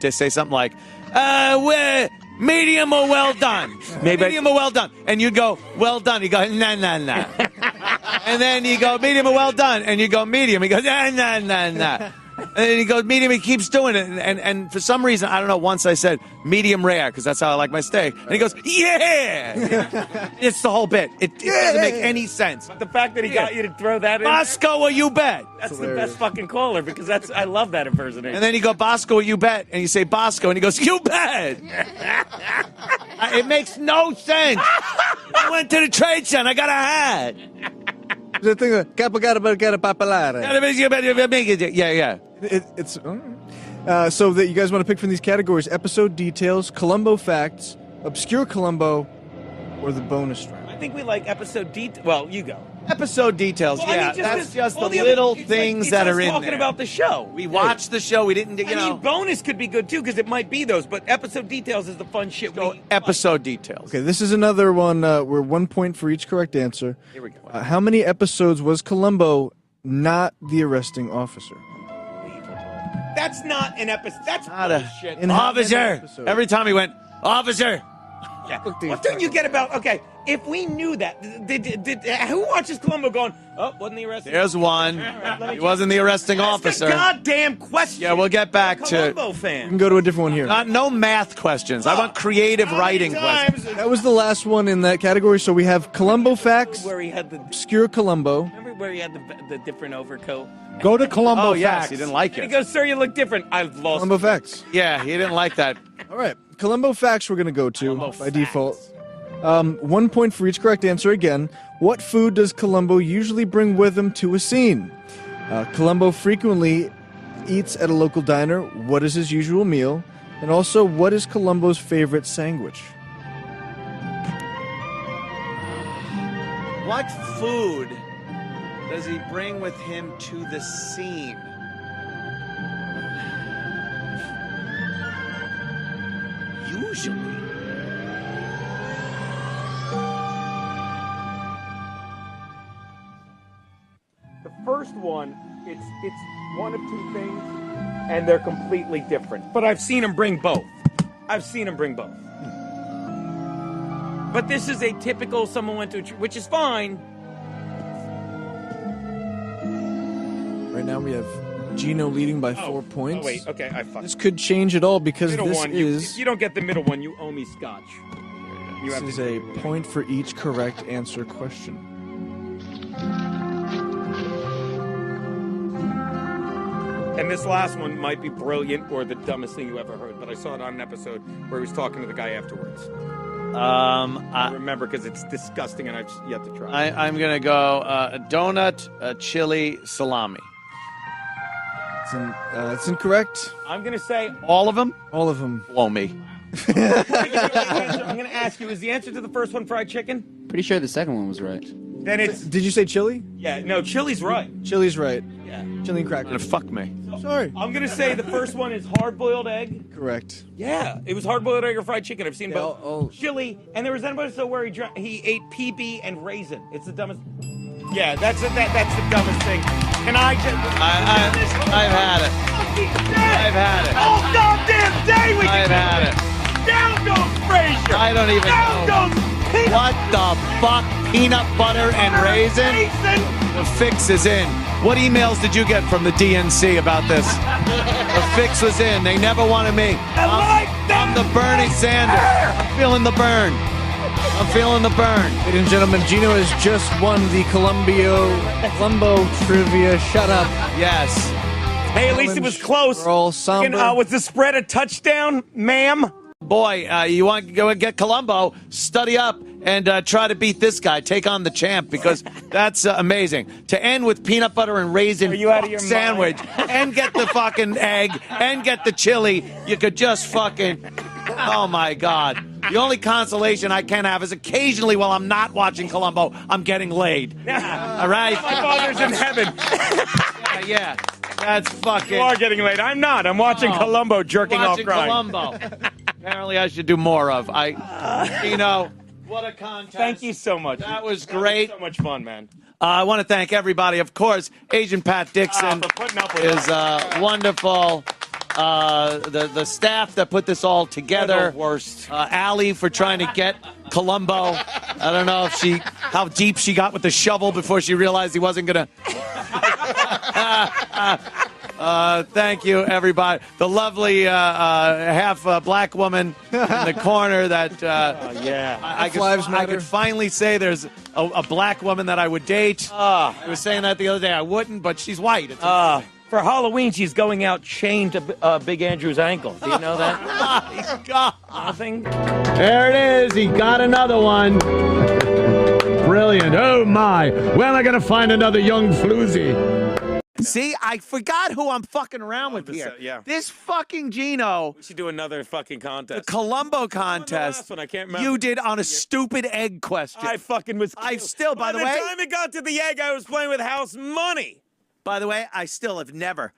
just say something like, medium or well done. Medium or well done. And you'd go, well done. He'd go, nah, nah, nah. And then you go, medium or well done. And you go, medium. He goes, nah, nah, nah, nah. And then he goes, medium. He keeps doing it. And for some reason, I don't know, once I said medium rare because that's how I like my steak. And he goes, yeah. It's the whole bit. It doesn't make any sense. But the fact that he got you to throw that in. Bosco, or you bet. That's the best fucking caller because I love that impersonation. And then you go, Bosco, or you bet. And you say Bosco. And he goes, you bet. It makes no sense. I went to the trade center. I got a hat. the thing. Papalare. Yeah. It's so that you guys want to pick from these categories: episode details, Columbo facts, obscure Columbo, or the bonus round. I think we like episode detail. Well, you go. Episode details. Well, I yeah, mean, that's just the all little other, things it's that us are in talking there. about the show. We watched the show. We didn't, I mean, bonus could be good too because it might be those. But episode details is the fun shit. Episode details. Okay, this is another one. We're 1 point for each correct answer. Here we go. How many episodes was Columbo not the arresting officer? That's not an episode. That's Not bullshit. In how many officer. episodes? Every time he went, officer. Yeah. What don't you get about? Okay, if we knew that, who watches Columbo going? Oh, wasn't the arresting? There's one. He wasn't the arresting officer. The goddamn question. Yeah, we'll get back to. Columbo We fan. can go to a different one here. No math questions. I want creative writing questions. That was the last one in that category. So we have Columbo facts, Where he had the obscure Columbo. remember where he had the different overcoat. Go to Columbo Oh, yes. Facts. He didn't like And he it. goes, "Sir, you look different." I've lost. Columbo facts. Yeah, he didn't like that. All right, Columbo facts. We're going to go to Columbo by facts. default. 1 point for each correct answer. Again, what food does Columbo usually bring with him to a scene? Columbo frequently eats at a local diner. What is his usual meal? And also, what is Columbo's favorite sandwich? What food does he bring with him to the scene? Usually. The first one, it's one of two things, and they're completely different. But I've seen him bring both. But this is a typical someone went to, which is fine. Right now, we have Gino leading by 4 points. Oh wait, okay, I fucked. This could change it all because Middle this one, is if you don't get the middle one, you owe me scotch. You this have is to a point for each correct answer question. And this last one might be brilliant or the dumbest thing you ever heard, but I saw it on an episode where he was talking to the guy afterwards. I remember because it's disgusting and I've yet to try. I'm going to go a donut, a chili, salami. It's incorrect. I'm going to say All of them? All of them. Blow me. I'm going to ask you, is the answer to the first one fried chicken? Pretty sure the second one was right. Then it's, Did you say chili? yeah, no, chili's right. Chili's right. Yeah. Chili and crackers. Fuck me. Sorry. I'm going to say the first one is hard-boiled egg. Correct. Yeah, it was hard-boiled egg or fried chicken. I've seen both. I'll- Chili, and there was an episode where he ate PB and raisin. It's the dumbest. Yeah, that's the dumbest thing. And I just I've had it. I've had it. all goddamn day we I've can had it. Down goes Frazier. I don't even Down know. goes peanut What the fuck? Peanut butter and raisin? The fix is in. What emails did you get from the DNC about this? The fix was in. They never wanted me. I'm the Bernie Sanders. I'm feeling the burn. I'm feeling the burn. Ladies and gentlemen, Gino has just won the Columbo trivia. Shut up. Yes. Hey, at least it was close. We're all somber. Was the spread a touchdown, ma'am? Boy, you want to go and get Columbo, study up and try to beat this guy. Take on the champ because that's amazing. To end with peanut butter and raisin out of your sandwich and get the fucking egg and get the chili, you could just fucking... Oh, my God. The only consolation I can have is occasionally while I'm not watching Columbo, I'm getting laid. All right? My father's in heaven. Yeah. That's fucking... You are getting laid. I'm not. I'm watching Columbo jerking off crying. Columbo. Apparently I should do more of. What a contest. Thank you so much. That was great. So much fun, man. I want to thank everybody. Of course, Agent Pat Dixon for putting up with is us. wonderful. The staff that put this all together. They're the worst. Allie for trying to get Columbo. I don't know how deep she got with the shovel before she realized he wasn't going to. Thank you, everybody. The lovely half black woman in the corner that I could finally say there's a black woman that I would date. I was saying that the other day. I wouldn't, but she's white. It's for Halloween, she's going out chained to Big Andrew's ankle. Do you know that? My God. Nothing? There it is. He got another one. Brilliant. Oh, my. Where am I going to find another young floozy? See, I forgot who I'm fucking around with here. Yeah. This fucking Gino. We should do another fucking contest. The Columbo contest. Last one, I can't remember. You did on a stupid egg question. I fucking was. I still, by the way. By the time it got to the egg, I was playing with house money. By the way, I still have never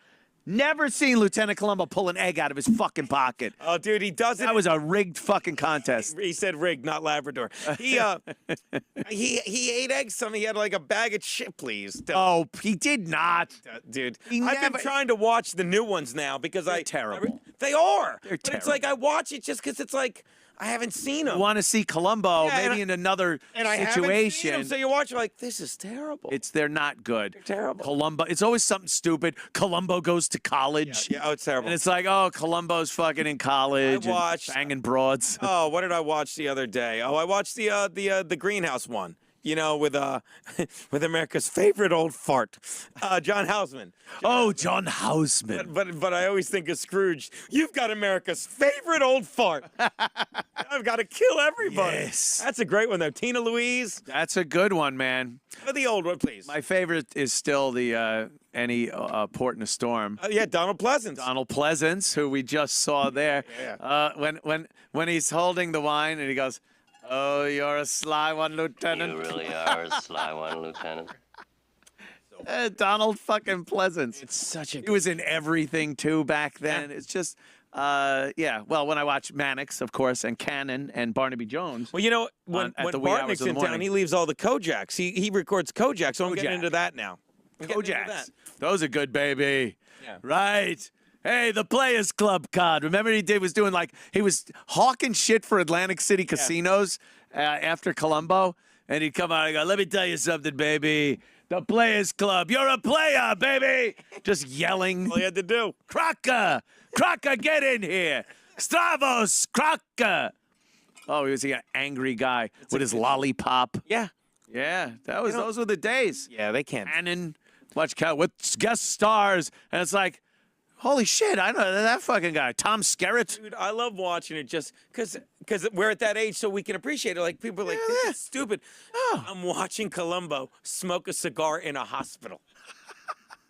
seen Lieutenant Columbo pull an egg out of his fucking pocket. Oh, dude, he does it. That was a rigged fucking contest. He said rigged, not Labrador. He ate eggs. He had like a bag of shit, please. Oh, he did not. Dude, I've been trying to watch the new ones now because They're terrible. They are. They're but it's like I watch it just because it's like I haven't seen them. You want to see Columbo maybe in another I haven't seen situation. them, so you watch like this is terrible. They're not good. They're terrible. Columbo. It's always something stupid. Columbo goes to college. Yeah, oh, it's terrible. And it's like, oh, Columbo's fucking in college. I watched and banging broads. Oh, what did I watch the other day? Oh, I watched the Greenhouse one. You know, with America's favorite old fart, John Houseman. John Houseman. But I always think of Scrooge. You've got America's favorite old fart. I've got to kill everybody. Yes. That's a great one, though. Tina Louise. That's a good one, man. The old one, please. My favorite is still the any port in a storm. Yeah, Donald Pleasance. Donald Pleasance, who we just saw there. Yeah. When he's holding the wine and he goes, "Oh, you're a sly one, Lieutenant." You really are a sly one, Lieutenant. Donald fucking Pleasance. It's such a. He was in everything too back then. It's just, yeah. Well, when I watch Mannix, of course, and Cannon and Barnaby Jones. Well, you know, when Bartnick's in town, he leaves all the Kojaks. He records Kojak, so I'm getting into that now. Kojaks. Those are good, baby. Yeah. Right. Hey, the Players Club card. Remember he was doing he was hawking shit for Atlantic City casinos after Columbo, and he'd come out and go, "Let me tell you something, baby. The Players Club. You're a player, baby." Just yelling. All he had to do. Crocker, get in here. Stravos, Crocker. Oh, he was an angry guy with his lollipop. Yeah. Yeah, those were the days. Yeah, they can't. Cannon, with guest stars, and it's like, holy shit, I know that fucking guy, Tom Skerritt. Dude, I love watching it just because we're at that age so we can appreciate it. Like, people are like, this is stupid. Oh. I'm watching Columbo smoke a cigar in a hospital.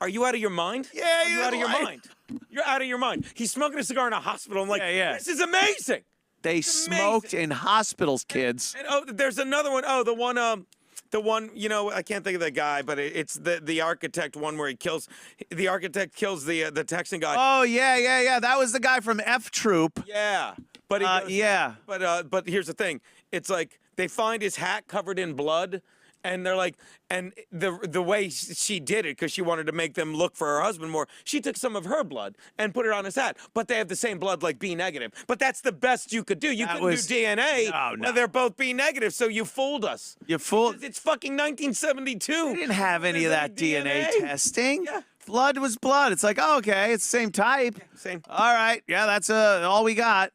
Are you out of your mind? Yeah, you're out of your mind. You're out of your mind. He's smoking a cigar in a hospital. I'm like, this is amazing. They smoked in hospitals, kids. And there's another one. Oh, the one, you know, I can't think of the guy, but it's the architect one where the architect kills the Texan guy. Oh, yeah. That was the guy from F Troop. Yeah. But he goes, but here's the thing. It's like they find his hat covered in blood, and they're like, and the way she did it, because she wanted to make them look for her husband more, she took some of her blood and put it on his hat. But they have the same blood, like B negative. But that's the best you could do. You couldn't do DNA. No. They're both B negative, so you fooled us. You fooled. It's fucking 1972. We didn't have any of that DNA testing. Yeah. Blood was blood. It's like, oh, okay, it's the same type. Same. All right. Yeah, that's all we got.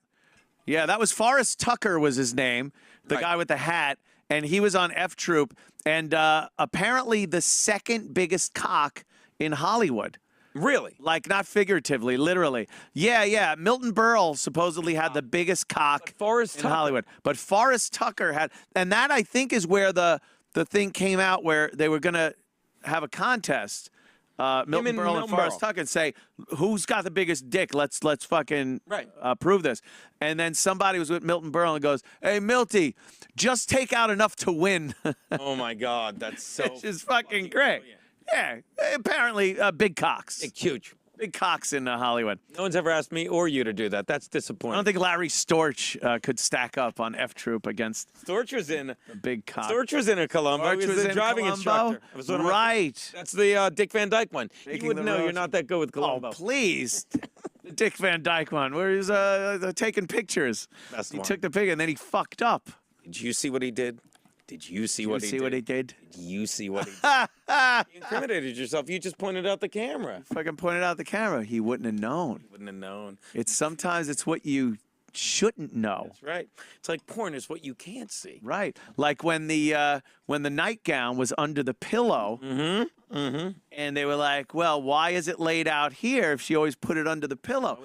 Yeah, that was Forrest Tucker was his name, the guy with the hat, and he was on F Troop, and apparently the second biggest cock in Hollywood. Really? Like, not figuratively, literally. Yeah. Milton Berle supposedly had the biggest cock in Hollywood. But Forrest Tucker had, and that I think is where the thing came out where they were going to have a contest. Milton and Berle and Milton Forrest Berle. Tucker and say, "Who's got the biggest dick? Let's fucking prove this." And then somebody was with Milton Berle and goes, "Hey, Milty, just take out enough to win." Oh my God, that's so. Which is fucking great. Yeah, apparently big cocks. Huge. Big cocks in Hollywood. No one's ever asked me or you to do that. That's I disappointing. don't think Larry Storch could stack up on F Troop against Storch was in a big cock. Storch was in a Columbo. Storch He was was the in driving Columbo? instructor. It was one of my- Right. That's the Dick Van Dyke one. Taking You would the know road. you're not that good with Columbo. Oh, please. The Dick Van Dyke one, where he's taking pictures. Best He one. took the picture and then he fucked up. Did you see what he did? Did you see what he did? what he did? Did you see what he did? You incriminated yourself. You just pointed out the camera. Fucking pointed out the camera. He wouldn't have known. Wouldn't have known. Sometimes it's what you shouldn't know. That's right. It's like porn is what you can't see. Right. Like when the nightgown was under the pillow. And they were like, well, why is it laid out here if she always put it under the pillow?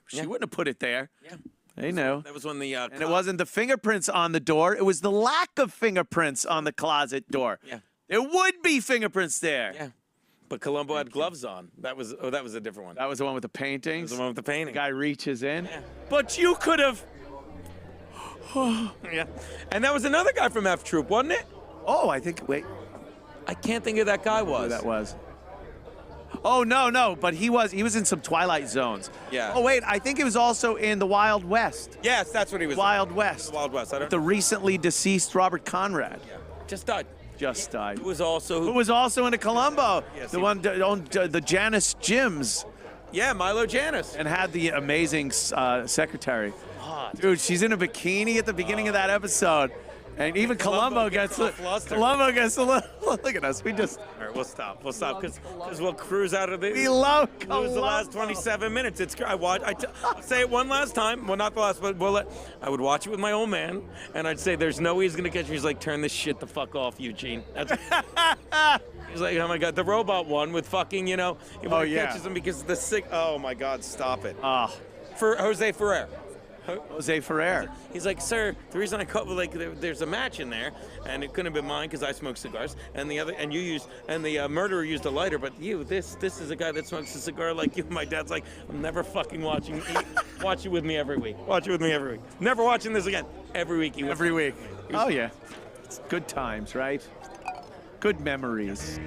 She wouldn't have put it there. Yeah. They know. That was when the And it wasn't the fingerprints on the door. It was the lack of fingerprints on the closet door. Yeah. There would be fingerprints there. Yeah. But Columbo had gloves on. That was a different one. That was the one with the paintings. That was the one with the painting. The guy reaches in. Yeah. But you could have. Yeah. And that was another guy from F Troop, wasn't it? Oh, I think. Wait. I can't think who that guy was. Who that was. Oh no, but he was in some Twilight Zones. Yeah. Oh wait, I think it was also in the Wild West. Yes, that's what he was. Wild West. The Wild West. I don't. The recently deceased Robert Conrad. Yeah. Just died. Just died. Who was also in a Columbo. Yes, The one that owned the Janus Gyms. Yeah, Milo Janis. And had the amazing secretary. Hot. Dude, she's in a bikini at the beginning of that episode. And even Columbo gets a little. Look at us. We just. All right, we'll stop. We'll stop because we'll cruise out of the. We love Lose the last 27 minutes. It's. I'll say it one last time. Well, not the last, but I would watch it with my old man, and I'd say, "There's no way he's gonna catch me." He's like, "Turn this shit the fuck off, Eugene." That's. He's like, "Oh my god, the robot one with fucking, he catches him because the sick. Oh my god, stop it." For Jose Ferrer. Jose Ferrer. He's like, "Sir, the reason I caught there's a match in there, and it couldn't have been mine because I smoke cigars, and the murderer used a lighter, but this is a guy that smokes a cigar like you." My dad's like, "I'm never fucking watching. Watch it with me every week. Watch it with me every week. Never watching this again. Every week. Every week. Oh yeah, it's good times, right? Good memories.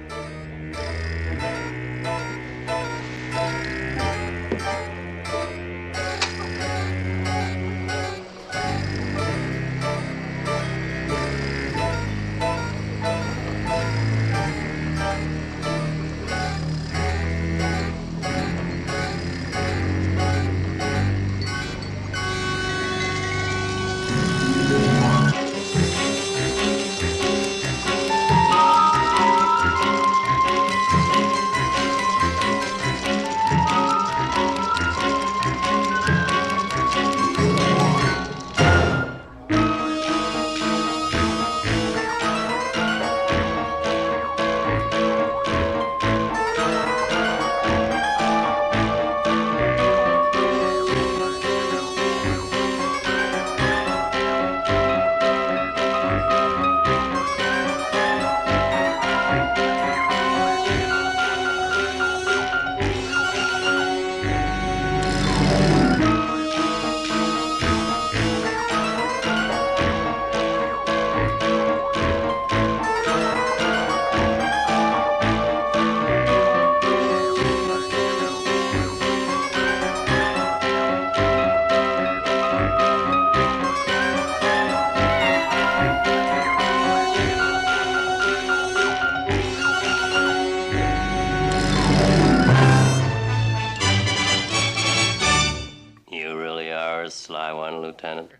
You really are a sly one, Lieutenant.